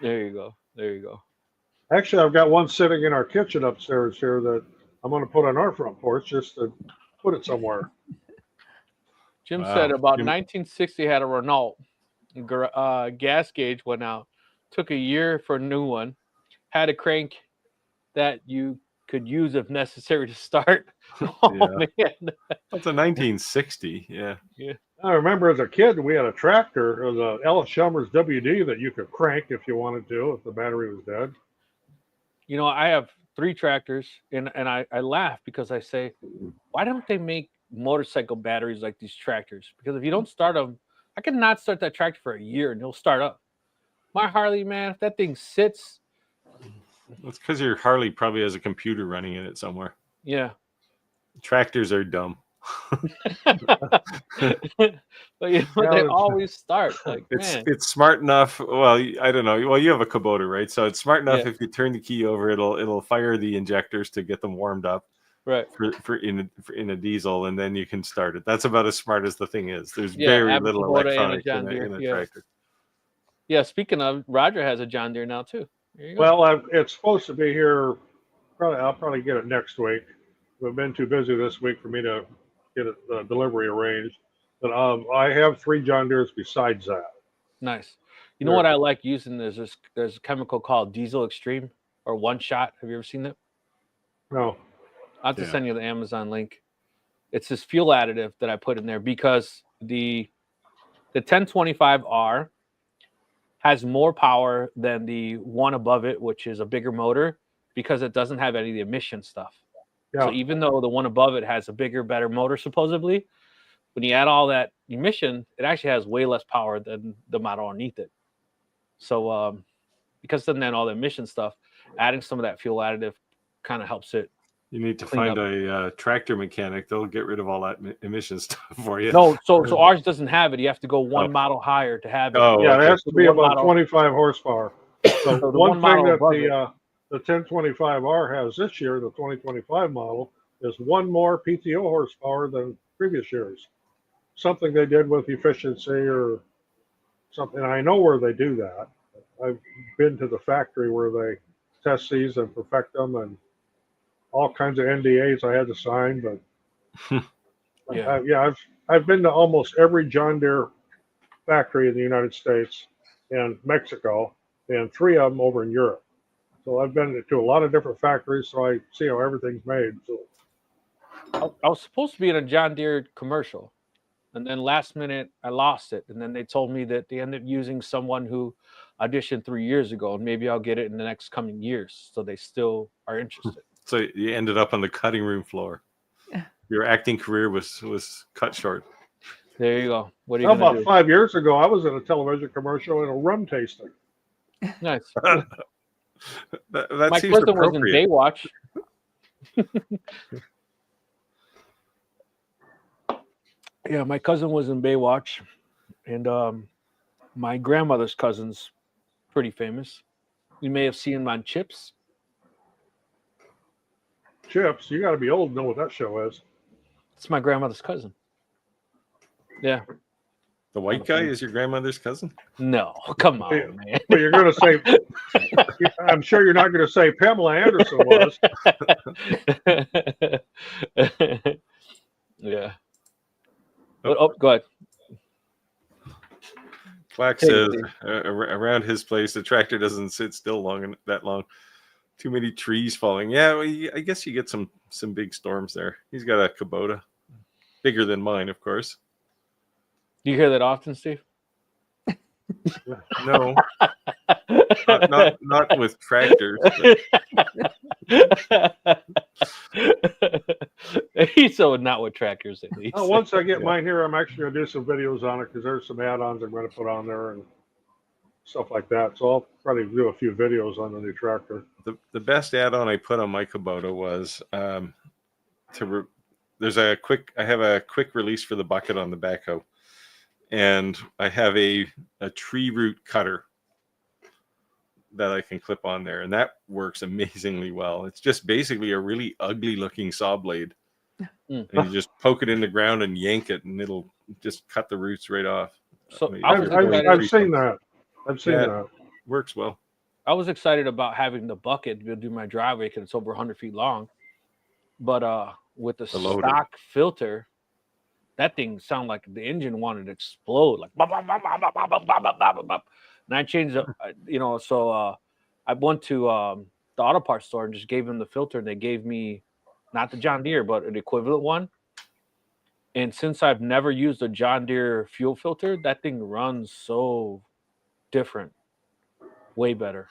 There you go. Actually, I've got one sitting in our kitchen upstairs here that I'm going to put on our front porch just to put it somewhere. Jim said about 1960 had a Renault. Gas gauge went out. Took a year for a new one. Had a crank that you could use if necessary to start. Oh, man. That's a 1960. Yeah. I remember as a kid, we had a tractor. It was a Ellis Shummer's WD that you could crank if you wanted to, if the battery was dead. I have 3 tractors, and I laugh because I say, why don't they make motorcycle batteries like these tractors? Because if you don't start them, I could not start that tractor for a year and it'll start up. My Harley, man, if that thing sits. That's because your Harley probably has a computer running in it somewhere. Yeah. Tractors are dumb. But they always start. Like, it's smart enough. Well, I don't know. Well, you have a Kubota, right? So it's smart enough if you turn the key over, it'll fire the injectors to get them warmed up. Right. For in a diesel, and then you can start it. That's about as smart as the thing is. There's very little electronics in a tractor. Yeah, speaking of, Roger has a John Deere now too. There you go. Well, it's supposed to be here. I'll probably get it next week. We've been too busy this week for me to get a delivery arranged. But I have 3 John Deeres besides that. Nice. You know what I like using? There's a chemical called Diesel Extreme or One Shot. Have you ever seen that? No. I'll have to send you the Amazon link. It's this fuel additive that I put in there because the 1025R has more power than the one above it, which is a bigger motor, because it doesn't have any of the emission stuff. Yeah. So even though the one above it has a bigger, better motor, supposedly, when you add all that emission, it actually has way less power than the model underneath it. So because it doesn't add all the emission stuff, adding some of that fuel additive kind of helps it. You need to find a tractor mechanic. They'll get rid of all that emission stuff for you. No, so ours doesn't have it. You have to go one model higher to have it. Oh, yeah, it has to be about 25 horsepower. So one thing that the 1025R has this year, the 2025 model, is one more PTO horsepower than previous years. Something they did with efficiency or something. I know where they do that. I've been to the factory where they test these and perfect them, and all kinds of NDAs I had to sign. But I've been to almost every John Deere factory in the United States and Mexico, and 3 of them over in Europe. So I've been to a lot of different factories, so I see how everything's made. So I was supposed to be in a John Deere commercial, and then last minute I lost it. And then they told me that they ended up using someone who auditioned 3 years ago, and maybe I'll get it in the next coming years. So they still are interested. So you ended up on the cutting room floor. Yeah. Your acting career was cut short. There you go. What are you about 5 years ago, I was in a television commercial in a rum tasting. Nice. that my cousin was in Baywatch. Yeah, my cousin was in Baywatch, and my grandmother's cousin's pretty famous. You may have seen him on Chips. Chips? You got to be old to know what that show is. It's my grandmother's cousin. Yeah. The white guy is your grandmother's cousin? No, come on, man. But you're going to say, I'm sure you're not going to say Pamela Anderson was. Yeah. Oh, go ahead. Flack says around his place, the tractor doesn't sit still that long. Too many trees falling. Yeah, well, I guess you get some big storms there. He's got a Kubota, bigger than mine, of course. Do you hear that often, Steve? No, not with tractors. So not with tractors, at least. Once I get mine here, I'm actually going to do some videos on it because there's some add-ons I'm going to put on there and stuff like that. So I'll probably do a few videos on the new tractor. The best add-on I put on my Kubota was I have a quick release for the bucket on the backhoe. And I have a tree root cutter that I can clip on there, and that works amazingly well. It's just basically a really ugly looking saw blade. And you just poke it in the ground and yank it, and it'll just cut the roots right off. So I've seen that. I've seen that. Works well. I was excited about having the bucket to do my driveway because it's over 100 feet long. But with the stock filter, that thing sounded like the engine wanted to explode, like bop, bop, bop, bop, bop, bop, bop, bop, bop. And I changed it, so I went to the auto parts store and just gave them the filter, and they gave me not the John Deere, but an equivalent one. And since I've never used a John Deere fuel filter, that thing runs so different, way better.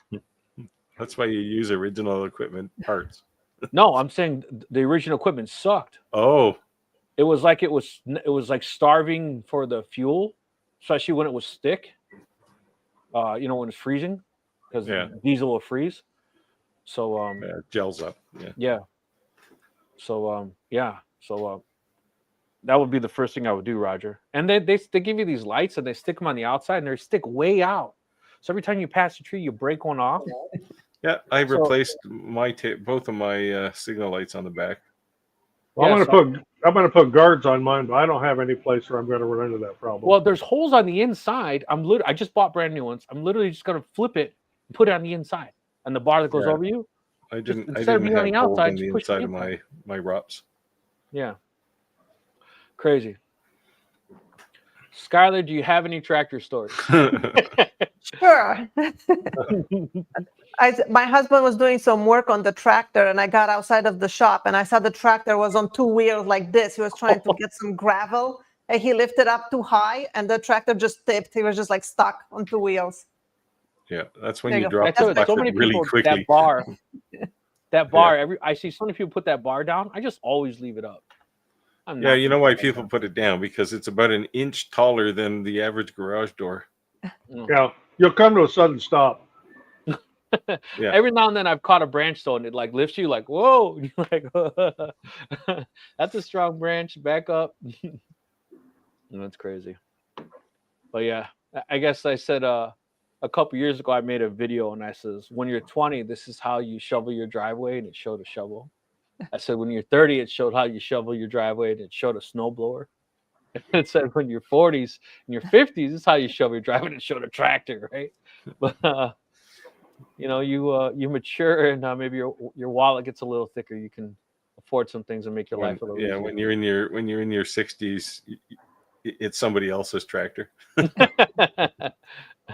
That's why you use original equipment parts. No, I'm saying the original equipment sucked. Oh. It was like like starving for the fuel, especially when it was thick. When it's freezing, because diesel will freeze. So it gels up. Yeah. So that would be the first thing I would do, Roger. And they give you these lights and they stick them on the outside and they stick way out. So every time you pass a tree, you break one off. Yeah, I replaced both of my signal lights on the back. Well, I'm going to put guards on mine, but I don't have any place where I'm going to run into that problem. Well, there's holes on the inside. I just bought brand new ones. I'm literally just going to flip it and put it on the inside, and the bar that goes over you. I didn't have holes on the inside of my RUPS. Yeah. Crazy. Skylar, do you have any tractor stories? Sure. My husband was doing some work on the tractor, and I got outside of the shop, and I saw the tractor was on 2 wheels like this. He was trying to get some gravel, and he lifted up too high, and the tractor just tipped. He was just like stuck on 2 wheels. Yeah, that's when you drop so the many really people, quickly. That bar. I see so many people put that bar down. I just always leave it up. Yeah, you know why people put it down? Because it's about an inch taller than the average garage door. Yeah, you'll come to a sudden stop. Yeah. Every now and then I've caught a branch though, and it like lifts you like, whoa, you're like, that's a strong branch. Back up. That's crazy. But yeah, I guess I said a couple years ago I made a video and I says, when you're 20, this is how you shovel your driveway, and it showed a shovel. I said, when you're 30, it showed how you shovel your driveway, and it showed a snowblower. It said when you're 40s and your 50s, this is how you shovel your driveway, and it showed a tractor, right? But you know, you mature, and maybe your wallet gets a little thicker. You can afford some things and make your life a little easier. When you're in your 60s, it's somebody else's tractor.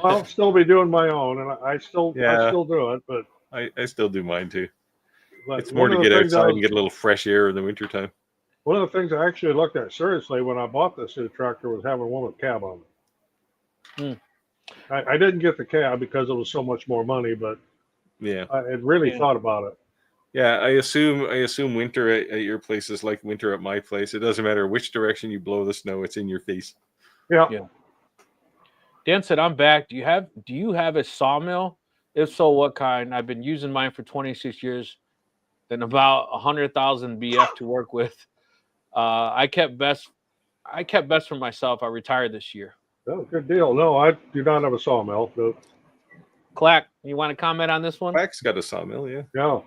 I'll still be doing my own, and I still do it, but I still do mine too. It's more to get outside and get a little fresh air in the wintertime. One of the things I actually looked at seriously when I bought this new tractor was having one with cab on it. I didn't get the cab because it was so much more money, but yeah, I had really thought about it. Yeah, I assume winter at your place is like winter at my place. It doesn't matter which direction you blow the snow; it's in your face. Yeah. Dan said, "I'm back. Do you have a sawmill? If so, what kind? I've been using mine for 26 years, and about 100,000 BF to work with. I kept best for myself. I retired this year." Oh, good deal. No, I do not have a sawmill. But... Clack, you want to comment on this one? Clack's got a sawmill, yeah. Yeah.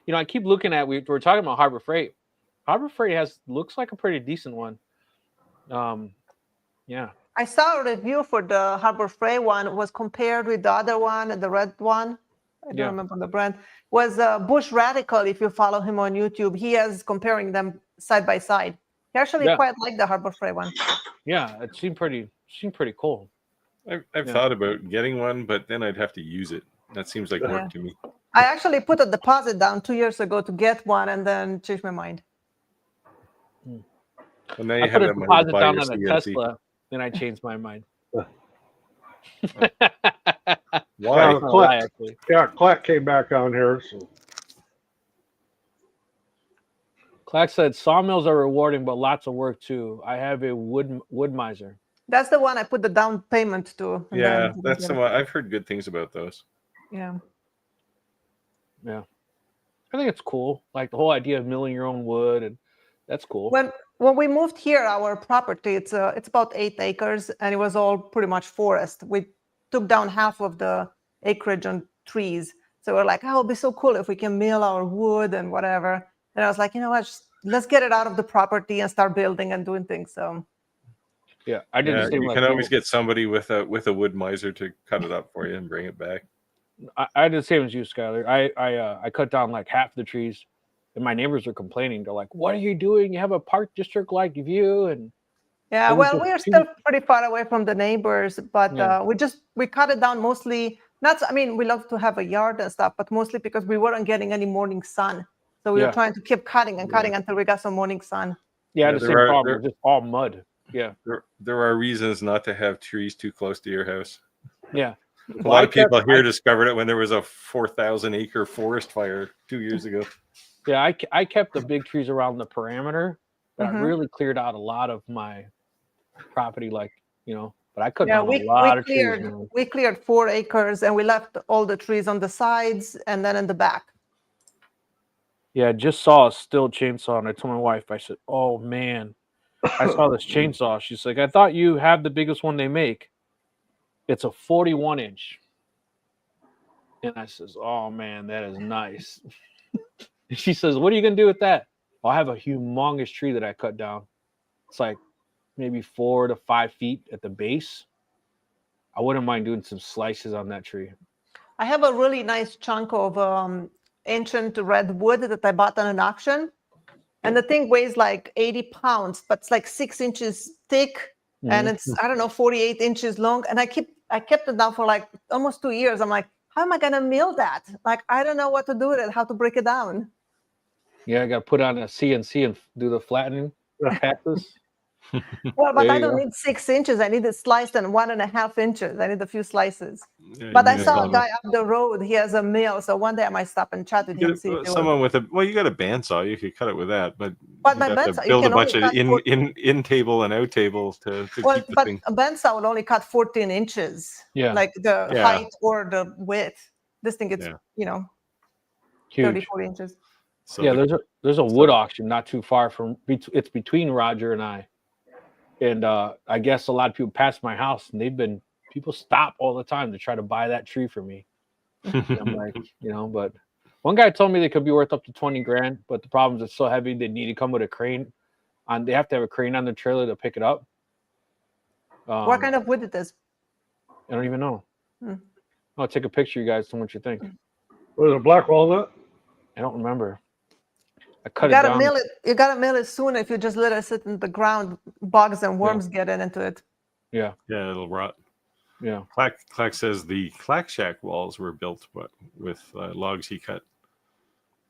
You know, I keep looking at we're talking about Harbor Freight. Harbor Freight looks like a pretty decent one. Yeah. I saw a review for the Harbor Freight one. It was compared with the other one, the red one. I don't remember the brand. Was Bush Radical. If you follow him on YouTube, he is comparing them side by side. He actually quite liked the Harbor Freight one. Yeah, it seemed pretty cool. I've thought about getting one, but then I'd have to use it. That seems like work to me. I actually put a deposit down 2 years ago to get one, and then changed my mind. Well, now you I have put a that money deposit to buy down your on a CNC. Tesla, then I changed my mind. Why? Clack came back on here. So. Clack said, sawmills are rewarding, but lots of work too. I have a wood miser. That's the one I put the down payment to. Yeah, that's the one. I've heard good things about those. Yeah. Yeah. I think it's cool. Like the whole idea of milling your own wood, and that's cool. When we moved here, our property, it's about 8 acres, and it was all pretty much forest. We took down half of the acreage on trees. So we're like, oh, it'll be so cool if we can mill our wood and whatever. And I was like, you know what, let's get it out of the property and start building and doing things. So yeah, I did the same. You can always get somebody with a wood miser to cut it up for you and bring it back. I did the same as you, Skylar. I cut down like half the trees, and my neighbors are complaining. They're like, "What are you doing? You have a park district like view." And yeah, well, we are still pretty far away from the neighbors, but we cut it down mostly. We love to have a yard and stuff, but mostly because we weren't getting any morning sun. So we were trying to keep cutting and cutting until we got some morning sun. Yeah, the same problem. Just all mud. Yeah. There are reasons not to have trees too close to your house. Yeah. A lot of people here discovered it when there was a 4,000 acre forest fire 2 years ago. Yeah, I kept the big trees around the perimeter, but I really cleared out a lot of my property, but I cut down a lot of trees. We cleared 4 acres, and we left all the trees on the sides and then in the back. Yeah, I just saw a Stihl chainsaw, and I told my wife, I said, "Oh man, I saw this chainsaw." She's like, "I thought you have the biggest one they make. It's a 41-inch." And I says, "Oh man, that is nice." And she says, "What are you gonna do with that?" Well, I have a humongous tree that I cut down. It's like maybe 4 to 5 feet at the base. I wouldn't mind doing some slices on that tree. I have a really nice chunk of ancient red wood that I bought on an auction, And the thing weighs like 80 pounds, but it's like 6 inches thick, and it's, I don't know, 48 inches long. And I kept it down for like almost 2 years. I'm like, how am I gonna mill that? Like, I don't know what to do with it, how to break it down. Yeah, I got to put on a CNC and do the flattening passes. Well, but I don't need 6 inches. I need it sliced in 1.5 inches. I need a few slices. Yeah, but I saw a guy up the road. He has a mill, so one day I might stop and chat with him. See if someone with a you got a bandsaw. You could cut it with that, but my you have bandsaw, to build a bunch of in table and out table to keep the thing. A bandsaw will only cut 14 inches. Yeah, like the height or the width. This thing gets huge. 30, 40 inches. So there's a wood auction not too far from. It's between Roger and I, and I guess a lot of people pass my house, and people stop all the time to try to buy that tree for me. I'm like, but one guy told me they could be worth up to 20 grand, but the problem is it's so heavy they need to come with a crane. They have to have a crane on their trailer to pick it up. What kind of wood it is? I don't even know. I'll take a picture, you guys. Tell me what you think. Was it black walnut? I don't remember. I cut it down. You gotta mill it soon. If you just let it sit in the ground, bugs and worms get into it. Yeah, it'll rot. Yeah. Clack says the Clack Shack walls were built with logs he cut.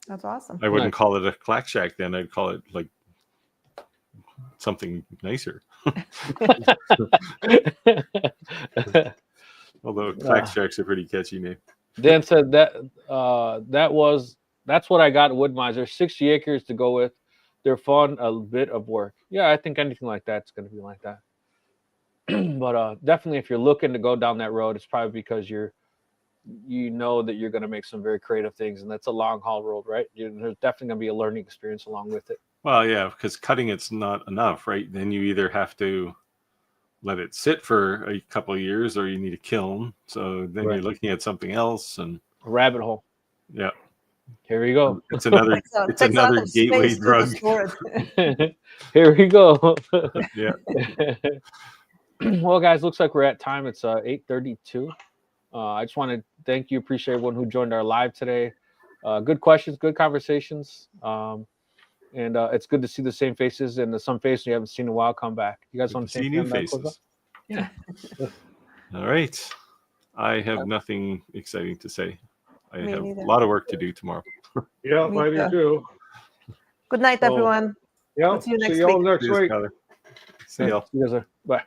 That's awesome. I wouldn't call it a Clack Shack then. I'd call it like something nicer. Although Clack Shack's a pretty catchy name. Dan said that's what I got at Wood Miser. 60 acres to go with. They're fun, a bit of work. Yeah, I think anything like that's going to be like that. But definitely, if you're looking to go down that road, it's probably because you know that you're going to make some very creative things, and that's a long haul road, right? There's definitely going to be a learning experience along with it. Well, yeah, because cutting it's not enough, right? Then you either have to let it sit for a couple of years, or you need a kiln. So then you're looking at something else, and a rabbit hole. Yeah. Here we go. It's another gateway drug. Here we go. Yeah. Well, guys, looks like we're at time. It's 8:32. I just want to thank you. Appreciate everyone who joined our live today. Good questions, good conversations. And it's good to see the same faces and some faces you haven't seen in a while come back. You guys want to see new faces? Yeah. All right. I have nothing exciting to say. I have neither. A lot of work to do tomorrow. Yeah, I do too. Good night, everyone. Yeah, see you next see y'all next Cheers, week. Tyler. See y'all. You guys are. Bye.